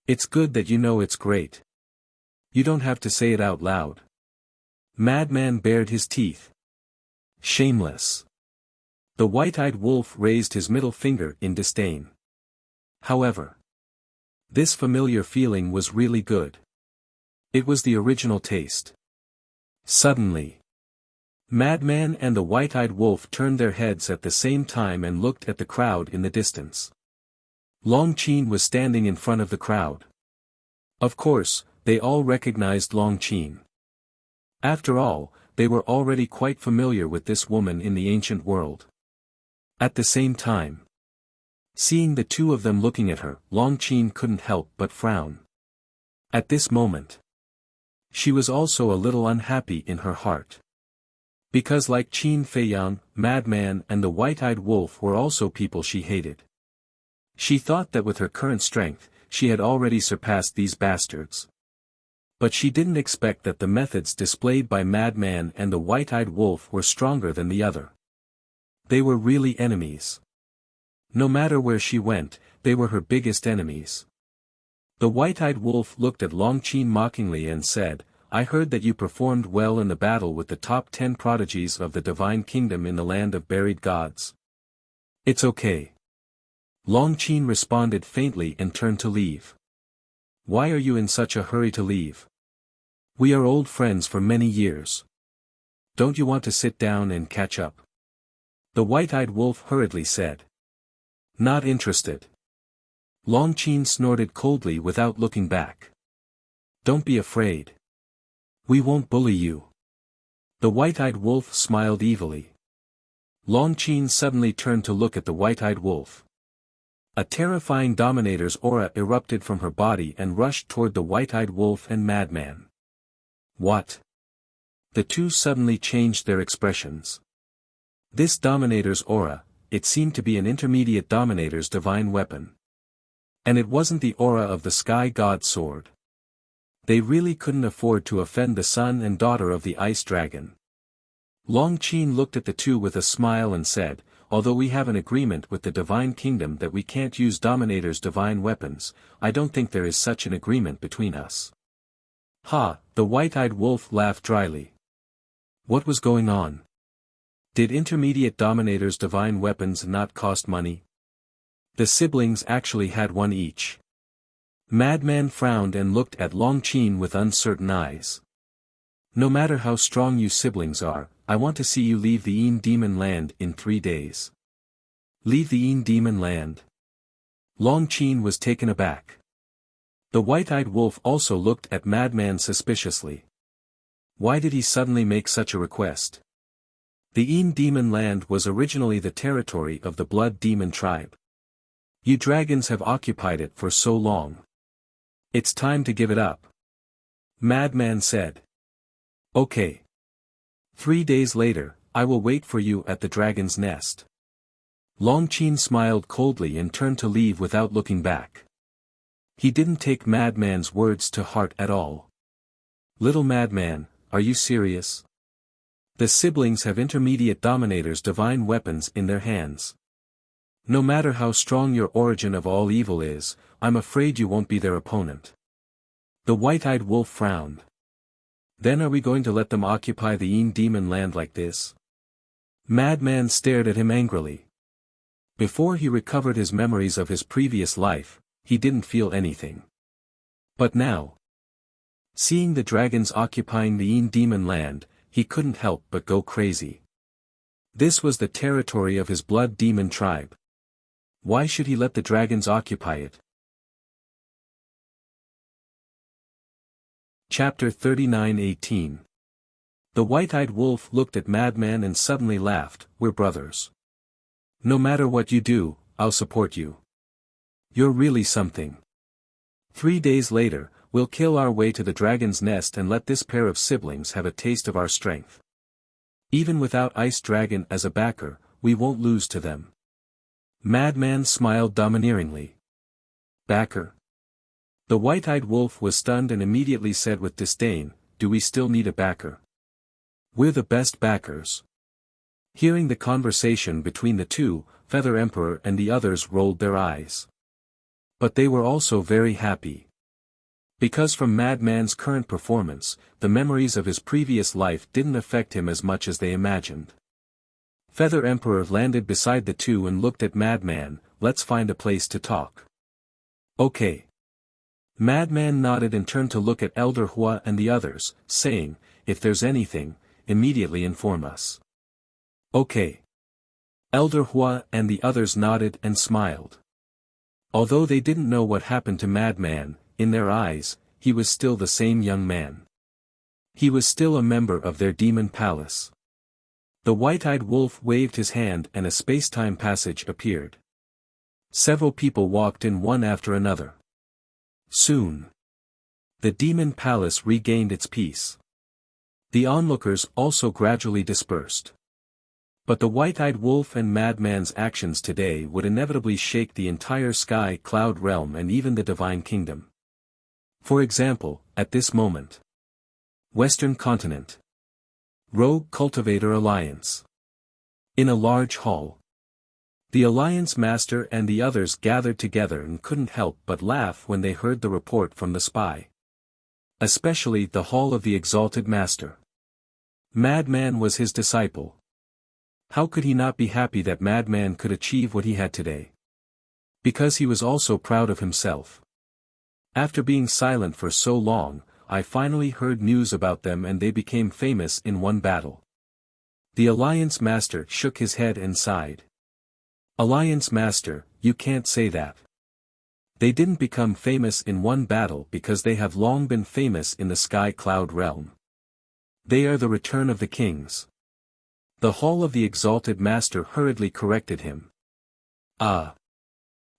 It's good that you know it's great. You don't have to say it out loud. Madman bared his teeth. Shameless. The white-eyed wolf raised his middle finger in disdain. However, this familiar feeling was really good. It was the original taste. Suddenly, Madman and the white-eyed wolf turned their heads at the same time and looked at the crowd in the distance. Long Qin was standing in front of the crowd. Of course, they all recognized Long Qin. After all, they were already quite familiar with this woman in the ancient world. At the same time, seeing the two of them looking at her, Long Qin couldn't help but frown. At this moment, she was also a little unhappy in her heart. Because like Qin Feiyang, Madman and the white-eyed wolf were also people she hated. She thought that with her current strength, she had already surpassed these bastards. But she didn't expect that the methods displayed by Madman and the white-eyed wolf were stronger than the other. They were really enemies. No matter where she went, they were her biggest enemies. The white-eyed wolf looked at Long Qin mockingly and said, I heard that you performed well in the battle with the top 10 prodigies of the Divine Kingdom in the land of buried gods. It's okay. Long Qin responded faintly and turned to leave. Why are you in such a hurry to leave? We are old friends for many years. Don't you want to sit down and catch up? The white-eyed wolf hurriedly said. Not interested. Long Qin snorted coldly without looking back. Don't be afraid. We won't bully you. The white-eyed wolf smiled evilly. Long Qin suddenly turned to look at the white-eyed wolf. A terrifying dominator's aura erupted from her body and rushed toward the white-eyed wolf and Madman. What? The two suddenly changed their expressions. This dominator's aura, it seemed to be an intermediate dominator's divine weapon. And it wasn't the aura of the sky god sword. They really couldn't afford to offend the son and daughter of the ice dragon. Long Qin looked at the two with a smile and said, although we have an agreement with the Divine Kingdom that we can't use Dominator's divine weapons, I don't think there is such an agreement between us. Ha, the white-eyed wolf laughed dryly. What was going on? Did Intermediate Dominator's divine weapons not cost money? The siblings actually had one each. Madman frowned and looked at Long Qin with uncertain eyes. No matter how strong you siblings are, I want to see you leave the Een Demon Land in 3 days. Leave the Een Demon Land? Long Qin was taken aback. The white-eyed wolf also looked at Madman suspiciously. Why did he suddenly make such a request? The Een Demon Land was originally the territory of the Blood Demon tribe. You dragons have occupied it for so long. It's time to give it up. Madman said. Okay. 3 days later, I will wait for you at the dragon's nest. Long Qin smiled coldly and turned to leave without looking back. He didn't take Madman's words to heart at all. Little Madman, are you serious? The siblings have Intermediate Dominator's divine weapons in their hands. No matter how strong your origin of all evil is, I'm afraid you won't be their opponent. The white-eyed wolf frowned. Then are we going to let them occupy the demon land like this? Madman stared at him angrily. Before he recovered his memories of his previous life, he didn't feel anything. But now, seeing the dragons occupying the demon land, he couldn't help but go crazy. This was the territory of his blood demon tribe. Why should he let the dragons occupy it? Chapter 39:18. The white-eyed wolf looked at Madman and suddenly laughed. We're brothers. No matter what you do, I'll support you. You're really something. 3 days later, we'll kill our way to the dragon's nest and let this pair of siblings have a taste of our strength. Even without Ice Dragon as a backer, we won't lose to them. Madman smiled domineeringly. Backer? The white-eyed wolf was stunned and immediately said with disdain, do we still need a backer? We're the best backers. Hearing the conversation between the two, Feather Emperor and the others rolled their eyes. But they were also very happy. Because from Madman's current performance, the memories of his previous life didn't affect him as much as they imagined. Feather Emperor landed beside the two and looked at Madman. Let's find a place to talk. Okay. Madman nodded and turned to look at Elder Hua and the others, saying, if there's anything, immediately inform us. Okay. Elder Hua and the others nodded and smiled. Although they didn't know what happened to Madman, in their eyes, he was still the same young man. He was still a member of their demon palace. The white-eyed wolf waved his hand and a space-time passage appeared. Several people walked in one after another. Soon, the demon palace regained its peace. The onlookers also gradually dispersed. But the white-eyed wolf and Madman's actions today would inevitably shake the entire sky cloud realm and even the divine kingdom. For example, at this moment. Western Continent. Rogue Cultivator Alliance. In a large hall. The Alliance Master and the others gathered together and couldn't help but laugh when they heard the report from the spy. Especially the Hall of the Exalted Master. Madman was his disciple. How could he not be happy that Madman could achieve what he had today? Because he was also proud of himself. After being silent for so long, I finally heard news about them and they became famous in one battle. The Alliance Master shook his head and sighed. Alliance Master, you can't say that. They didn't become famous in one battle because they have long been famous in the Sky Cloud realm. They are the return of the kings. The Hall of the Exalted Master hurriedly corrected him. Ah.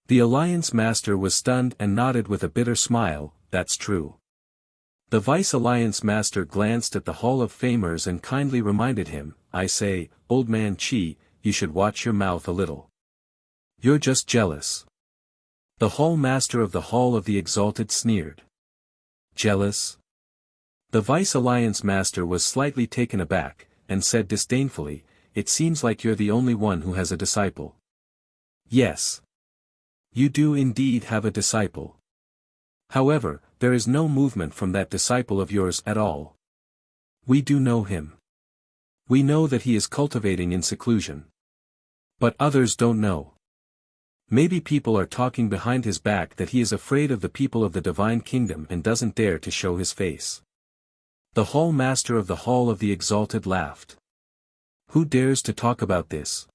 The Alliance Master was stunned and nodded with a bitter smile, that's true. The Vice Alliance Master glanced at the Hall of Famers and kindly reminded him, I say, old man Chi, you should watch your mouth a little. You're just jealous. The Hall Master of the Hall of the Exalted sneered. Jealous? The Vice Alliance Master was slightly taken aback, and said disdainfully, it seems like you're the only one who has a disciple. Yes. You do indeed have a disciple. However, there is no movement from that disciple of yours at all. We do know him. We know that he is cultivating in seclusion. But others don't know. Maybe people are talking behind his back that he is afraid of the people of the divine kingdom and doesn't dare to show his face. The Hall Master of the Hall of the Exalted laughed. Who dares to talk about this?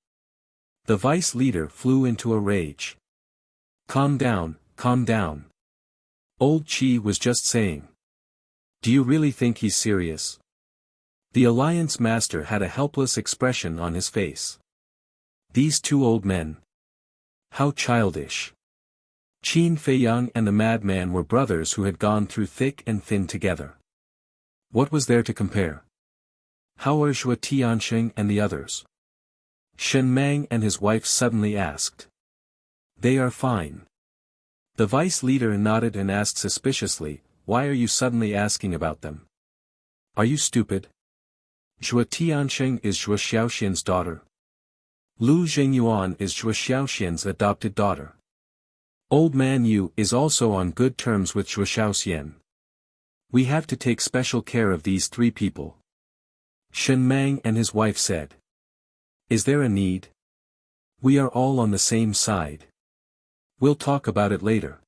The vice leader flew into a rage. Calm down, calm down. Old Chi was just saying. Do you really think he's serious? The Alliance Master had a helpless expression on his face. These two old men. How childish. Qin Feiyang and the madman were brothers who had gone through thick and thin together. What was there to compare? How are Zhuo Tianxing and the others? Shen Mang and his wife suddenly asked. They are fine. The vice leader nodded and asked suspiciously, why are you suddenly asking about them? Are you stupid? Zhuo Tianxing is Zhuo Xiaoxian's daughter. Lu Zhengyuan is Zhuo Xiaoxian's adopted daughter. Old Man Yu is also on good terms with Zhuo Xiaoxian. We have to take special care of these three people. Shen Mang and his wife said. Is there a need? We are all on the same side. We'll talk about it later.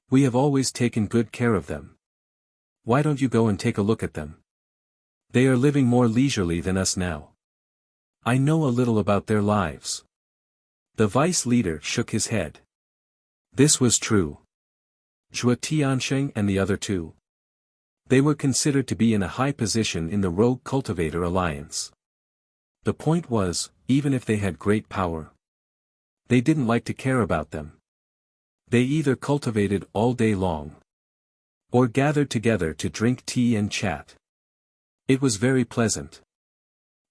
We have always taken good care of them. Why don't you go and take a look at them? They are living more leisurely than us now. I know a little about their lives. The vice leader shook his head. This was true. Zhuo Tiansheng and the other two. They were considered to be in a high position in the Rogue Cultivator Alliance. The point was, even if they had great power, they didn't like to care about them. They either cultivated all day long, or gathered together to drink tea and chat. It was very pleasant.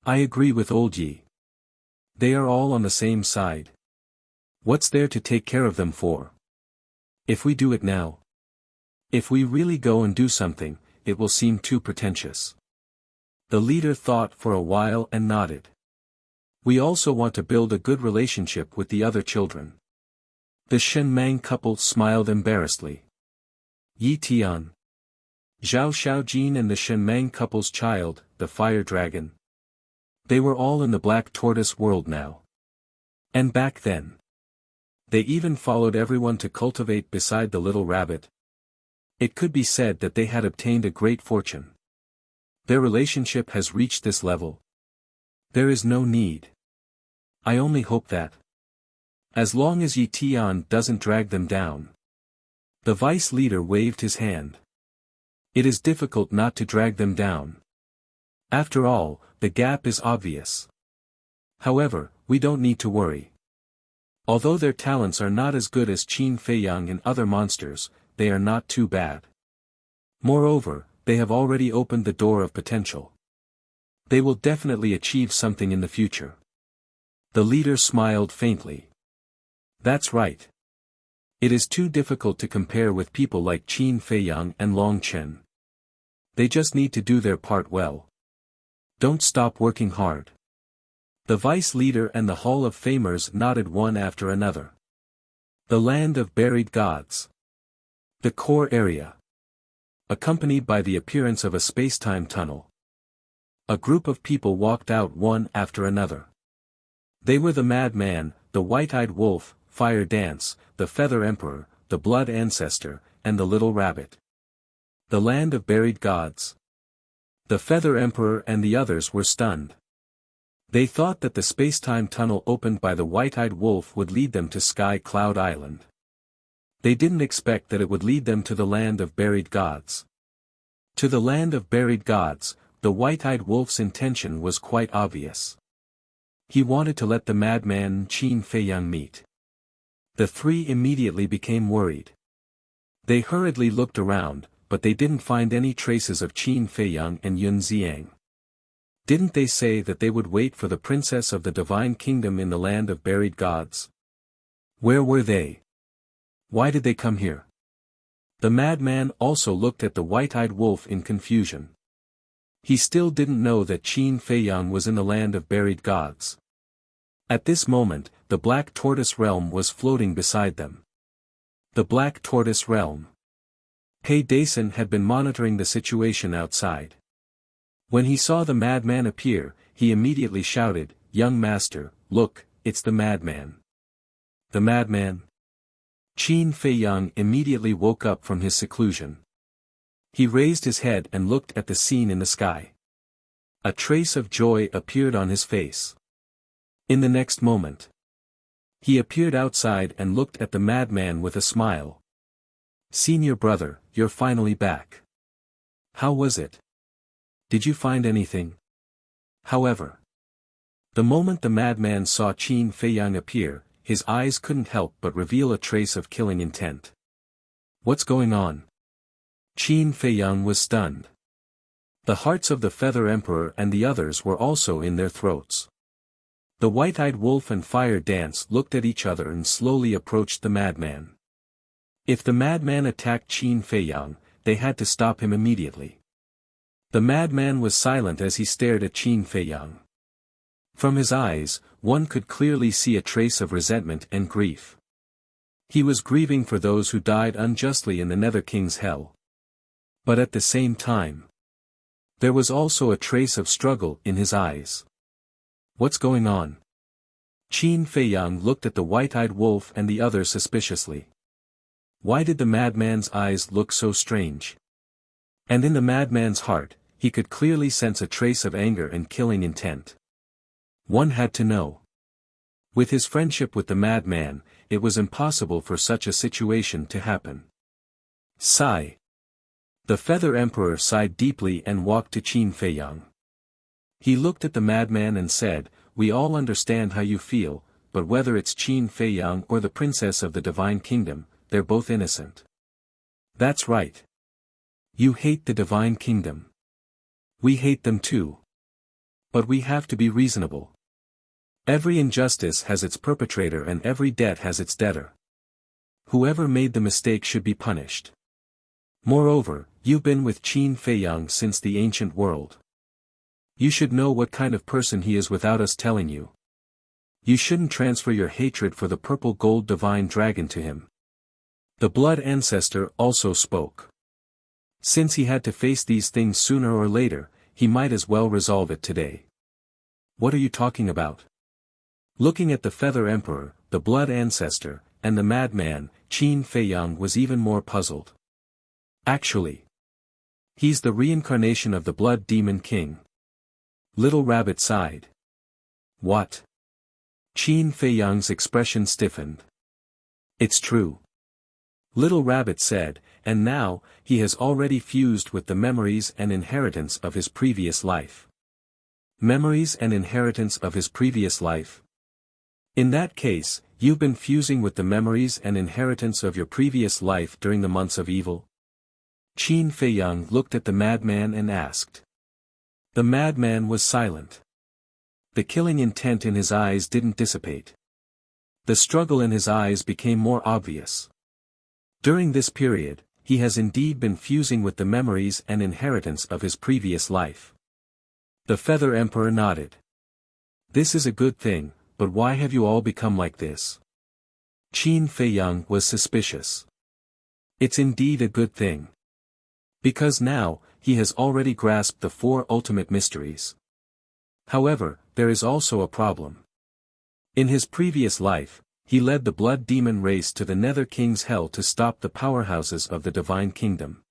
I agree with Old Yi. They are all on the same side. What's there to take care of them for? If we do it now, if we really go and do something, it will seem too pretentious. The leader thought for a while and nodded. We also want to build a good relationship with the other children. The Shen Mang couple smiled embarrassedly. Yi Tian, Zhao Xiaojin and the Shen Mang couple's child, the fire dragon. They were all in the black tortoise world now. And back then, they even followed everyone to cultivate beside the little rabbit. It could be said that they had obtained a great fortune. Their relationship has reached this level. There is no need. I only hope that, as long as Yi Tian doesn't drag them down. The vice leader waved his hand. It is difficult not to drag them down. After all, the gap is obvious. However, we don't need to worry. Although their talents are not as good as Qin Feiyang and other monsters, they are not too bad. Moreover, they have already opened the door of potential. They will definitely achieve something in the future. The leader smiled faintly. That's right. It is too difficult to compare with people like Qin Feiyang and Long Chen. They just need to do their part well. Don't stop working hard. The vice leader and the Hall of Famers nodded one after another. The land of buried gods. The core area. Accompanied by the appearance of a space-time tunnel. A group of people walked out one after another. They were the Madman, the White-Eyed Wolf, Fire Dance, the Feather Emperor, the Blood Ancestor, and the Little Rabbit. The land of buried gods. The Feather Emperor and the others were stunned. They thought that the space-time tunnel opened by the White-Eyed Wolf would lead them to Sky Cloud Island. They didn't expect that it would lead them to the land of buried gods. To the land of buried gods, the White-Eyed Wolf's intention was quite obvious. He wanted to let the madman Qin Feiyang meet. The three immediately became worried. They hurriedly looked around, but they didn't find any traces of Qin Feiyang and Yun Xiang. Didn't they say that they would wait for the princess of the divine kingdom in the land of buried gods? Where were they? Why did they come here? The madman also looked at the White-Eyed Wolf in confusion. He still didn't know that Qin Feiyang was in the land of buried gods. At this moment, the Black Tortoise Realm was floating beside them. The Black Tortoise Realm. Pei Dason had been monitoring the situation outside. When he saw the madman appear, he immediately shouted, "Young master, look, it's the madman." The madman? Qin Feiyang immediately woke up from his seclusion. He raised his head and looked at the scene in the sky. A trace of joy appeared on his face. In the next moment, he appeared outside and looked at the madman with a smile. "Senior brother, you're finally back. How was it? Did you find anything?" However, the moment the madman saw Qin Feiyang appear, his eyes couldn't help but reveal a trace of killing intent. "What's going on?" Qin Feiyang was stunned. The hearts of the Feather Emperor and the others were also in their throats. The White-Eyed Wolf and Fire Dance looked at each other and slowly approached the madman. If the madman attacked Qin Feiyang, they had to stop him immediately. The madman was silent as he stared at Qin Feiyang. From his eyes, one could clearly see a trace of resentment and grief. He was grieving for those who died unjustly in the Nether King's hell. But at the same time, there was also a trace of struggle in his eyes. What's going on? Qin Feiyang looked at the white-eyed wolf and the other suspiciously. Why did the madman's eyes look so strange? And in the madman's heart, he could clearly sense a trace of anger and killing intent. One had to know. With his friendship with the madman, it was impossible for such a situation to happen. Sigh. The Feather Emperor sighed deeply and walked to Qin Feiyang. He looked at the madman and said, "We all understand how you feel, but whether it's Qin Feiyang or the princess of the Divine Kingdom, they're both innocent." "That's right. You hate the Divine Kingdom. We hate them too. But we have to be reasonable. Every injustice has its perpetrator and every debt has its debtor. Whoever made the mistake should be punished. Moreover, you've been with Qin Feiyang since the ancient world. You should know what kind of person he is without us telling you. You shouldn't transfer your hatred for the purple gold divine dragon to him." The blood ancestor also spoke. Since he had to face these things sooner or later, he might as well resolve it today. "What are you talking about?" Looking at the Feather Emperor, the blood ancestor, and the madman, Qin Feiyang was even more puzzled. "Actually, he's the reincarnation of the Blood Demon King." Little Rabbit sighed. "What?" Qin Feiyang's expression stiffened. "It's true," Little Rabbit said, "and now, he has already fused with the memories and inheritance of his previous life." Memories and inheritance of his previous life? In that case, you've been fusing with the memories and inheritance of your previous life during the months of evil? Qin Feiyang looked at the madman and asked. The madman was silent. The killing intent in his eyes didn't dissipate. The struggle in his eyes became more obvious. During this period, he has indeed been fusing with the memories and inheritance of his previous life. The Feather Emperor nodded. This is a good thing, but why have you all become like this? Qin Feiyang was suspicious. It's indeed a good thing. Because now, he has already grasped the four ultimate mysteries. However, there is also a problem. In his previous life, he led the Blood Demon race to the Nether King's Hell to stop the powerhouses of the Divine Kingdom.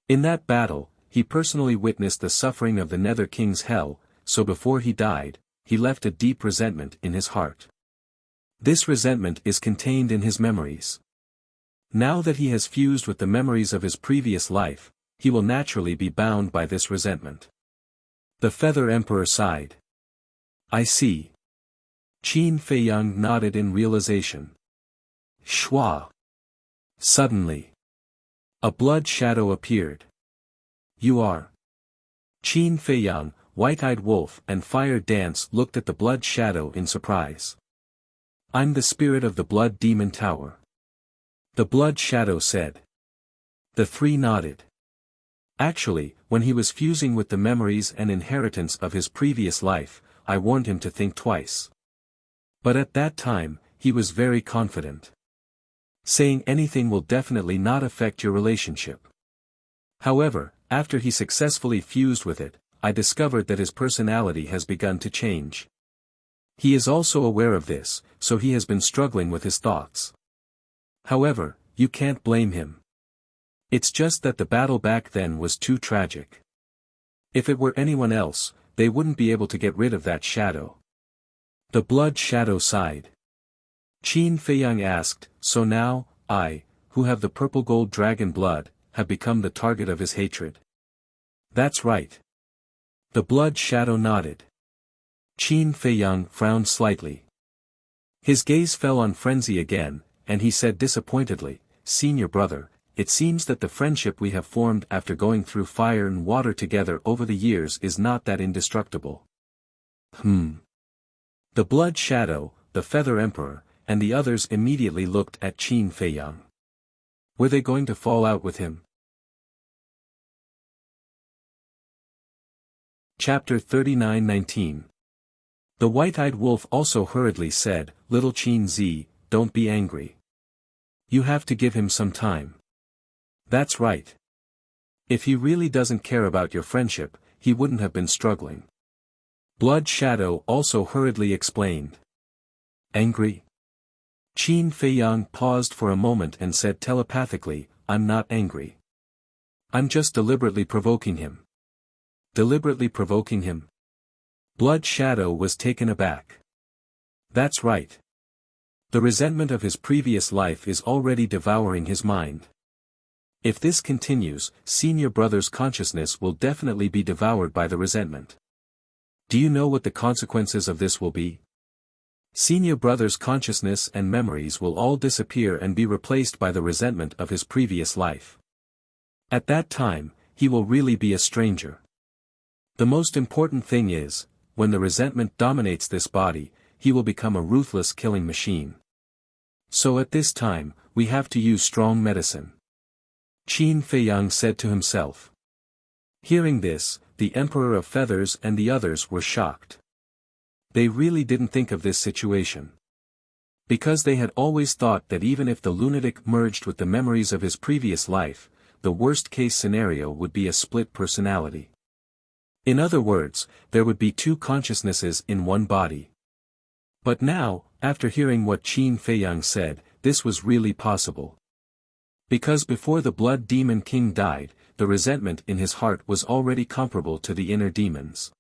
In that battle, he personally witnessed the suffering of the Nether King's Hell, so before he died, he left a deep resentment in his heart. This resentment is contained in his memories. Now that he has fused with the memories of his previous life, he will naturally be bound by this resentment. The Feather Emperor sighed. I see. Qin Feiyang nodded in realization. Shua. Suddenly, a blood shadow appeared. You are. Qin Feiyang, White-Eyed Wolf and Fire Dance looked at the blood shadow in surprise. I'm the spirit of the Blood Demon Tower. The blood shadow said. The three nodded. Actually, when he was fusing with the memories and inheritance of his previous life, I warned him to think twice. But at that time, he was very confident. Saying anything will definitely not affect your relationship. However, after he successfully fused with it, I discovered that his personality has begun to change. He is also aware of this, so he has been struggling with his thoughts. However, you can't blame him. It's just that the battle back then was too tragic. If it were anyone else, they wouldn't be able to get rid of that shadow. The blood shadow sighed. Qin Feiyang asked, so now, I, who have the purple gold dragon blood, have become the target of his hatred? That's right. The blood shadow nodded. Qin Feiyang frowned slightly. His gaze fell on Frenzy again, and he said disappointedly, Senior brother, it seems that the friendship we have formed after going through fire and water together over the years is not that indestructible. The blood shadow, the Feather Emperor, and the others immediately looked at Qin Feiyang. Were they going to fall out with him? Chapter 39:19 The white-eyed wolf also hurriedly said, "Little Qin Zi, don't be angry. You have to give him some time. That's right. If he really doesn't care about your friendship, he wouldn't have been struggling." Blood Shadow also hurriedly explained. Angry? Qin Feiyang paused for a moment and said telepathically, "I'm not angry. I'm just deliberately provoking him." Deliberately provoking him? Blood Shadow was taken aback. That's right. The resentment of his previous life is already devouring his mind. If this continues, senior brother's consciousness will definitely be devoured by the resentment. Do you know what the consequences of this will be? Senior brother's consciousness and memories will all disappear and be replaced by the resentment of his previous life. At that time, he will really be a stranger. The most important thing is, when the resentment dominates this body, he will become a ruthless killing machine. So at this time, we have to use strong medicine. Qin Feiyang said to himself. Hearing this, the Emperor of Feathers and the others were shocked. They really didn't think of this situation. Because they had always thought that even if the lunatic merged with the memories of his previous life, the worst-case scenario would be a split personality. In other words, there would be two consciousnesses in one body. But now, after hearing what Qin Feiyang said, this was really possible. Because before the Blood Demon King died, the resentment in his heart was already comparable to the inner demons.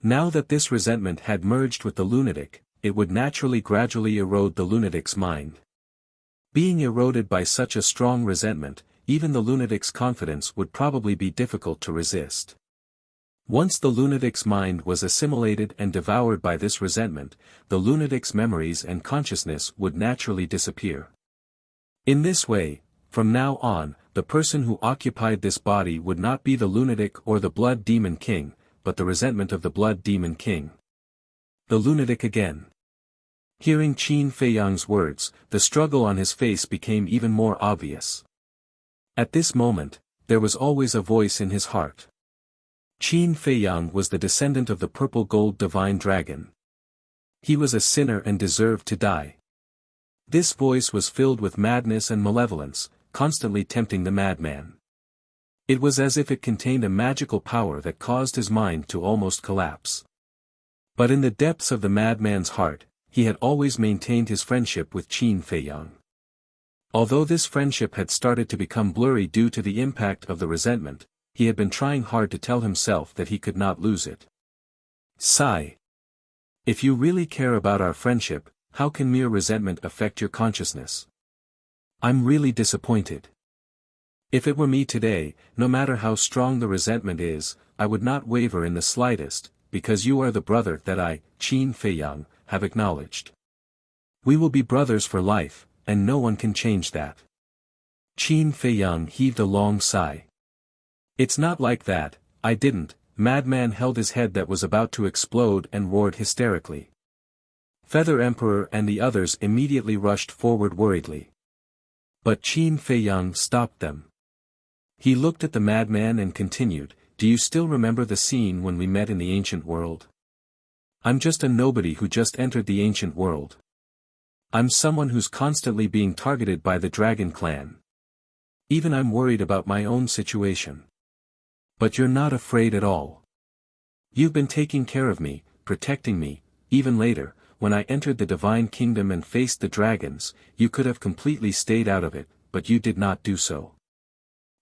Now that this resentment had merged with the lunatic, it would naturally gradually erode the lunatic's mind. Being eroded by such a strong resentment, even the lunatic's confidence would probably be difficult to resist. Once the lunatic's mind was assimilated and devoured by this resentment, the lunatic's memories and consciousness would naturally disappear. In this way, from now on, the person who occupied this body would not be the lunatic or the Blood Demon King, but the resentment of the Blood Demon King. The lunatic again. Hearing Qin Feiyang's words, the struggle on his face became even more obvious. At this moment, there was always a voice in his heart. Qin Feiyang was the descendant of the purple-gold divine dragon. He was a sinner and deserved to die. This voice was filled with madness and malevolence, constantly tempting the madman. It was as if it contained a magical power that caused his mind to almost collapse. But in the depths of the madman's heart, he had always maintained his friendship with Qin Feiyang. Although this friendship had started to become blurry due to the impact of the resentment, he had been trying hard to tell himself that he could not lose it. Sigh. If you really care about our friendship, how can mere resentment affect your consciousness? I'm really disappointed. If it were me today, no matter how strong the resentment is, I would not waver in the slightest, because you are the brother that I, Qin Feiyang, have acknowledged. We will be brothers for life, and no one can change that. Qin Feiyang heaved a long sigh. It's not like that, I didn't. Madman held his head that was about to explode and roared hysterically. Feather Emperor and the others immediately rushed forward worriedly. But Qin Feiyang stopped them. He looked at the madman and continued, "Do you still remember the scene when we met in the ancient world? I'm just a nobody who just entered the ancient world. I'm someone who's constantly being targeted by the Dragon Clan. Even I'm worried about my own situation. But you're not afraid at all. You've been taking care of me, protecting me. Even later, when I entered the Divine Kingdom and faced the dragons, you could have completely stayed out of it, but you did not do so.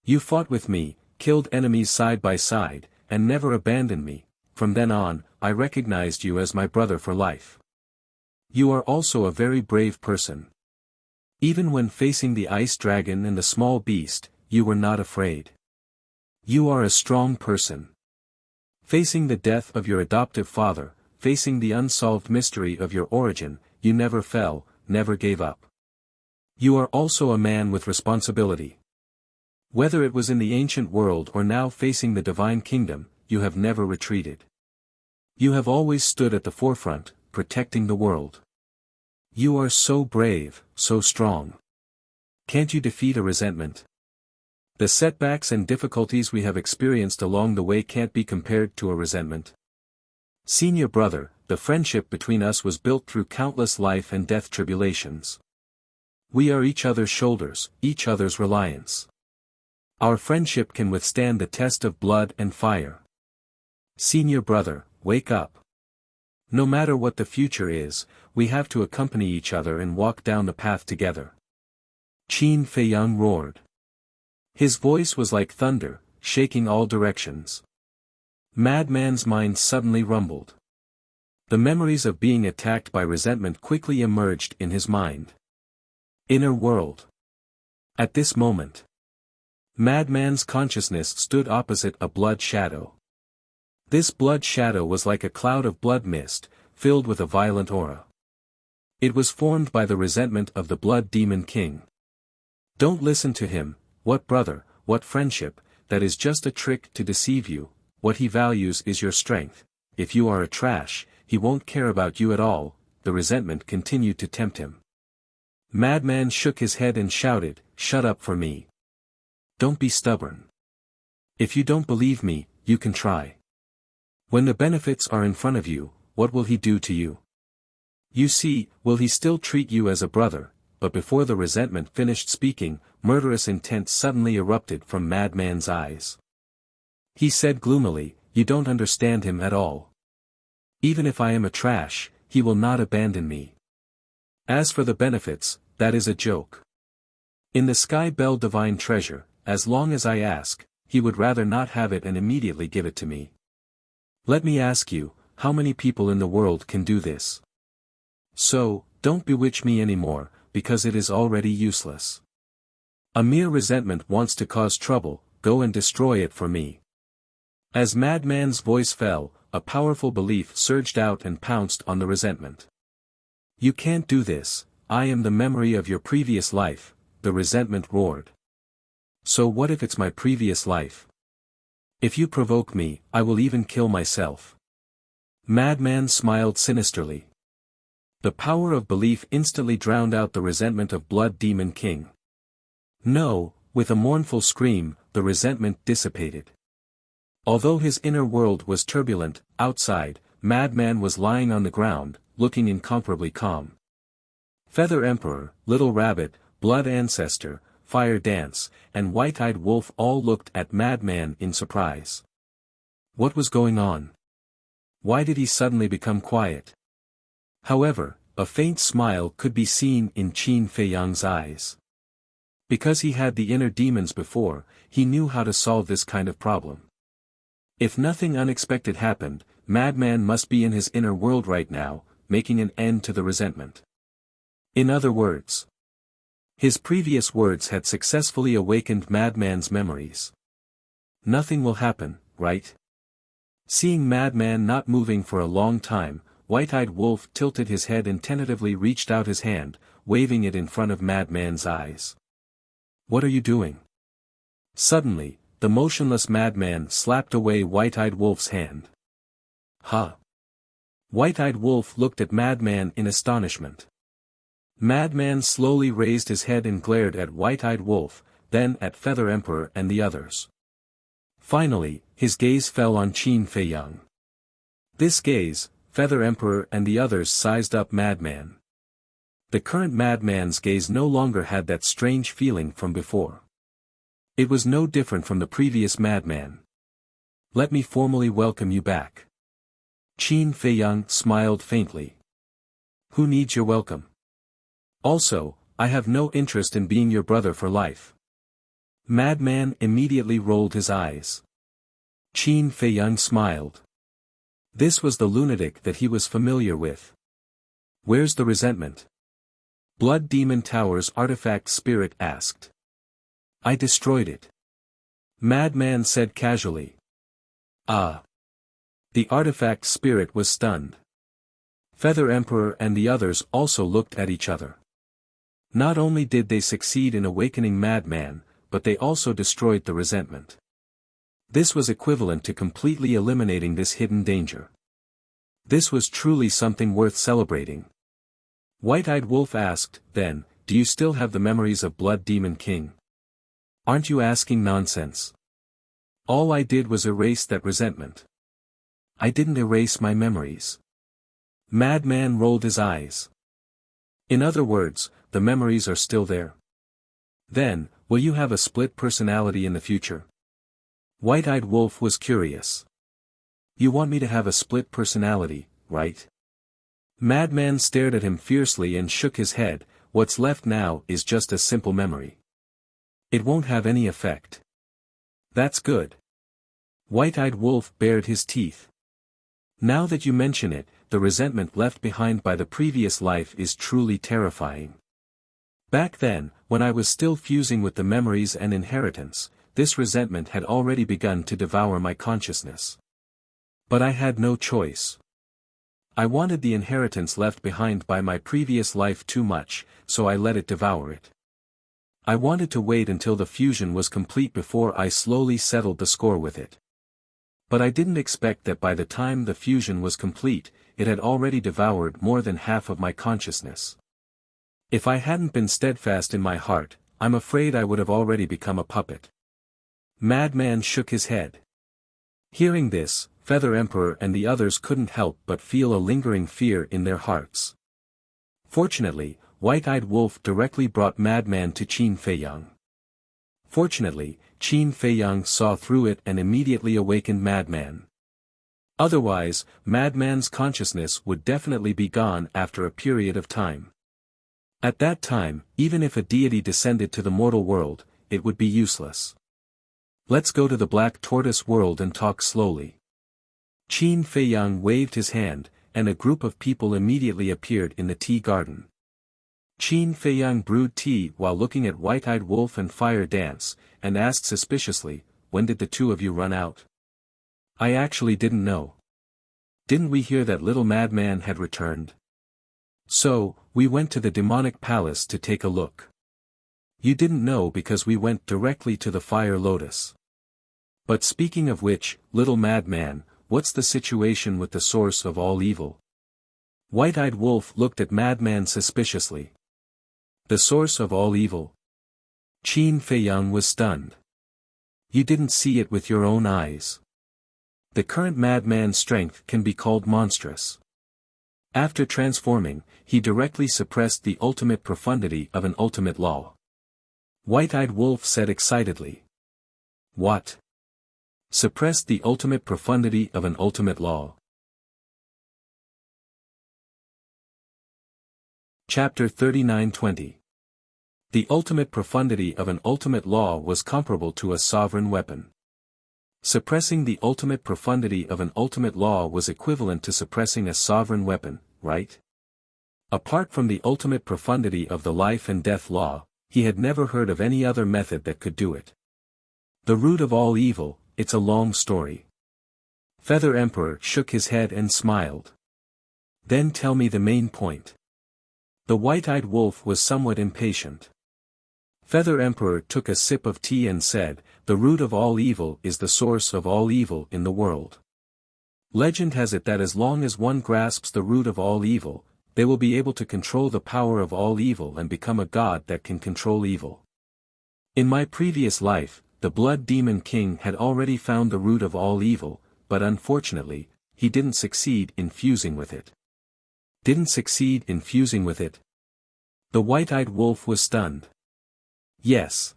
You fought with me, killed enemies side by side, and never abandoned me. From then on, I recognized you as my brother for life. You are also a very brave person. Even when facing the ice dragon and the small beast, you were not afraid. You are a strong person. Facing the death of your adoptive father, facing the unsolved mystery of your origin, you never fell, never gave up. You are also a man with responsibility. Whether it was in the ancient world or now facing the Divine Kingdom, you have never retreated. You have always stood at the forefront, protecting the world. You are so brave, so strong. Can't you defeat a resentment? The setbacks and difficulties we have experienced along the way can't be compared to a resentment. Senior brother, the friendship between us was built through countless life and death tribulations. We are each other's shoulders, each other's reliance. Our friendship can withstand the test of blood and fire. Senior brother, wake up. No matter what the future is, we have to accompany each other and walk down the path together. Qin Feiyang roared. His voice was like thunder, shaking all directions. Madman's mind suddenly rumbled. The memories of being attacked by resentment quickly emerged in his mind. Inner world. At this moment, Madman's consciousness stood opposite a blood shadow. This blood shadow was like a cloud of blood mist, filled with a violent aura. It was formed by the resentment of the Blood Demon King. Don't listen to him, what brother, what friendship, that is just a trick to deceive you. What he values is your strength. If you are a trash, he won't care about you at all. The resentment continued to tempt him. Madman shook his head and shouted, shut up for me. Don't be stubborn. If you don't believe me, you can try. When the benefits are in front of you, what will he do to you? You see, will he still treat you as a brother? But before the resentment finished speaking, murderous intent suddenly erupted from Madman's eyes. He said gloomily, you don't understand him at all. Even if I am a trash, he will not abandon me. As for the benefits, that is a joke. In the Sky Bell Divine Treasure, as long as I ask, he would rather not have it and immediately give it to me. Let me ask you, how many people in the world can do this? So, don't bewitch me anymore, because it is already useless. A mere resentment wants to cause trouble, go and destroy it for me. As Madman's voice fell, a powerful belief surged out and pounced on the resentment. You can't do this, I am the memory of your previous life, the resentment roared. So what if it's my previous life? If you provoke me, I will even kill myself. Madman smiled sinisterly. The power of belief instantly drowned out the resentment of Blood Demon King. No, with a mournful scream, the resentment dissipated. Although his inner world was turbulent, outside, Madman was lying on the ground, looking incomparably calm. Feather Emperor, Little Rabbit, Blood Ancestor, Fire Dance, and White-Eyed Wolf all looked at Madman in surprise. What was going on? Why did he suddenly become quiet? However, a faint smile could be seen in Qin Feiyang's eyes. Because he had the inner demons before, he knew how to solve this kind of problem. If nothing unexpected happened, Madman must be in his inner world right now, making an end to the resentment. In other words, his previous words had successfully awakened Madman's memories. Nothing will happen, right? Seeing Madman not moving for a long time, White-Eyed Wolf tilted his head and tentatively reached out his hand, waving it in front of Madman's eyes. What are you doing? Suddenly, the motionless Madman slapped away White-Eyed Wolf's hand. Huh? White-Eyed Wolf looked at Madman in astonishment. Madman slowly raised his head and glared at White-Eyed Wolf, then at Feather Emperor and the others. Finally, his gaze fell on Qin Feiyang. This gaze, Feather Emperor and the others sized up Madman. The current Madman's gaze no longer had that strange feeling from before. It was no different from the previous Madman. Let me formally welcome you back. Qin Feiyang smiled faintly. Who needs your welcome? Also, I have no interest in being your brother for life. Madman immediately rolled his eyes. Qin Feiyang smiled. This was the lunatic that he was familiar with. Where's the resentment? Blood Demon Tower's artifact spirit asked. I destroyed it. Madman said casually. Ah. The artifact spirit was stunned. Feather Emperor and the others also looked at each other. Not only did they succeed in awakening Madman, but they also destroyed the resentment. This was equivalent to completely eliminating this hidden danger. This was truly something worth celebrating. White-Eyed Wolf asked, then, do you still have the memories of Blood Demon King? Aren't you asking nonsense? All I did was erase that resentment. I didn't erase my memories. Madman rolled his eyes. In other words, the memories are still there. Then, will you have a split personality in the future? White-Eyed Wolf was curious. You want me to have a split personality, right? Madman stared at him fiercely and shook his head. What's left now is just a simple memory. It won't have any effect. That's good. White-Eyed Wolf bared his teeth. Now that you mention it, the resentment left behind by the previous life is truly terrifying. Back then, when I was still fusing with the memories and inheritance, this resentment had already begun to devour my consciousness. But I had no choice. I wanted the inheritance left behind by my previous life too much, so I let it devour it. I wanted to wait until the fusion was complete before I slowly settled the score with it. But I didn't expect that by the time the fusion was complete, it had already devoured more than half of my consciousness. If I hadn't been steadfast in my heart, I'm afraid I would have already become a puppet. Madman shook his head. Hearing this, Feather Emperor and the others couldn't help but feel a lingering fear in their hearts. Fortunately, White-Eyed Wolf directly brought Madman to Qin Feiyang. Fortunately, Qin Feiyang saw through it and immediately awakened Madman. Otherwise, Madman's consciousness would definitely be gone after a period of time. At that time, even if a deity descended to the mortal world, it would be useless. Let's go to the Black Tortoise world and talk slowly. Qin Feiyang waved his hand, and a group of people immediately appeared in the tea garden. Qin Feiyang brewed tea while looking at White-Eyed Wolf and Fire Dance, and asked suspiciously, "When did the two of you run out?" "I actually didn't know. Didn't we hear that little Madman had returned? So, we went to the demonic palace to take a look. You didn't know because we went directly to the Fire Lotus. But speaking of which, little Madman, what's the situation with the source of all evil?" White-Eyed Wolf looked at Madman suspiciously. The source of all evil? Qin Feiyang was stunned. You didn't see it with your own eyes. The current Madman's strength can be called monstrous. After transforming, he directly suppressed the ultimate profundity of an ultimate law. White-Eyed Wolf said excitedly. What? Suppressed the ultimate profundity of an ultimate law? Chapter 39:20. The ultimate profundity of an ultimate law was comparable to a sovereign weapon. Suppressing the ultimate profundity of an ultimate law was equivalent to suppressing a sovereign weapon, right? Apart from the ultimate profundity of the life and death law, he had never heard of any other method that could do it. The root of all evil, it's a long story. Feather Emperor shook his head and smiled. Then tell me the main point. The White-Eyed Wolf was somewhat impatient. Feather Emperor took a sip of tea and said, the root of all evil is the source of all evil in the world. Legend has it that as long as one grasps the root of all evil, they will be able to control the power of all evil and become a god that can control evil. In my previous life, the Blood Demon King had already found the root of all evil, but unfortunately, he didn't succeed in fusing with it. Didn't succeed in fusing with it? The White-Eyed Wolf was stunned. Yes.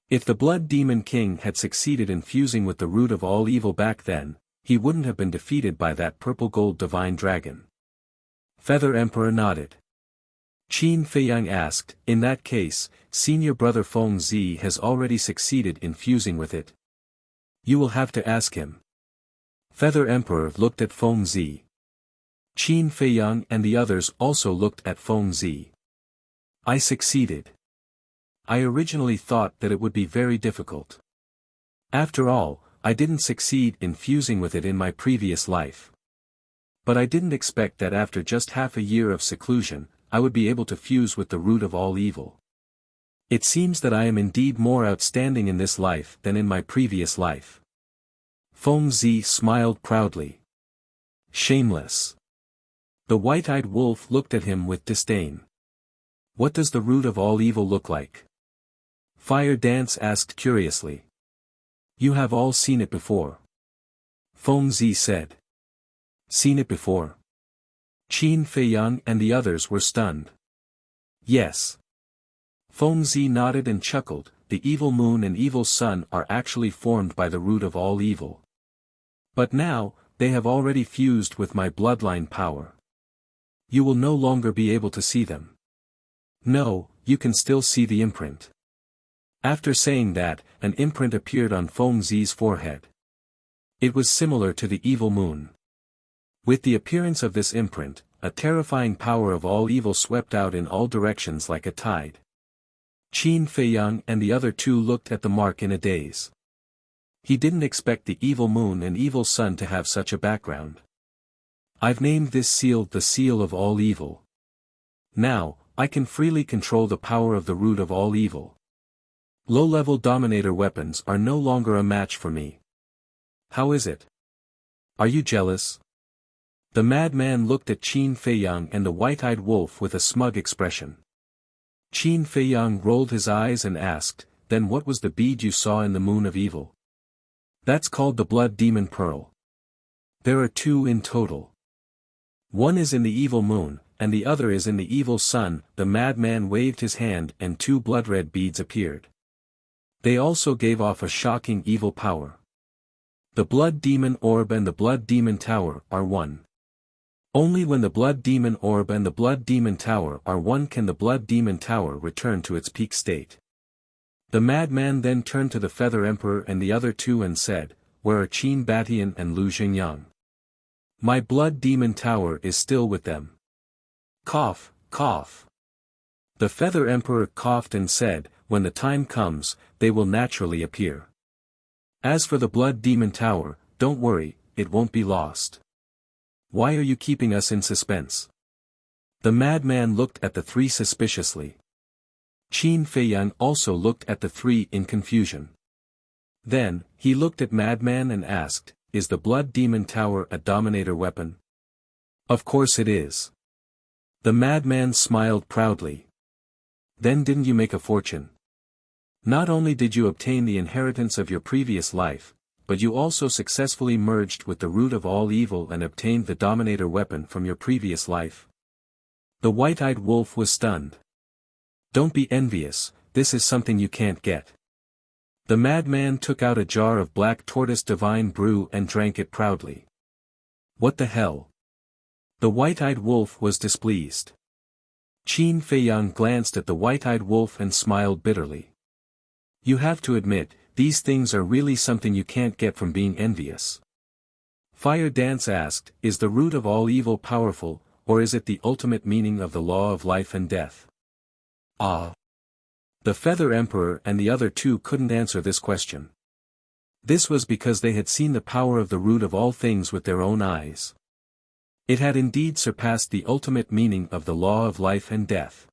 If the Blood Demon King had succeeded in fusing with the root of all evil back then, he wouldn't have been defeated by that purple-gold divine dragon. Feather Emperor nodded. Qin Feiyang asked, in that case, senior brother Feng Zi has already succeeded in fusing with it. You will have to ask him. Feather Emperor looked at Feng Zi. Qin Feiyang and the others also looked at Feng Zi. I succeeded. I originally thought that it would be very difficult. After all, I didn't succeed in fusing with it in my previous life. But I didn't expect that after just half a year of seclusion, I would be able to fuse with the root of all evil. It seems that I am indeed more outstanding in this life than in my previous life. Feng Zi smiled proudly. Shameless. The White-Eyed Wolf looked at him with disdain. What does the root of all evil look like? Fire Dance asked curiously. You have all seen it before. Feng Zi said. Seen it before? Qin Feiyang and the others were stunned. Yes. Feng Zi nodded and chuckled. The evil moon and evil sun are actually formed by the root of all evil. But now, they have already fused with my bloodline power. You will no longer be able to see them. No, you can still see the imprint. After saying that, an imprint appeared on Feng Zi's forehead. It was similar to the evil moon. With the appearance of this imprint, a terrifying power of all evil swept out in all directions like a tide. Qin Feiyang and the other two looked at the mark in a daze. He didn't expect the evil moon and evil sun to have such a background. I've named this seal the seal of all evil. Now, I can freely control the power of the root of all evil. Low-level dominator weapons are no longer a match for me. How is it? Are you jealous? The madman looked at Qin Feiyang and the white-eyed wolf with a smug expression. Qin Feiyang rolled his eyes and asked, then what was the bead you saw in the moon of evil? That's called the blood demon pearl. There are two in total. One is in the evil moon, and the other is in the evil sun. The madman waved his hand and two blood-red beads appeared. They also gave off a shocking evil power. The blood demon orb and the blood demon tower are one. Only when the blood demon orb and the blood demon tower are one can the blood demon tower return to its peak state. The madman then turned to the Feather Emperor and the other two and said, where are Qin Batian and Lu Xingyang? My blood demon tower is still with them. Cough, cough. The Feather Emperor coughed and said, when the time comes, they will naturally appear. As for the blood demon tower, don't worry, it won't be lost. Why are you keeping us in suspense? The madman looked at the three suspiciously. Qin Feiyang also looked at the three in confusion. Then, he looked at madman and asked, is the blood demon tower a dominator weapon? Of course it is. The madman smiled proudly. Then didn't you make a fortune? Not only did you obtain the inheritance of your previous life, but you also successfully merged with the root of all evil and obtained the dominator weapon from your previous life. The white-eyed wolf was stunned. Don't be envious, this is something you can't get. The madman took out a jar of black tortoise divine brew and drank it proudly. What the hell? The white-eyed wolf was displeased. Qin Feiyang glanced at the white-eyed wolf and smiled bitterly. You have to admit, these things are really something you can't get from being envious. Fire Dance asked, is the root of all evil powerful, or is it the ultimate meaning of the law of life and death? Ah. The Feather Emperor and the other two couldn't answer this question. This was because they had seen the power of the root of all things with their own eyes. It had indeed surpassed the ultimate meaning of the law of life and death.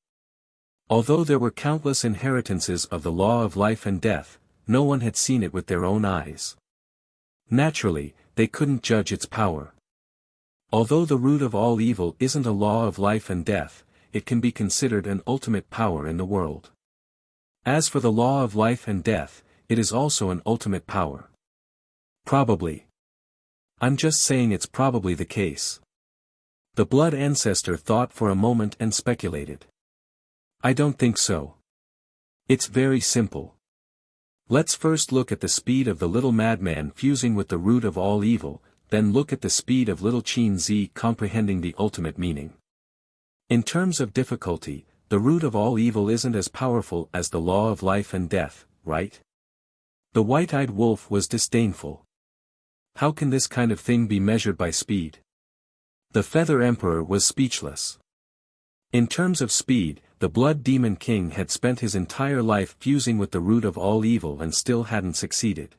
Although there were countless inheritances of the law of life and death, no one had seen it with their own eyes. Naturally, they couldn't judge its power. Although the root of all evil isn't a law of life and death, it can be considered an ultimate power in the world. As for the law of life and death, it is also an ultimate power. Probably. I'm just saying it's probably the case. The blood ancestor thought for a moment and speculated. I don't think so. It's very simple. Let's first look at the speed of the little madman fusing with the root of all evil, then look at the speed of little Qin Zi comprehending the ultimate meaning. In terms of difficulty, the root of all evil isn't as powerful as the law of life and death, right? The white-eyed wolf was disdainful. How can this kind of thing be measured by speed? The Feather Emperor was speechless. In terms of speed, the Blood Demon King had spent his entire life fusing with the root of all evil and still hadn't succeeded.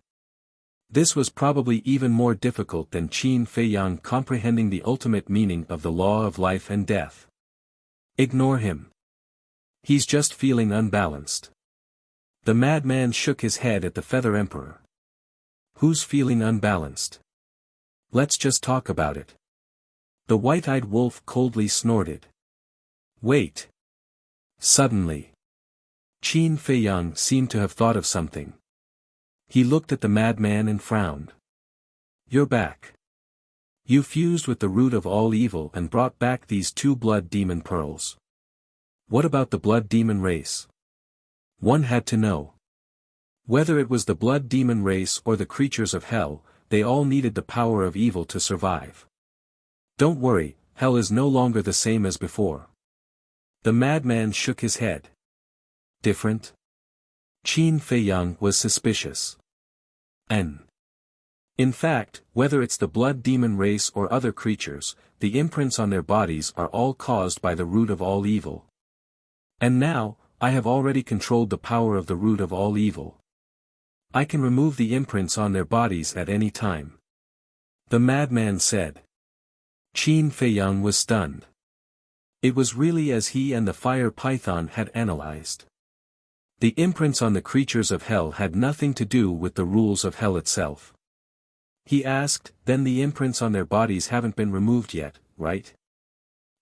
This was probably even more difficult than Qin Feiyang comprehending the ultimate meaning of the law of life and death. Ignore him. He's just feeling unbalanced. The madman shook his head at the Feather Emperor. Who's feeling unbalanced? Let's just talk about it. The white-eyed wolf coldly snorted. Wait. Suddenly, Qin Feiyang seemed to have thought of something. He looked at the madman and frowned. You're back. You fused with the root of all evil and brought back these two blood demon pearls. What about the blood demon race? One had to know. Whether it was the blood demon race or the creatures of hell, they all needed the power of evil to survive. Don't worry, hell is no longer the same as before. The madman shook his head. Different? Qin Feiyang was suspicious. In fact, whether it's the blood demon race or other creatures, the imprints on their bodies are all caused by the root of all evil. And now, I have already controlled the power of the root of all evil. I can remove the imprints on their bodies at any time. The madman said. Qin Feiyang was stunned. It was really as he and the fire python had analyzed. The imprints on the creatures of hell had nothing to do with the rules of hell itself. He asked, then the imprints on their bodies haven't been removed yet, right?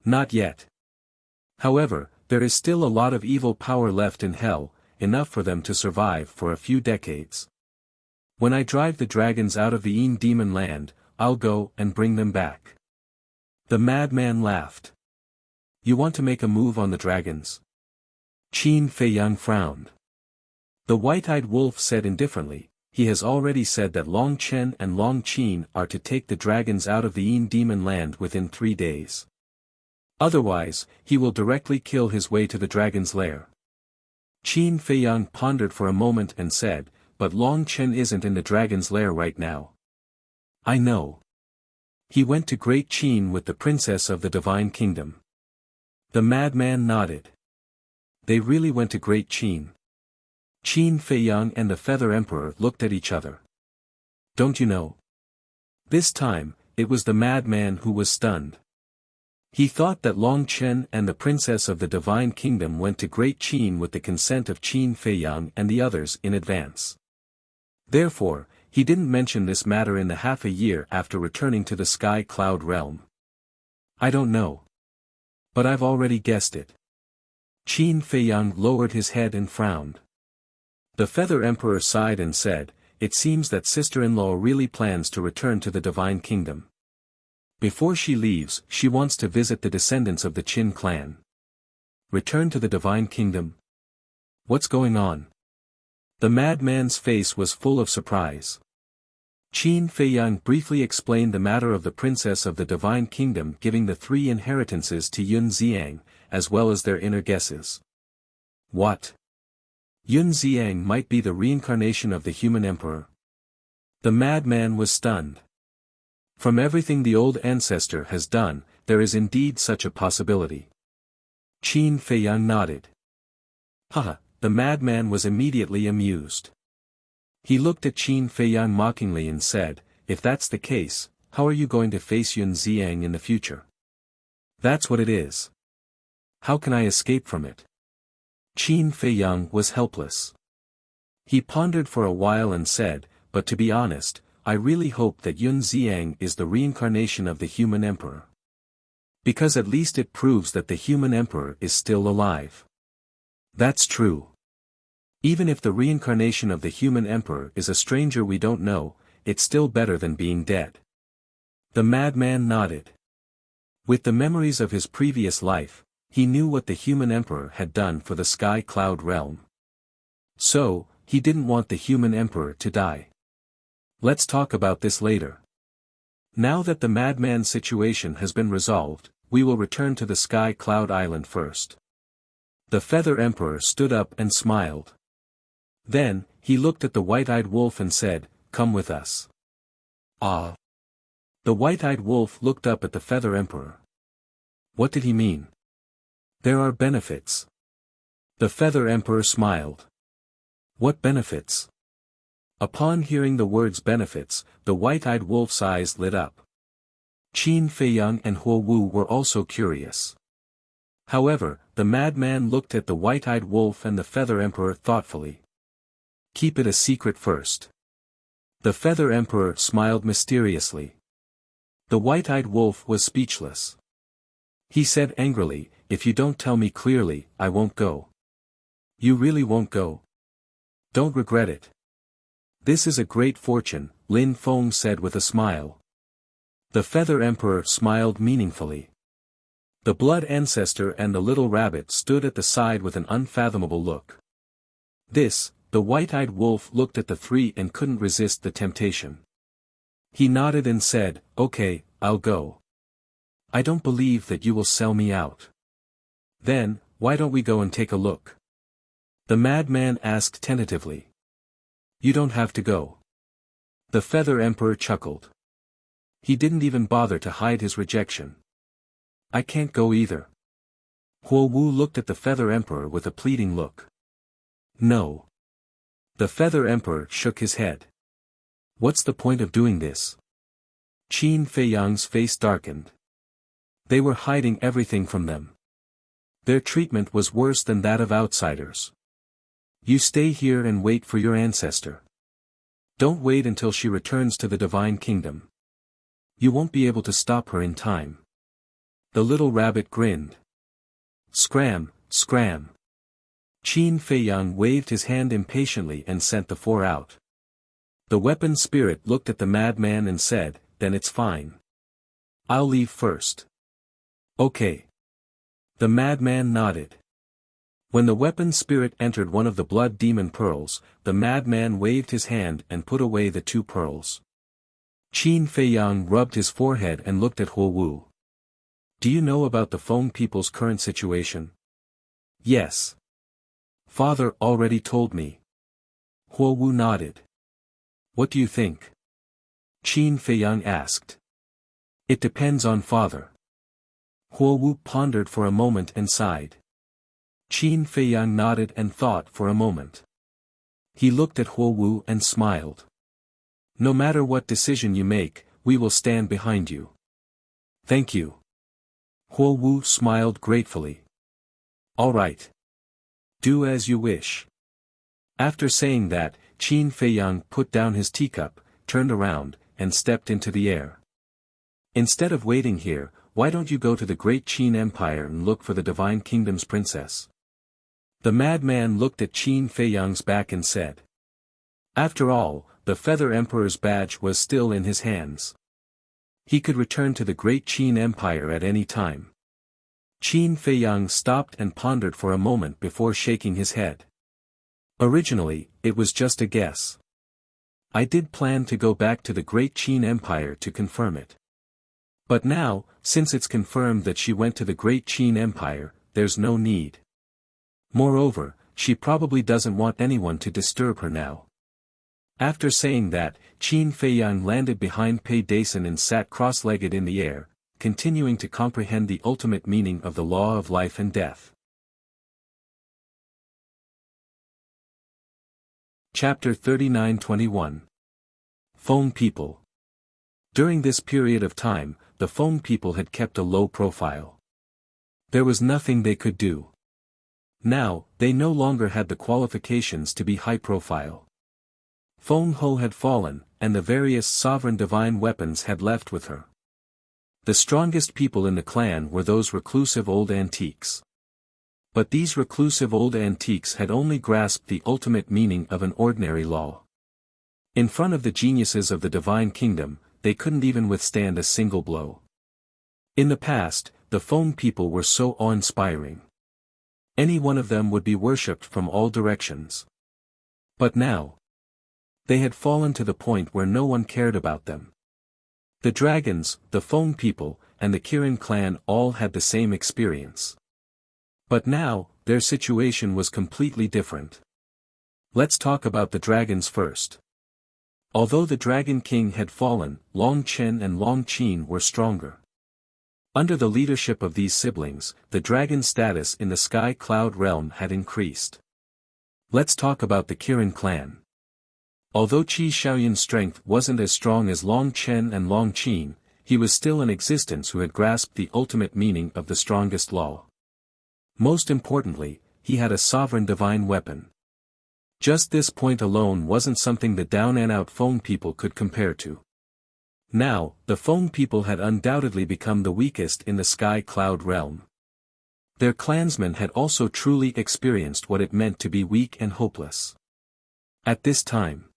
Not yet. However, there is still a lot of evil power left in hell, enough for them to survive for a few decades. When I drive the dragons out of the Yin demon land, I'll go and bring them back. The madman laughed. You want to make a move on the dragons? Qin Feiyang frowned. The white-eyed wolf said indifferently, he has already said that Long Chen and Long Qin are to take the dragons out of the Yin demon land within 3 days. Otherwise, he will directly kill his way to the dragon's lair. Qin Feiyang pondered for a moment and said, but Long Chen isn't in the dragon's lair right now. I know. He went to Great Qin with the princess of the Divine Kingdom. The madman nodded. They really went to Great Qin. Qin Feiyang and the Feather Emperor looked at each other. Don't you know? This time, it was the madman who was stunned. He thought that Long Chen and the princess of the Divine Kingdom went to Great Qin with the consent of Qin Feiyang and the others in advance. Therefore, he didn't mention this matter in the half a year after returning to the Sky Cloud realm. I don't know. But I've already guessed it. Qin Feiyang lowered his head and frowned. The Feather Emperor sighed and said, it seems that sister-in-law really plans to return to the Divine Kingdom. Before she leaves, she wants to visit the descendants of the Qin clan. Return to the Divine Kingdom? What's going on? The madman's face was full of surprise. Qin Feiyang briefly explained the matter of the princess of the Divine Kingdom giving the 3 inheritances to Yun Xiang, as well as their inner guesses. What? Yun Xiang might be the reincarnation of the human emperor. The madman was stunned. From everything the old ancestor has done, there is indeed such a possibility. Qin Feiyang nodded. Haha, the madman was immediately amused. He looked at Qin Feiyang mockingly and said, if that's the case, how are you going to face Yun Xiang in the future? That's what it is. How can I escape from it? Qin Feiyang was helpless. He pondered for a while and said, but to be honest, I really hope that Yun Xiang is the reincarnation of the human emperor. Because at least it proves that the human emperor is still alive. That's true. Even if the reincarnation of the human emperor is a stranger we don't know, it's still better than being dead. The madman nodded. With the memories of his previous life, he knew what the human emperor had done for the Sky Cloud realm. So, he didn't want the human emperor to die. Let's talk about this later. Now that the madman situation has been resolved, we will return to the Sky Cloud Island first. The Feather Emperor stood up and smiled. Then, he looked at the white-eyed wolf and said, come with us. Ah. The white-eyed wolf looked up at the Feather Emperor. What did he mean? There are benefits. The Feather Emperor smiled. What benefits? Upon hearing the words benefits, the white-eyed wolf's eyes lit up. Qin Feiyang and Huo Wu were also curious. However, the madman looked at the white-eyed wolf and the Feather Emperor thoughtfully. Keep it a secret first. The Feather Emperor smiled mysteriously. The white-eyed wolf was speechless. He said angrily, if you don't tell me clearly, I won't go. You really won't go? Don't regret it. This is a great fortune, Lin Feng said with a smile. The Feather Emperor smiled meaningfully. The Blood Ancestor and the little rabbit stood at the side with an unfathomable look. The white-eyed wolf looked at the three and couldn't resist the temptation. He nodded and said, "Okay, I'll go. I don't believe that you will sell me out." "Then, why don't we go and take a look?" the madman asked tentatively. "You don't have to go." The Feather Emperor chuckled. He didn't even bother to hide his rejection. "I can't go either." Huo Wu looked at the Feather Emperor with a pleading look. "No." The Feather Emperor shook his head. "What's the point of doing this?" Qin Feiyang's face darkened. They were hiding everything from them. Their treatment was worse than that of outsiders. "You stay here and wait for your ancestor. Don't wait until she returns to the Divine Kingdom. You won't be able to stop her in time." The little rabbit grinned. "Scram, scram." Qin Feiyang waved his hand impatiently and sent the four out. The weapon spirit looked at the madman and said, "Then it's fine. I'll leave first." "Okay." The madman nodded. When the weapon spirit entered one of the blood demon pearls, the madman waved his hand and put away the two pearls. Qin Feiyang rubbed his forehead and looked at Huo Wu. "Do you know about the Feng people's current situation?" "Yes. Father already told me." Huo Wu nodded. "What do you think?" Qin Feiyang asked. "It depends on father." Huo Wu pondered for a moment and sighed. Qin Feiyang nodded and thought for a moment. He looked at Huo Wu and smiled. "No matter what decision you make, we will stand behind you." "Thank you." Huo Wu smiled gratefully. "All right. Do as you wish." After saying that, Qin Feiyang put down his teacup, turned around, and stepped into the air. "Instead of waiting here, why don't you go to the great Qin Empire and look for the Divine Kingdom's princess?" The madman looked at Qin Feiyang's back and said. After all, the Feather Emperor's badge was still in his hands. He could return to the great Qin Empire at any time. Qin Feiyang stopped and pondered for a moment before shaking his head. "Originally, it was just a guess. I did plan to go back to the great Qin Empire to confirm it. But now, since it's confirmed that she went to the great Qin Empire, there's no need. Moreover, she probably doesn't want anyone to disturb her now." After saying that, Qin Feiyang landed behind Pei Dason and sat cross-legged in the air, continuing to comprehend the ultimate meaning of the law of life and death. Chapter 39-21. Feng People. During this period of time, the Feng people had kept a low profile. There was nothing they could do. Now, they no longer had the qualifications to be high profile. Feng Ho had fallen, and the various sovereign divine weapons had left with her. The strongest people in the clan were those reclusive old antiques. But these reclusive old antiques had only grasped the ultimate meaning of an ordinary law. In front of the geniuses of the Divine Kingdom, they couldn't even withstand a single blow. In the past, the Feng people were so awe-inspiring. Any one of them would be worshipped from all directions. But now, they had fallen to the point where no one cared about them. The dragons, the Feng people, and the Kirin clan all had the same experience. But now, their situation was completely different. Let's talk about the dragons first. Although the Dragon King had fallen, Long Chen and Long Qin were stronger. Under the leadership of these siblings, the dragon status in the Sky Cloud realm had increased. Let's talk about the Kirin clan. Although Qi Xiaoyun's strength wasn't as strong as Long Chen and Long Qin, he was still in existence who had grasped the ultimate meaning of the strongest law. Most importantly, he had a sovereign divine weapon. Just this point alone wasn't something the down-and-out Feng people could compare to. Now, the Feng people had undoubtedly become the weakest in the Sky Cloud realm. Their clansmen had also truly experienced what it meant to be weak and hopeless. At this time,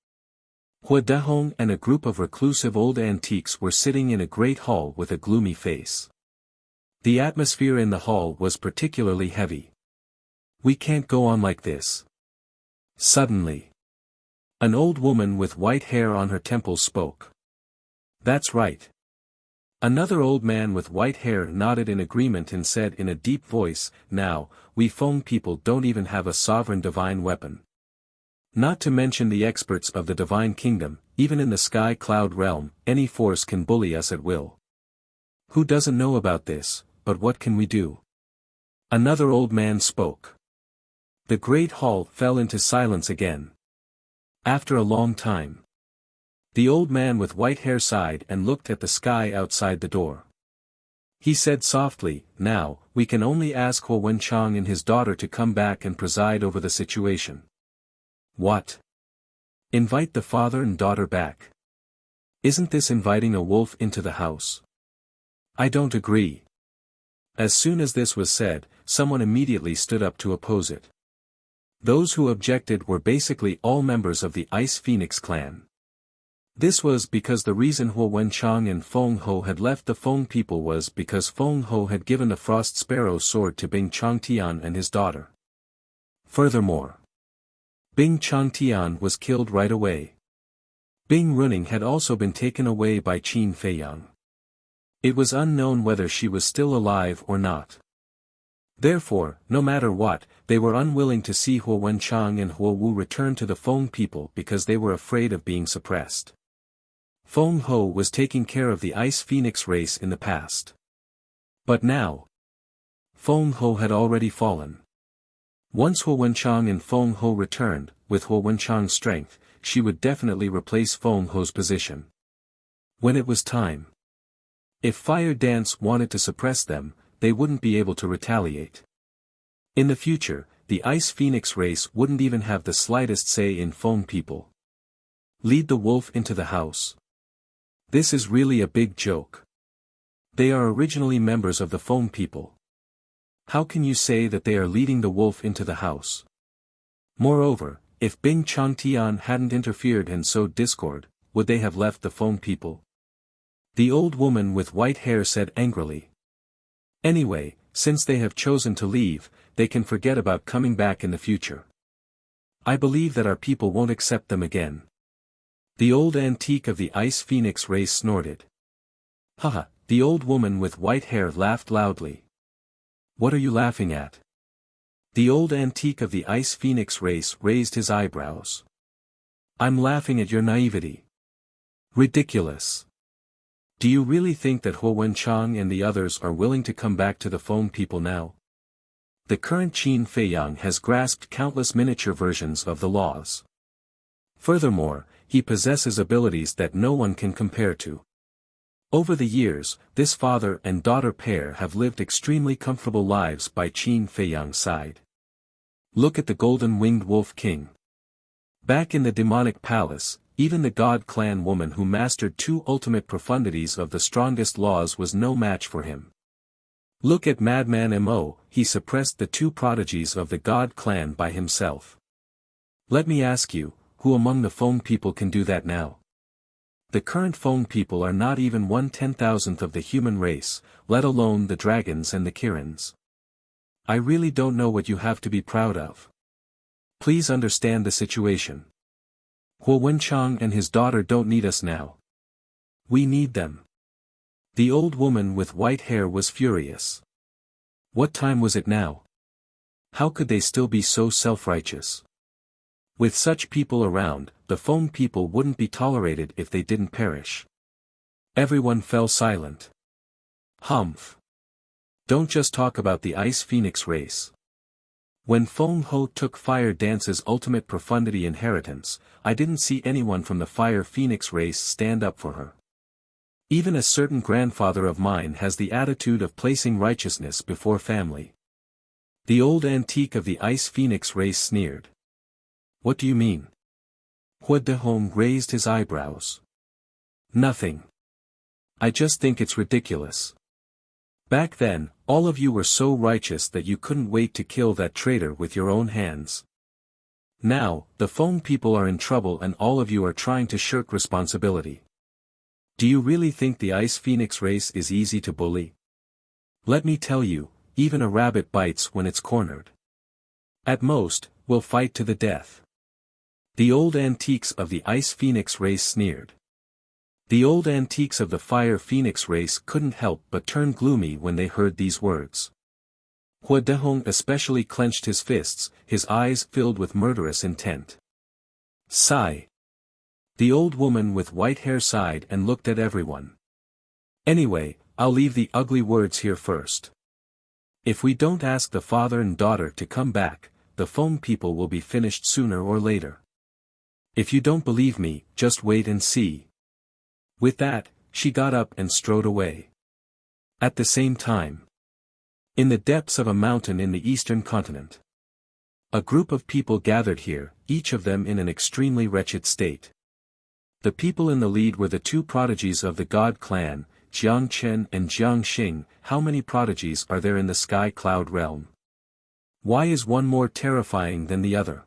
Hua Dehong and a group of reclusive old antiques were sitting in a great hall with a gloomy face. The atmosphere in the hall was particularly heavy. "We can't go on like this." Suddenly, an old woman with white hair on her temples spoke. "That's right." Another old man with white hair nodded in agreement and said in a deep voice, "Now, we Feng people don't even have a sovereign divine weapon. Not to mention the experts of the divine kingdom, even in the sky cloud realm, any force can bully us at will. Who doesn't know about this, but what can we do?" Another old man spoke. The great hall fell into silence again. After a long time, the old man with white hair sighed and looked at the sky outside the door. He said softly, "Now, we can only ask Hua Wenchang and his daughter to come back and preside over the situation." "What? Invite the father and daughter back? Isn't this inviting a wolf into the house?" "I don't agree." As soon as this was said, someone immediately stood up to oppose it. Those who objected were basically all members of the Ice Phoenix clan. This was because the reason Hua Wenchang and Feng Ho had left the Feng people was because Feng Ho had given the Frost Sparrow sword to Bing Changtian and his daughter. Furthermore, Bing Changtian was killed right away. Bing Runing had also been taken away by Qin Feiyang. It was unknown whether she was still alive or not. Therefore, no matter what, they were unwilling to see Hua Wenchang and Hua Wu return to the Feng people because they were afraid of being suppressed. Feng Ho was taking care of the Ice Phoenix race in the past. But now, Feng Ho had already fallen. Once Hua Wenchang and Feng Ho returned, with Hua Wenchang's strength, she would definitely replace Feng Ho's position. When it was time, if Fire Dance wanted to suppress them, they wouldn't be able to retaliate. In the future, the Ice Phoenix race wouldn't even have the slightest say in Feng people. Lead the wolf into the house. This is really a big joke. They are originally members of the Feng people. How can you say that they are leading the wolf into the house? Moreover, if Bing Changtian hadn't interfered and sowed discord, would they have left the Feng people? The old woman with white hair said angrily. Anyway, since they have chosen to leave, they can forget about coming back in the future. I believe that our people won't accept them again. The old antique of the Ice Phoenix race snorted. Haha, the old woman with white hair laughed loudly. What are you laughing at? The old antique of the Ice Phoenix race raised his eyebrows. I'm laughing at your naivety. Ridiculous. Do you really think that Hua Wenchang and the others are willing to come back to the Feng people now? The current Qin Feiyang has grasped countless miniature versions of the laws. Furthermore, he possesses abilities that no one can compare to. Over the years, this father and daughter pair have lived extremely comfortable lives by Qin Feiyang's side. Look at the golden-winged wolf king. Back in the demonic palace, even the god clan woman who mastered two ultimate profundities of the strongest laws was no match for him. Look at Madman Mo, he suppressed the two prodigies of the god clan by himself. Let me ask you, who among the Feng people can do that now? The current Feng people are not even 1/10,000th of the human race, let alone the dragons and the Kirins. I really don't know what you have to be proud of. Please understand the situation. Hua Wenchang and his daughter don't need us now. We need them. The old woman with white hair was furious. What time was it now? How could they still be so self-righteous? With such people around, the Feng people wouldn't be tolerated if they didn't perish. Everyone fell silent. Humph. Don't just talk about the Ice Phoenix race. When Feng Ho took Fire Dance's ultimate profundity inheritance, I didn't see anyone from the Fire Phoenix race stand up for her. Even a certain grandfather of mine has the attitude of placing righteousness before family. The old antique of the Ice Phoenix race sneered. What do you mean? Hua Dehong raised his eyebrows. Nothing. I just think it's ridiculous. Back then, all of you were so righteous that you couldn't wait to kill that traitor with your own hands. Now, the Feng people are in trouble and all of you are trying to shirk responsibility. Do you really think the Ice Phoenix race is easy to bully? Let me tell you, even a rabbit bites when it's cornered. At most, we'll fight to the death. The old antiques of the Ice Phoenix race sneered. The old antiques of the Fire Phoenix race couldn't help but turn gloomy when they heard these words. Hua Dehong especially clenched his fists, his eyes filled with murderous intent. Sigh. The old woman with white hair sighed and looked at everyone. Anyway, I'll leave the ugly words here first. If we don't ask the father and daughter to come back, the Feng people will be finished sooner or later. If you don't believe me, just wait and see. With that, she got up and strode away. At the same time, in the depths of a mountain in the eastern continent, a group of people gathered here, each of them in an extremely wretched state. The people in the lead were the two prodigies of the God clan, Jiang Chen and Jiang Xing. How many prodigies are there in the Sky Cloud realm? Why is one more terrifying than the other?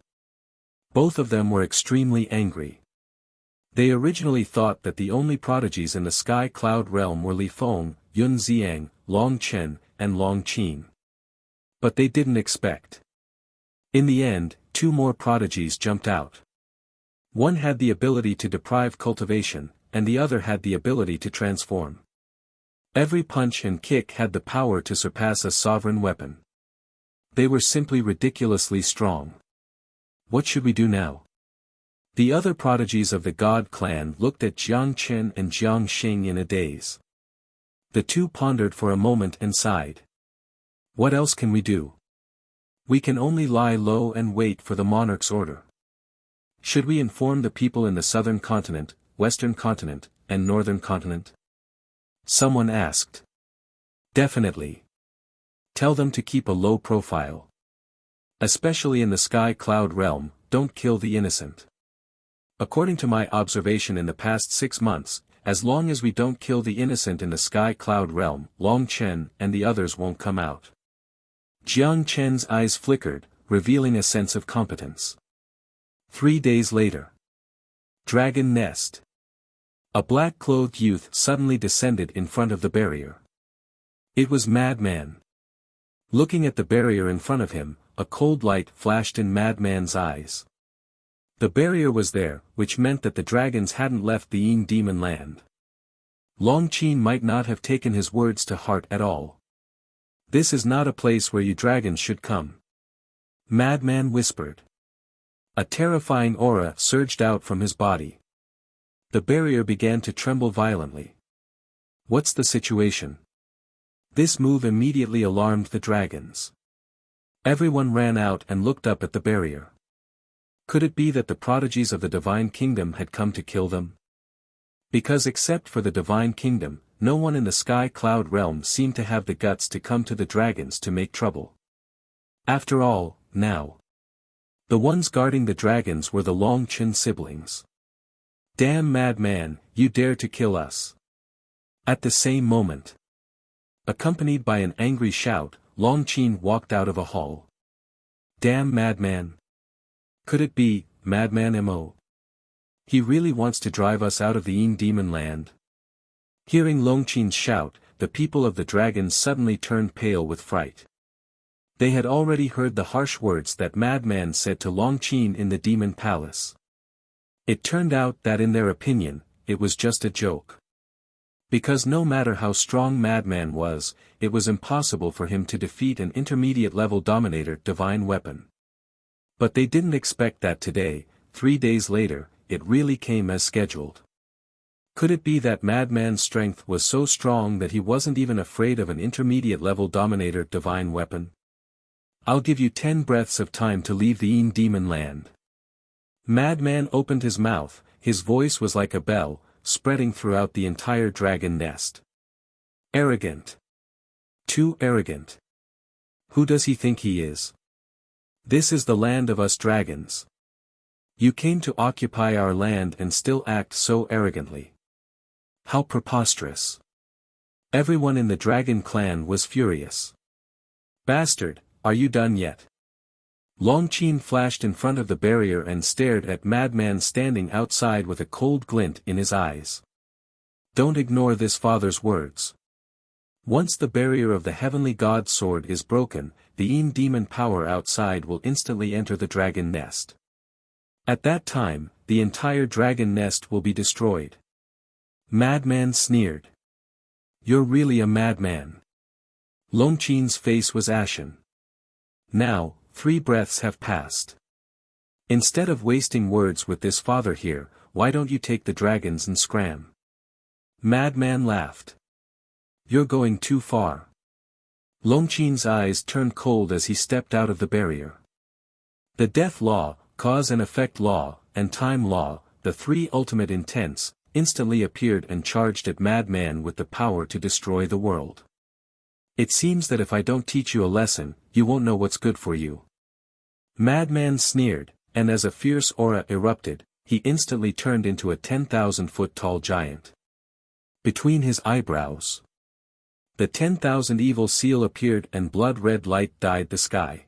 Both of them were extremely angry. They originally thought that the only prodigies in the Sky Cloud realm were Li Feng, Yun Xiang, Long Chen, and Long Qin. But they didn't expect. In the end, two more prodigies jumped out. One had the ability to deprive cultivation, and the other had the ability to transform. Every punch and kick had the power to surpass a sovereign weapon. They were simply ridiculously strong. What should we do now? The other prodigies of the God clan looked at Jiang Chen and Jiang Xing in a daze. The two pondered for a moment and sighed. What else can we do? We can only lie low and wait for the monarch's order. Should we inform the people in the southern continent, western continent, and northern continent? Someone asked. Definitely. Tell them to keep a low profile. Especially in the Sky Cloud realm, don't kill the innocent. According to my observation in the past 6 months, as long as we don't kill the innocent in the Sky Cloud realm, Long Chen and the others won't come out. Jiang Chen's eyes flickered, revealing a sense of competence. 3 days later. Dragon Nest. A black-clothed youth suddenly descended in front of the barrier. It was Madman. Looking at the barrier in front of him, a cold light flashed in Madman's eyes. The barrier was there, which meant that the dragons hadn't left the Yin Demon Land. Long Qin might not have taken his words to heart at all. This is not a place where you dragons should come. Madman whispered. A terrifying aura surged out from his body. The barrier began to tremble violently. What's the situation? This move immediately alarmed the dragons. Everyone ran out and looked up at the barrier. Could it be that the prodigies of the Divine Kingdom had come to kill them? Because except for the Divine Kingdom, no one in the Sky Cloud realm seemed to have the guts to come to the dragons to make trouble. After all, now, the ones guarding the dragons were the Long Chen siblings. Damn Madman, you dare to kill us. At the same moment, accompanied by an angry shout, Long Qin walked out of a hall. Damn Madman. Could it be, Madman Mo? He really wants to drive us out of the Yin Demon Land? Hearing Long Qin's shout, the people of the dragons suddenly turned pale with fright. They had already heard the harsh words that Madman said to Long Qin in the Demon Palace. It turned out that in their opinion, it was just a joke. Because no matter how strong Madman was, it was impossible for him to defeat an intermediate-level Dominator divine weapon. But they didn't expect that today, 3 days later, it really came as scheduled. Could it be that Madman's strength was so strong that he wasn't even afraid of an intermediate-level Dominator divine weapon? I'll give you 10 breaths of time to leave the Yin Demon Land. Madman opened his mouth, his voice was like a bell, spreading throughout the entire dragon nest. Arrogant. Too arrogant. Who does he think he is? This is the land of us dragons. You came to occupy our land and still act so arrogantly. How preposterous. Everyone in the dragon clan was furious. Bastard, are you done yet? Long Qin flashed in front of the barrier and stared at Madman standing outside with a cold glint in his eyes. Don't ignore this father's words. Once the barrier of the heavenly god sword is broken, the demon power outside will instantly enter the dragon nest. At that time, the entire dragon nest will be destroyed. Madman sneered. You're really a madman. Long Qin's face was ashen. Now, 3 breaths have passed. Instead of wasting words with this father here, why don't you take the dragons and scram? Madman laughed. You're going too far. Long Qin's eyes turned cold as he stepped out of the barrier. The death law, cause and effect law, and time law, the 3 ultimate intents, instantly appeared and charged at Madman with the power to destroy the world. It seems that if I don't teach you a lesson, you won't know what's good for you. Madman sneered, and as a fierce aura erupted, he instantly turned into a 10,000-foot-tall giant. Between his eyebrows, the 10,000 evil seal appeared and blood-red light dyed the sky.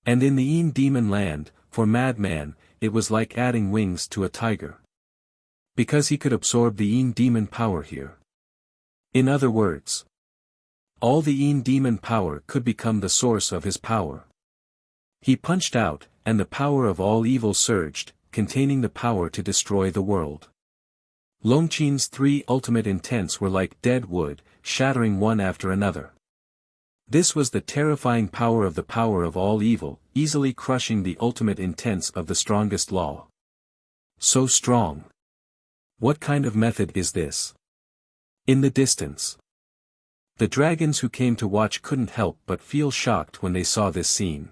And in the demon land, for Madman, it was like adding wings to a tiger. Because he could absorb the demon power here. In other words, all the demon power could become the source of his power. He punched out, and the power of all evil surged, containing the power to destroy the world. Long Qin's 3 ultimate intents were like dead wood, shattering one after another. This was the terrifying power of all evil, easily crushing the ultimate intents of the strongest law. So strong. What kind of method is this? In the distance, the dragons who came to watch couldn't help but feel shocked when they saw this scene.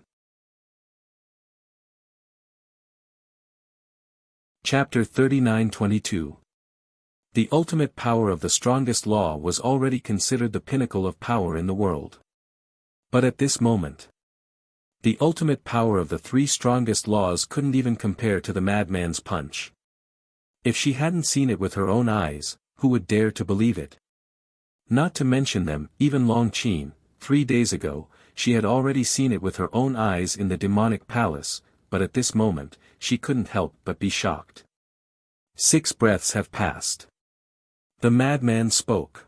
Chapter 39-22. The ultimate power of the strongest law was already considered the pinnacle of power in the world. But at this moment, the ultimate power of the 3 strongest laws couldn't even compare to the madman's punch. If she hadn't seen it with her own eyes, who would dare to believe it? Not to mention them, even Long Qin, 3 days ago, she had already seen it with her own eyes in the demonic palace, but at this moment, she couldn't help but be shocked. 6 breaths have passed. The madman spoke.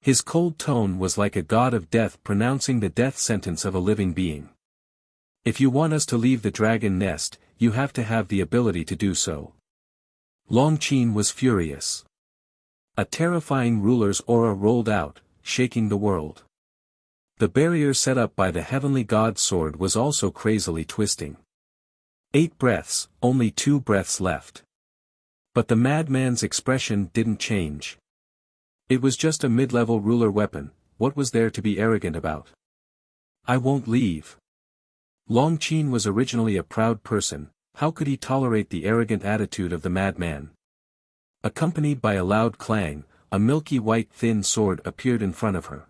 His cold tone was like a god of death pronouncing the death sentence of a living being. If you want us to leave the dragon nest, you have to have the ability to do so. Long Qin was furious. A terrifying ruler's aura rolled out, shaking the world. The barrier set up by the heavenly god sword was also crazily twisting. 8 breaths, only 2 breaths left. But the madman's expression didn't change. It was just a mid-level ruler weapon, what was there to be arrogant about? I won't leave. Long Qin was originally a proud person, how could he tolerate the arrogant attitude of the madman? Accompanied by a loud clang, a milky white thin sword appeared in front of her.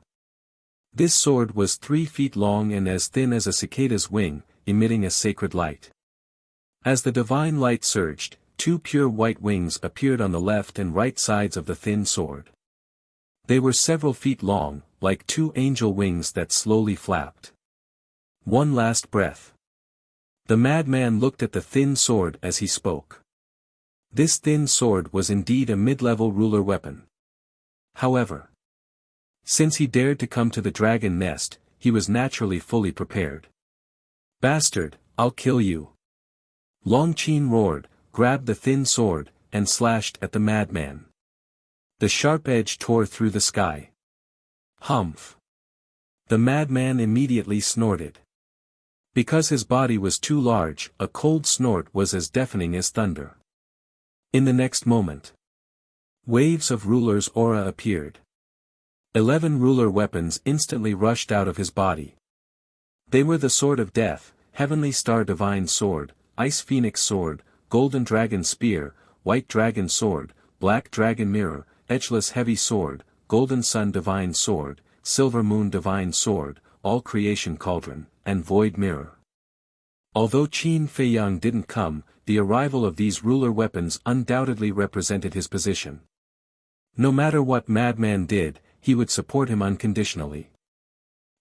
This sword was 3 feet long and as thin as a cicada's wing, emitting a sacred light. As the divine light surged, 2 pure white wings appeared on the left and right sides of the thin sword. They were several feet long, like 2 angel wings that slowly flapped. One last breath. The madman looked at the thin sword as he spoke. This thin sword was indeed a mid-level ruler weapon. However, since he dared to come to the dragon nest, he was naturally fully prepared. Bastard, I'll kill you. Long Qin roared, grabbed the thin sword, and slashed at the madman. The sharp edge tore through the sky. Humph! The madman immediately snorted. Because his body was too large, a cold snort was as deafening as thunder. In the next moment, waves of ruler's aura appeared. 11 ruler weapons instantly rushed out of his body. They were the Sword of Death, Heavenly Star Divine Sword, Ice Phoenix Sword, Golden Dragon Spear, White Dragon Sword, Black Dragon Mirror, Edgeless Heavy Sword, Golden Sun Divine Sword, Silver Moon Divine Sword, All Creation Cauldron, and Void Mirror. Although Qin Feiyang didn't come, the arrival of these ruler weapons undoubtedly represented his position. No matter what Madman did, he would support him unconditionally.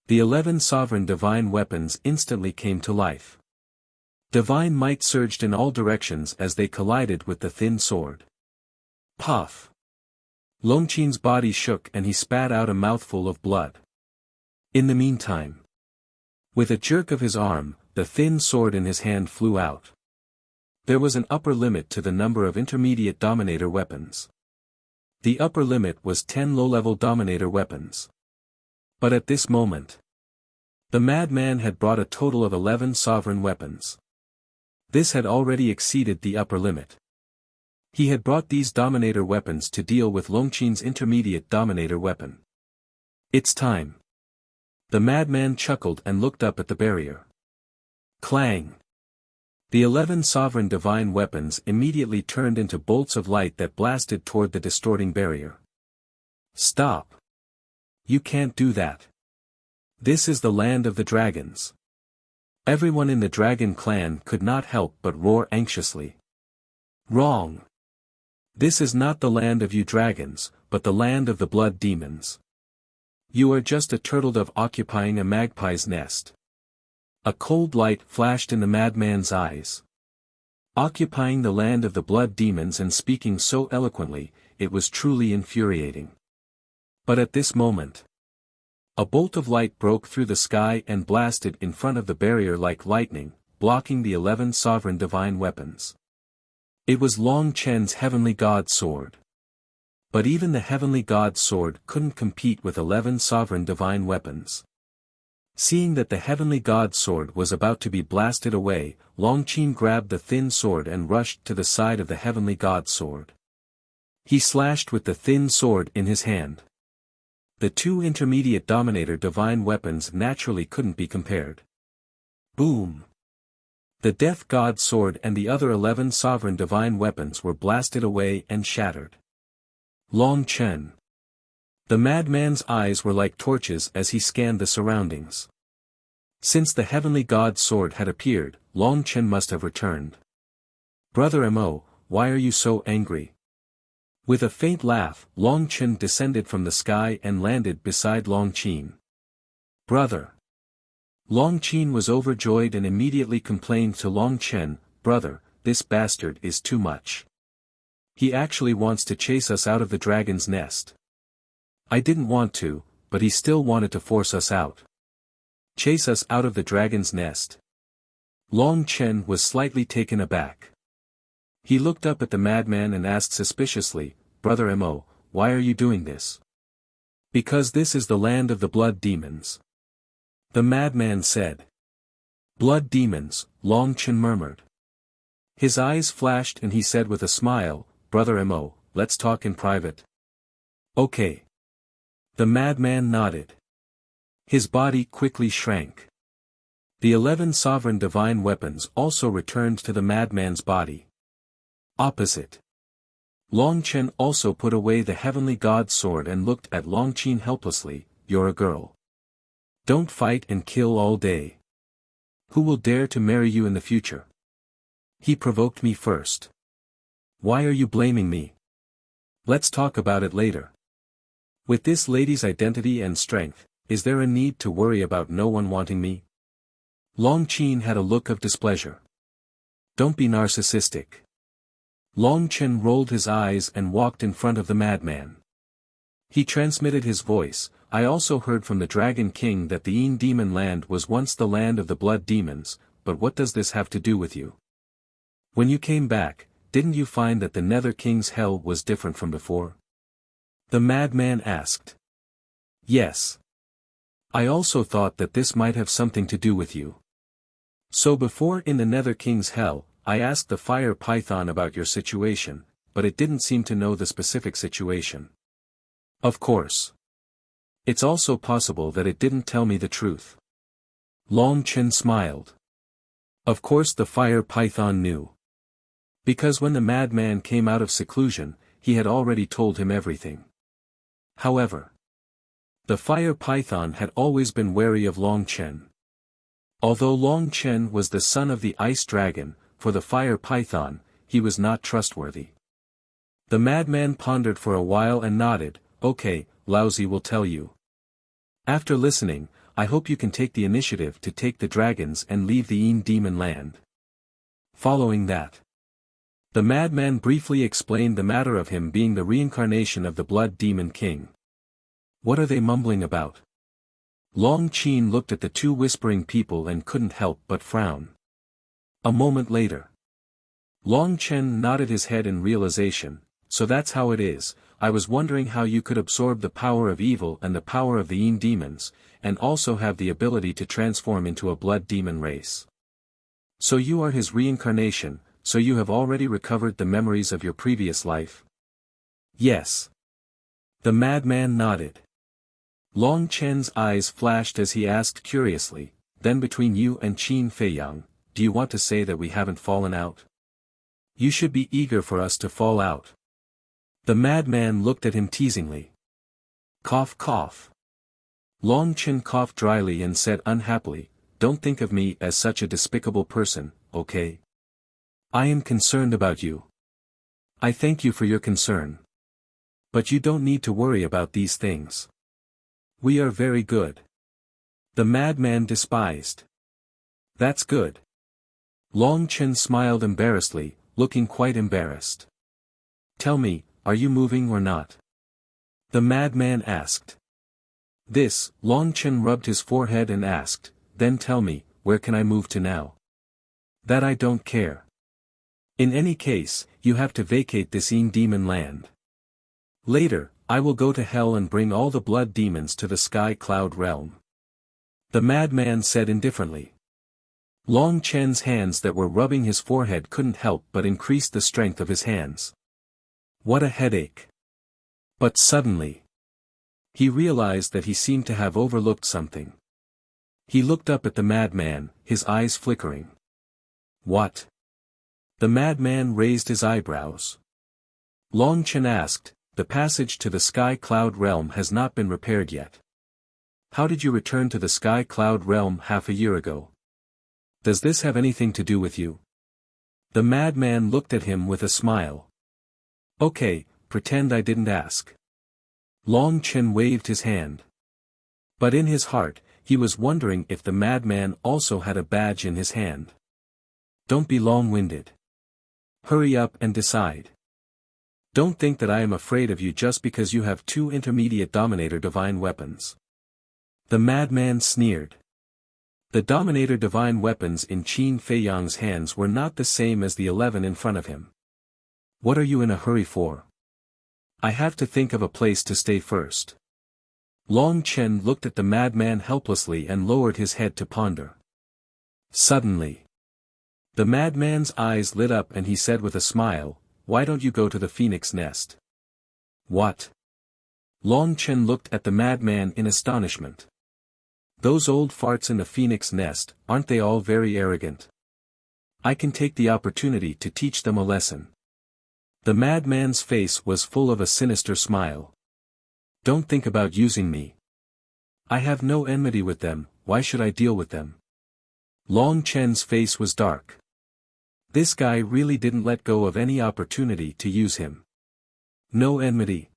The 11 sovereign divine weapons instantly came to life. Divine might surged in all directions as they collided with the thin sword. Puff! Longqin's body shook and he spat out a mouthful of blood. In the meantime, with a jerk of his arm, the thin sword in his hand flew out. There was an upper limit to the number of intermediate dominator weapons. The upper limit was 10 low-level dominator weapons. But at this moment, the madman had brought a total of 11 sovereign weapons. This had already exceeded the upper limit. He had brought these dominator weapons to deal with Longqin's intermediate dominator weapon. It's time. The madman chuckled and looked up at the barrier. Clang! The 11 sovereign divine weapons immediately turned into bolts of light that blasted toward the distorting barrier. Stop! You can't do that. This is the land of the dragons. Everyone in the dragon clan could not help but roar anxiously. Wrong! This is not the land of you dragons, but the land of the blood demons. You are just a turtledove occupying a magpie's nest. A cold light flashed in the madman's eyes. Occupying the land of the blood demons and speaking so eloquently, it was truly infuriating. But at this moment, a bolt of light broke through the sky and blasted in front of the barrier like lightning, blocking the 11 sovereign divine weapons. It was Long Chen's heavenly god sword. But even the heavenly god sword couldn't compete with 11 sovereign divine weapons. Seeing that the heavenly god sword was about to be blasted away, Longqin grabbed the thin sword and rushed to the side of the heavenly god sword. He slashed with the thin sword in his hand. The two intermediate dominator divine weapons naturally couldn't be compared. Boom! The death god sword and the other 11 sovereign divine weapons were blasted away and shattered. Long Chen. The madman's eyes were like torches as he scanned the surroundings. Since the heavenly god sword had appeared, Long Chen must have returned. Brother Mo, why are you so angry? With a faint laugh, Long Chen descended from the sky and landed beside Long Qin. Brother. Long Qin was overjoyed and immediately complained to Long Chen, brother, this bastard is too much. He actually wants to chase us out of the dragon's nest. I didn't want to, but he still wanted to force us out. Chase us out of the dragon's nest. Long Chen was slightly taken aback. He looked up at the madman and asked suspiciously, Brother Mo, why are you doing this? Because this is the land of the blood demons. The madman said. Blood demons, Long Chen murmured. His eyes flashed and he said with a smile, Brother Mo, let's talk in private. Okay. The madman nodded. His body quickly shrank. The 11 sovereign divine weapons also returned to the madman's body. Opposite. Long Chen also put away the heavenly god sword and looked at Long Qin helplessly, you're a girl. Don't fight and kill all day. Who will dare to marry you in the future? He provoked me first. Why are you blaming me? Let's talk about it later. With this lady's identity and strength, is there a need to worry about no one wanting me? Long Qin had a look of displeasure. Don't be narcissistic. Long Chen rolled his eyes and walked in front of the madman. He transmitted his voice, I also heard from the Dragon King that the Yin Demon Land was once the land of the blood demons, but what does this have to do with you? When you came back, didn't you find that the Nether King's hell was different from before? The madman asked. Yes. I also thought that this might have something to do with you. So before in the Nether King's hell, I asked the fire python about your situation, but it didn't seem to know the specific situation. Of course. It's also possible that it didn't tell me the truth. Long Chen smiled. Of course the fire python knew. Because when the madman came out of seclusion, he had already told him everything. However, the fire python had always been wary of Long Chen. Although Long Chen was the son of the ice dragon, for the fire python, he was not trustworthy. The madman pondered for a while and nodded, okay, Laozi will tell you. After listening, I hope you can take the initiative to take the dragons and leave the Yin Demon Land. Following that, the madman briefly explained the matter of him being the reincarnation of the Blood Demon King. What are they mumbling about? Long Qin looked at the two whispering people and couldn't help but frown. A moment later, Long Chen nodded his head in realization. So that's how it is. I was wondering how you could absorb the power of evil and the power of the Yin demons, and also have the ability to transform into a blood demon race. So you are his reincarnation, so you have already recovered the memories of your previous life? Yes. The madman nodded. Long Chen's eyes flashed as he asked curiously, then between you and Qin Feiyang, do you want to say that we haven't fallen out? You should be eager for us to fall out. The madman looked at him teasingly. Cough cough. Long Chen coughed dryly and said unhappily, don't think of me as such a despicable person, okay? I am concerned about you. I thank you for your concern. But you don't need to worry about these things. We are very good. The madman despised. That's good. Long Chen smiled embarrassedly, looking quite embarrassed. Tell me, are you moving or not? The madman asked. This, Long Chen rubbed his forehead and asked, then tell me, where can I move to now? That I don't care. In any case, you have to vacate this Yin demon land. Later, I will go to hell and bring all the blood demons to the sky cloud realm. The madman said indifferently. Long Chen's hands that were rubbing his forehead couldn't help but increase the strength of his hands. What a headache. But suddenly, he realized that he seemed to have overlooked something. He looked up at the madman, his eyes flickering. What? The madman raised his eyebrows. Long Chen asked, the passage to the sky cloud realm has not been repaired yet. How did you return to the sky cloud realm half a year ago? Does this have anything to do with you? The madman looked at him with a smile. Okay, pretend I didn't ask. Long Chen waved his hand. But in his heart, he was wondering if the madman also had a badge in his hand. Don't be long-winded. Hurry up and decide. Don't think that I am afraid of you just because you have two intermediate Dominator Divine weapons. The madman sneered. The Dominator Divine weapons in Qin Feiyang's hands were not the same as the 11 in front of him. What are you in a hurry for? I have to think of a place to stay first. Long Chen looked at the madman helplessly and lowered his head to ponder. Suddenly, the madman's eyes lit up and he said with a smile, why don't you go to the phoenix nest? What? Long Chen looked at the madman in astonishment. Those old farts in the phoenix nest, aren't they all very arrogant? I can take the opportunity to teach them a lesson. The madman's face was full of a sinister smile. Don't think about using me. I have no enmity with them, why should I deal with them? Long Chen's face was dark. This guy really didn't let go of any opportunity to use him. No enmity.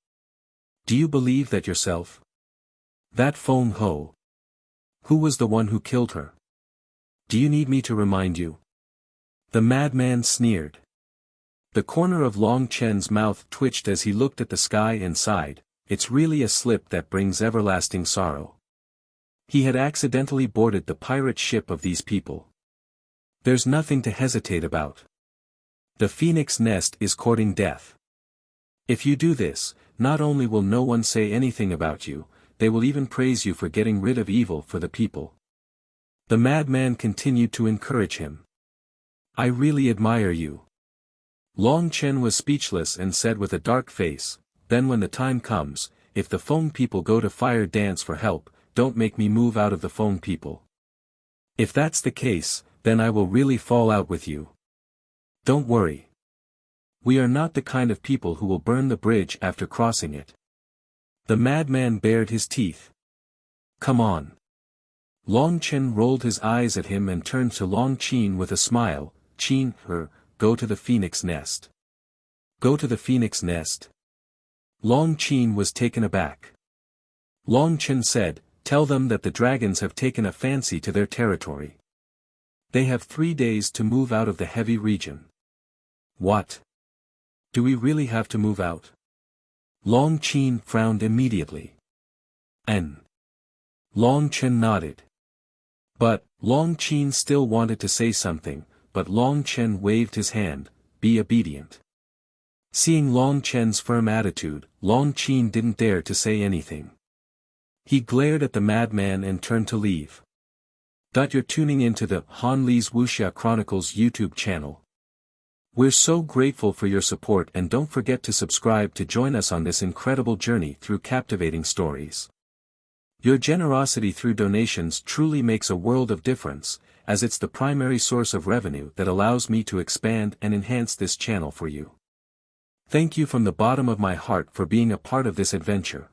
Do you believe that yourself? That Feng Ho. Who was the one who killed her? Do you need me to remind you? The madman sneered. The corner of Long Chen's mouth twitched as he looked at the sky and sighed, it's really a slip that brings everlasting sorrow. He had accidentally boarded the pirate ship of these people. There's nothing to hesitate about. The phoenix nest is courting death. If you do this, not only will no one say anything about you, they will even praise you for getting rid of evil for the people. The madman continued to encourage him. I really admire you. Long Chen was speechless and said with a dark face, then when the time comes, if the Feng people go to fire dance for help, don't make me move out of the Feng people. If that's the case, then I will really fall out with you. Don't worry. We are not the kind of people who will burn the bridge after crossing it. The madman bared his teeth. Come on. Long Chen rolled his eyes at him and turned to Long Qin with a smile, Qin, go to the phoenix nest. Go to the phoenix nest. Long Qin was taken aback. Long Chen said, tell them that the dragons have taken a fancy to their territory. They have 3 days to move out of the heavy region. What? Do we really have to move out? Long Qin frowned immediately. Long Chen nodded. But, Long Qin still wanted to say something, but Long Chen waved his hand, be obedient. Seeing Long Chen's firm attitude, Long Qin didn't dare to say anything. He glared at the madman and turned to leave. You're tuning into the Han Li's Wuxia Chronicles YouTube channel. We're so grateful for your support, and don't forget to subscribe to join us on this incredible journey through captivating stories. Your generosity through donations truly makes a world of difference, as it's the primary source of revenue that allows me to expand and enhance this channel for you. Thank you from the bottom of my heart for being a part of this adventure.